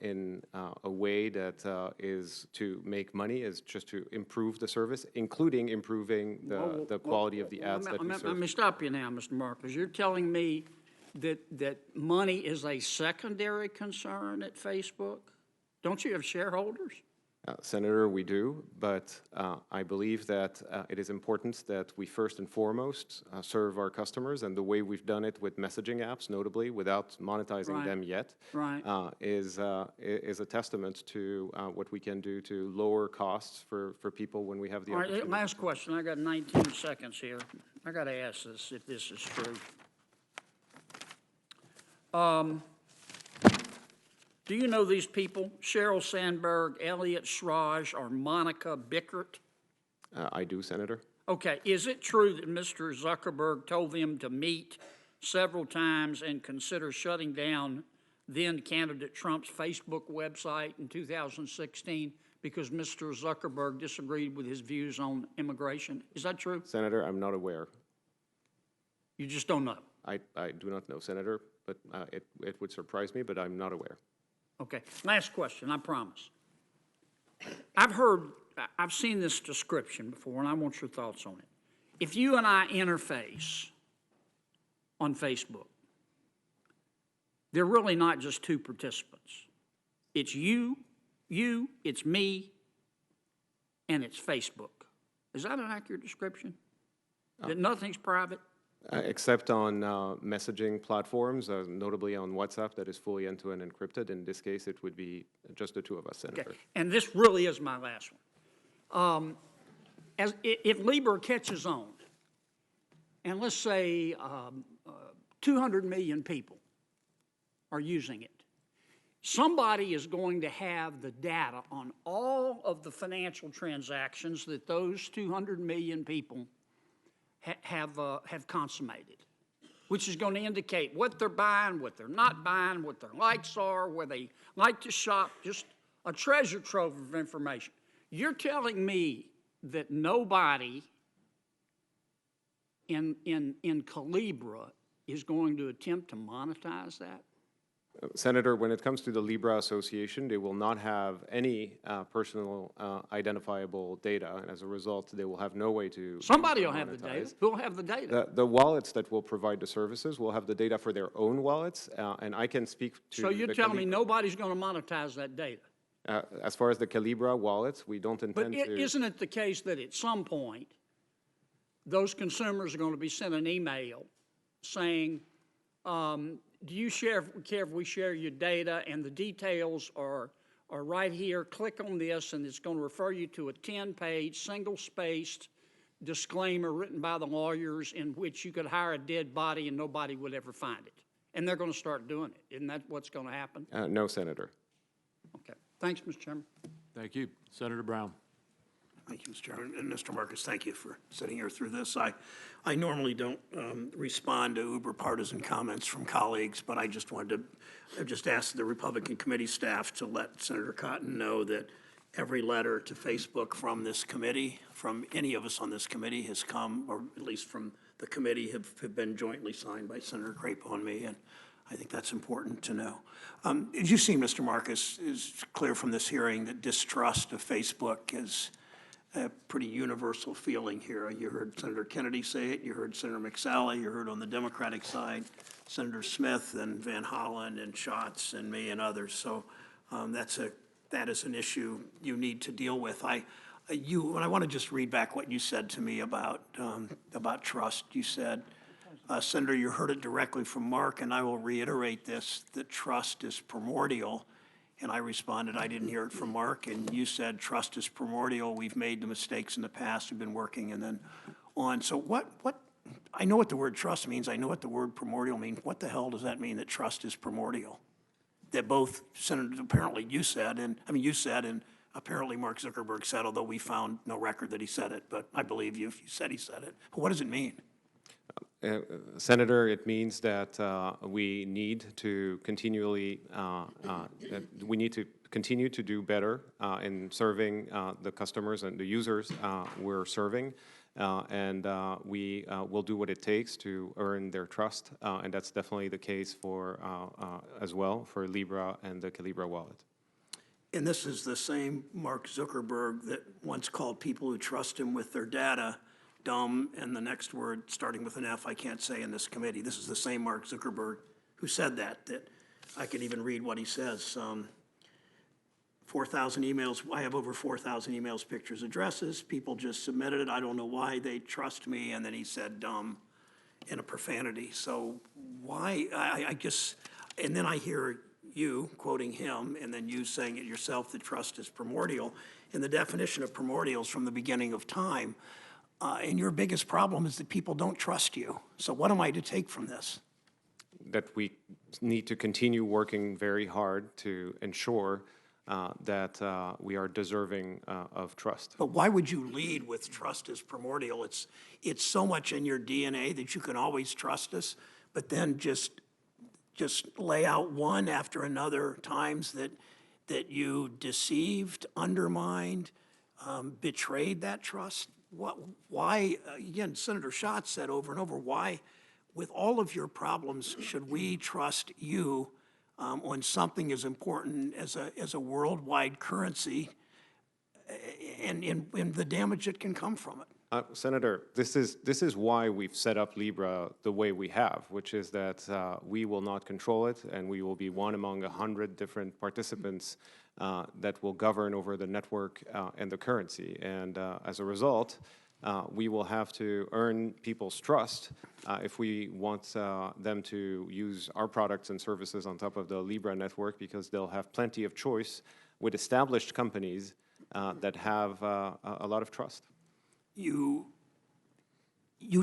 in a way that is to make money, is just to improve the service, including improving the quality of the ads that we serve. Let me stop you now, Mr. Marcus. You're telling me that money is a secondary concern at Facebook? Don't you have shareholders? Senator, we do, but I believe that it is important that we first and foremost serve our customers, and the way we've done it with messaging apps, notably, without monetizing them yet, is a testament to what we can do to lower costs for people when we have the opportunity. All right, last question. I got 19 seconds here. I got to ask this, if this is true. Do you know these people? Sheryl Sandberg, Elliot Schrage, or Monica Bickert? I do, Senator. Okay. Is it true that Mr. Zuckerberg told them to meet several times and consider shutting down then-candidate Trump's Facebook website in 2016 because Mr. Zuckerberg disagreed with his views on immigration? Is that true? Senator, I'm not aware. You just don't know? I do not know, Senator, but it would surprise me, but I'm not aware. Okay, last question, I promise. I've seen this description before, and I want your thoughts on it. If you and I interface on Facebook, they're really not just two participants. It's you, it's me, and it's Facebook. Is that an accurate description? That nothing's private? Except on messaging platforms, notably on WhatsApp, that is fully end-to-end encrypted. In this case, it would be just the two of us, Senator. Okay, and this really is my last one. If Libre catches on, and let's say 200 million people are using it, somebody is going to have the data on all of the financial transactions that those 200 million people have consummated, which is going to indicate what they're buying, what they're not buying, what their likes are, where they like to shop, just a treasure trove of information. You're telling me that nobody in Calibra is going to attempt to monetize that? Senator, when it comes to the Libra Association, they will not have any personal identifiable data, and as a result, they will have no way to Somebody will have the data. Who'll have the data? The wallets that will provide the services will have the data for their own wallets, and I can speak to So you're telling me nobody's going to monetize that data? As far as the Calibra wallets, we don't intend But to. isn't it the case that at some point, those consumers are going to be sent an email saying, do you care if we share your data, and the details are right here, click on this, and it's going to refer you to a 10-page, single-spaced disclaimer written by the lawyers in which you could hire a dead body and nobody would ever find it. And they're going to start doing it. Isn't that what's going to happen? No, Senator. Okay. Thanks, Mr. Chairman. Thank you. Senator Brown. Thank you, Mr. Chairman. And Mr. Marcus, thank you for sitting here through this. I normally don't respond to uber partisan comments from colleagues, but I just wanted to just ask the Republican committee staff to let Senator Cotton know that every letter to Facebook from this committee, from any of us on this committee, has come, or at least from the committee, have been jointly signed by Senator Crapo and me, and I think that's important to know. As you've seen, Mr. Marcus, is clear from this hearing that distrust of Facebook is a pretty universal feeling here. You heard Senator Kennedy say it, you heard Senator McSally, you heard on the Democratic side, Senator Smith and Van Hollen and Schatz and me and others. So that is an issue you need to deal with. And I want to just read back what you said to me about trust. You said, Senator, you heard it directly from Mark, and I will reiterate this, that trust is primordial. And I responded, I didn't hear it from Mark, and you said trust is primordial. We've made the mistakes in the past. We've been working, and then on. So I know what the word trust means. I know what the word primordial means. What the hell does that mean, that trust is primordial? That both senators, apparently you said, and apparently Mark Zuckerberg said, although we found no record that he said it, but I believe you if you said he said it. But what does it mean? Senator, it means that we need to continually, continue to do better in serving the customers and the users we're serving, and we will do what it takes to earn their trust, and that's definitely the case for as well for Libra and the Calibra wallet. And this is the same Mark Zuckerberg that once called people who trust him with their data dumb, and the next word starting with an F I can't say in this committee. This is the same Mark Zuckerberg who said that I could even read what he says. 4,000 emails, I have over 4,000 emails, pictures, addresses. People just submitted it. I don't know why they trust me. And then he said dumb in a profanity. So why, I guess, and then I hear you quoting him and then you saying it yourself that trust is primordial. And the definition of primordial is from the beginning of time. And your biggest problem is that people don't trust you. So what am I to take from this? That we need to continue working very hard to ensure that we are deserving of trust. But why would you lead with trust is primordial? It's so much in your DNA that you can always trust us, but then just lay out one after another times that you deceived, undermined, betrayed that trust. Why, again, Senator Schatz said over and over, why with all of your problems, should we trust you on something as important as a worldwide currency and the damage that can come from it? Senator, this is why we've set up Libra the way we have, which is that we will not control it, and we will be one among 100 different participants that will govern over the network and the currency. And as a result, we will have to earn people's trust if we want them to use our products and services on top of the Libra network, because they'll have plenty of choice with established companies that have a lot of trust. You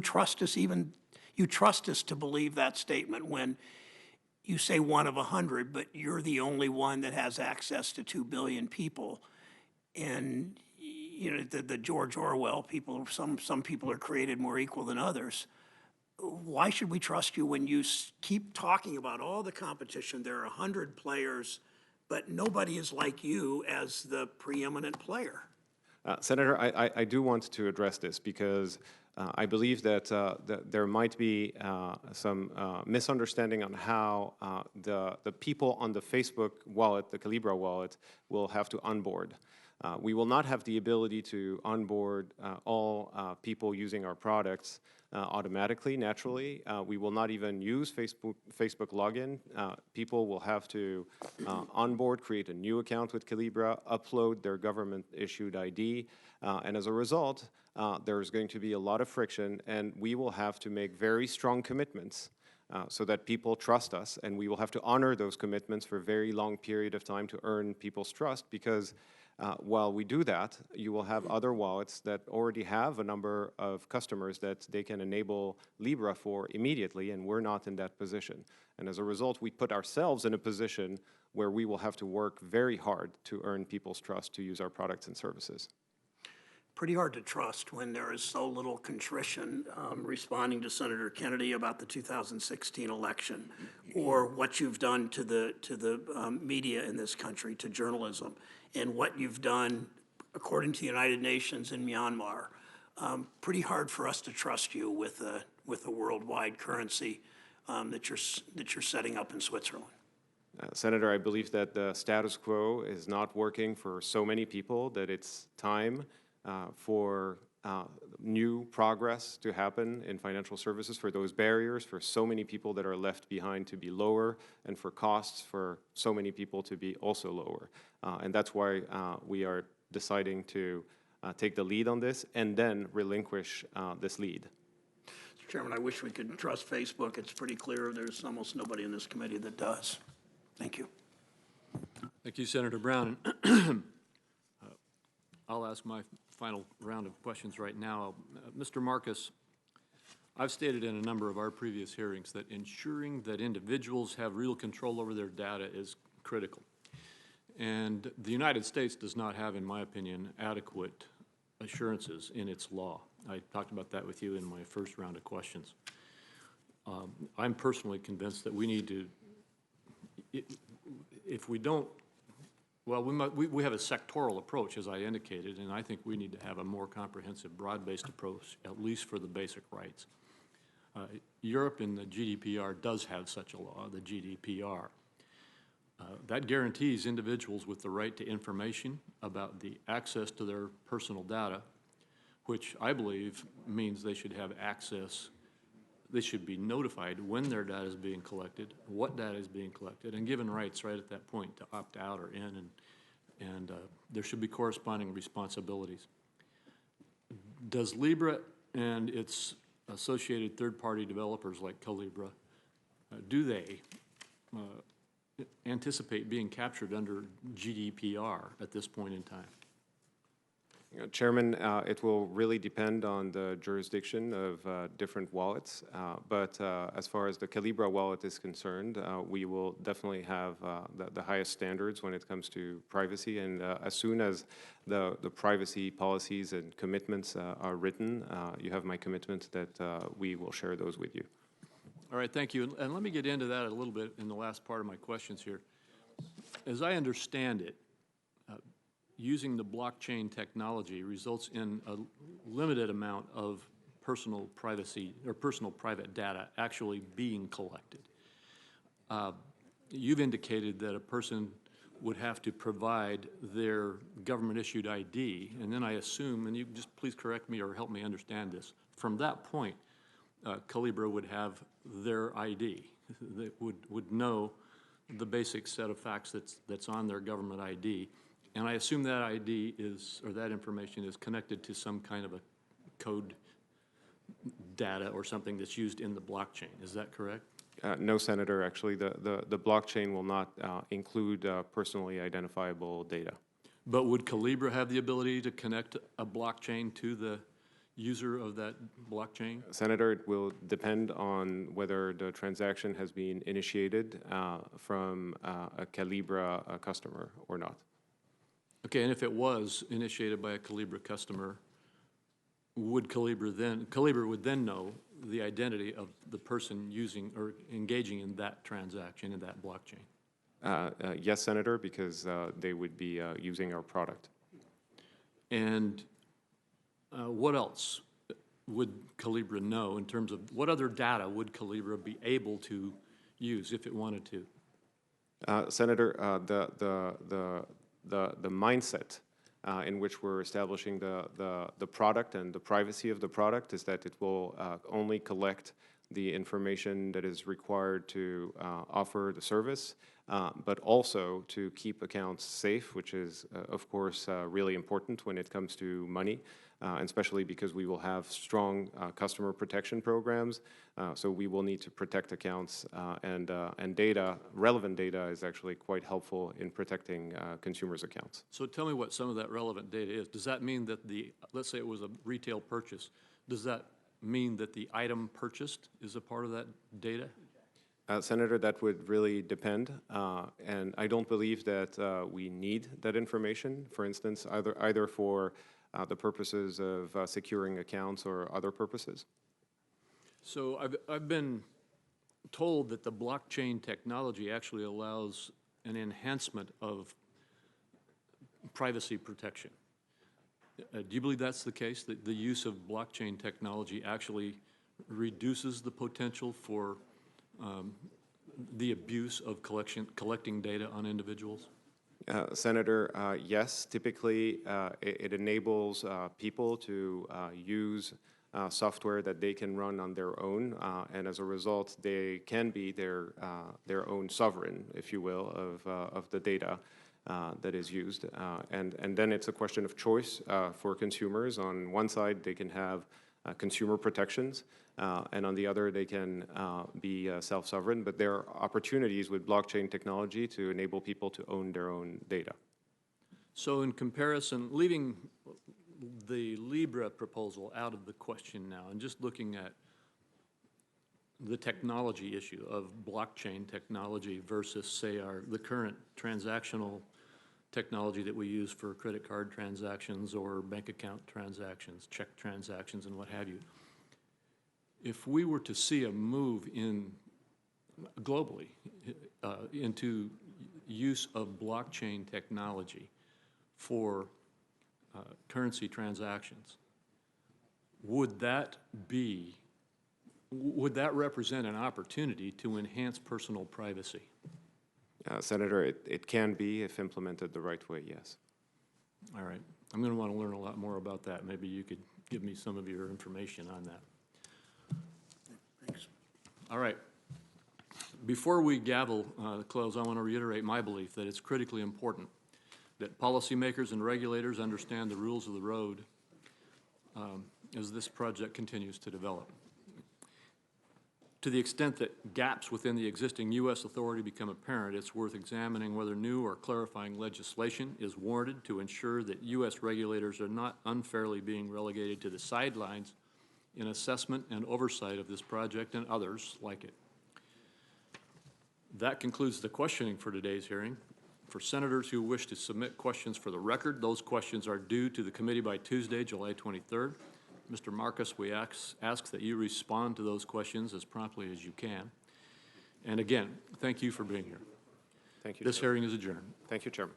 trust us to believe that statement when you say one of 100, but you're the only one that has access to 2 billion people. And you know, the George Orwell people, some people are created more equal than others. Why should we trust you when you keep talking about all the competition? There are 100 players, but nobody is like you as the preeminent player. Senator, I do want to address this because I believe that there might be some misunderstanding on how the people on the Facebook wallet, the Libra wallet, will have to onboard. We will not have the ability to onboard all people using our products automatically, naturally. We will not even use Facebook login. People will have to onboard, create a new account with Libra, upload their government-issued ID, and as a result, there's going to be a lot of friction, and we will have to make very strong commitments so that people trust us, and we will have to honor those commitments for a very long period of time to earn people's trust, because while we do that, you will have other wallets that already have a number of customers that they can enable Libra for immediately, and we're not in that position. And as a result, we put ourselves in a position where we will have to work very hard to earn people's trust to use our products and services. Pretty hard to trust when there is so little contrition responding to Senator Kennedy about the 2016 election, or what you've done to the media in this country, to journalism, and what you've done, according to the United Nations, in Myanmar. Pretty hard for us to trust you with a worldwide currency that you're setting up in Switzerland. Senator, I believe that the status quo is not working for so many people that it's time for new progress to happen in financial services, for those barriers for so many people that are left behind to be lower, and for costs for so many people to be also lower. And that's why we are deciding to take the lead on this and then relinquish this lead. Mr. Chairman, I wish we could trust Facebook. It's pretty clear there's almost nobody in this committee that does. Thank you. Thank you, Senator Brown. I'll ask my final round of questions right now. Mr. Marcus, I've stated in a number of our previous hearings that ensuring that individuals have real control over their data is critical. And the United States does not have, in my opinion, adequate assurances in its law. I talked about that with you in my first round of questions. I'm personally convinced that we need to, if we don't, well, we have a sectoral approach, as I indicated, and I think we need to have a more comprehensive, broad-based approach, at least for the basic rights. Europe in the GDPR does have such a law, the GDPR. That guarantees individuals with the right to information about the access to their personal data, which I believe means they should have access, they should be notified when their data is being collected, what data is being collected, and given rights right at that point to opt out or in, and there should be corresponding responsibilities. Does Libre and its associated third-party developers like Libra, do they anticipate being captured under GDPR at this point in time? Chairman, it will really depend on the jurisdiction of different wallets, but as far as the Libra wallet is concerned, we will definitely have the highest standards when it comes to privacy, and as soon as the privacy policies and commitments are written, you have my commitment that we will share those with you. All right, thank you. And let me get into that a little bit in the last part of my questions here. As I understand it, using the blockchain technology results in a limited amount of personal privacy or personal private data actually being collected. You've indicated that a person would have to provide their government-issued ID, and then I assume, and you just please correct me or help me understand this, from that point, Libre would have their ID, that would know the basic set of facts that's on their government ID, and I assume that ID is, or that information is connected to some kind of a code data or something that's used in the blockchain. Is that correct? No, Senator. Actually, the blockchain will not include personally identifiable data. But would Libre have the ability to connect a blockchain to the user of that blockchain? Senator, it will depend on whether the transaction has been initiated from a Libre customer or not. Okay, and if it was initiated by a Libre customer, would Libre would then know the identity of the person using or engaging in that transaction in that blockchain? Yes, Senator, because they would be using our product. And what else would Libre know in terms of what other data would Libre be able to use if it wanted to? Senator, the mindset in which we're establishing the product and the privacy of the product is that it will only collect the information that is required to offer the service, but also to keep accounts safe, which is, of course, really important when it comes to money, and especially because we will have strong customer protection programs. So we will need to protect accounts, and data, relevant data, is actually quite helpful in protecting consumers' accounts. So tell me what some of that relevant data is. Does that mean that let's say it was a retail purchase, does that mean that the item purchased is a part of that data? Senator, that would really depend, and I don't believe that we need that information, for instance, either for the purposes of securing accounts or other purposes. So I've been told that the blockchain technology actually allows an enhancement of privacy protection. Do you believe that's the case, that the use of blockchain technology actually reduces the potential for the abuse of collecting data on individuals? Senator, yes. Typically, it enables people to use software that they can run on their own, and as a result, they can be their own sovereign, if you will, of the data that is used. And then it's a question of choice for consumers. On one side, they can have consumer protections, and on the other, they can be self-sovereign. But there are opportunities with blockchain technology to enable people to own their own data. So in comparison, leaving the Libre proposal out of the question now and just looking at the technology issue of blockchain technology versus, say, the current transactional technology that we use for credit card transactions or bank account transactions, check transactions, and what have you. If we were to see a move globally into use of blockchain technology for currency transactions, would that represent an opportunity to enhance personal privacy? Senator, it can be if implemented the right way, yes. All right. I'm going to want to learn a lot more about that. Maybe you could give me some of your information on that. Thanks. All right. Before we gavel close, I want to reiterate my belief that it's critically important that policymakers and regulators understand the rules of the road as this project continues to develop. To the extent that gaps within the existing U.S. authority become apparent, it's worth examining whether new or clarifying legislation is warranted to ensure that U.S. regulators are not unfairly being relegated to the sidelines in assessment and oversight of this project and others like it. That concludes the questioning for today's hearing. For senators who wish to submit questions for the record, those questions are due to the committee by Tuesday, July 23rd. Mr. Marcus, we ask that you respond to those questions as promptly as you can. And again, thank you for being here. Thank you. This hearing is adjourned. Thank you, Chairman.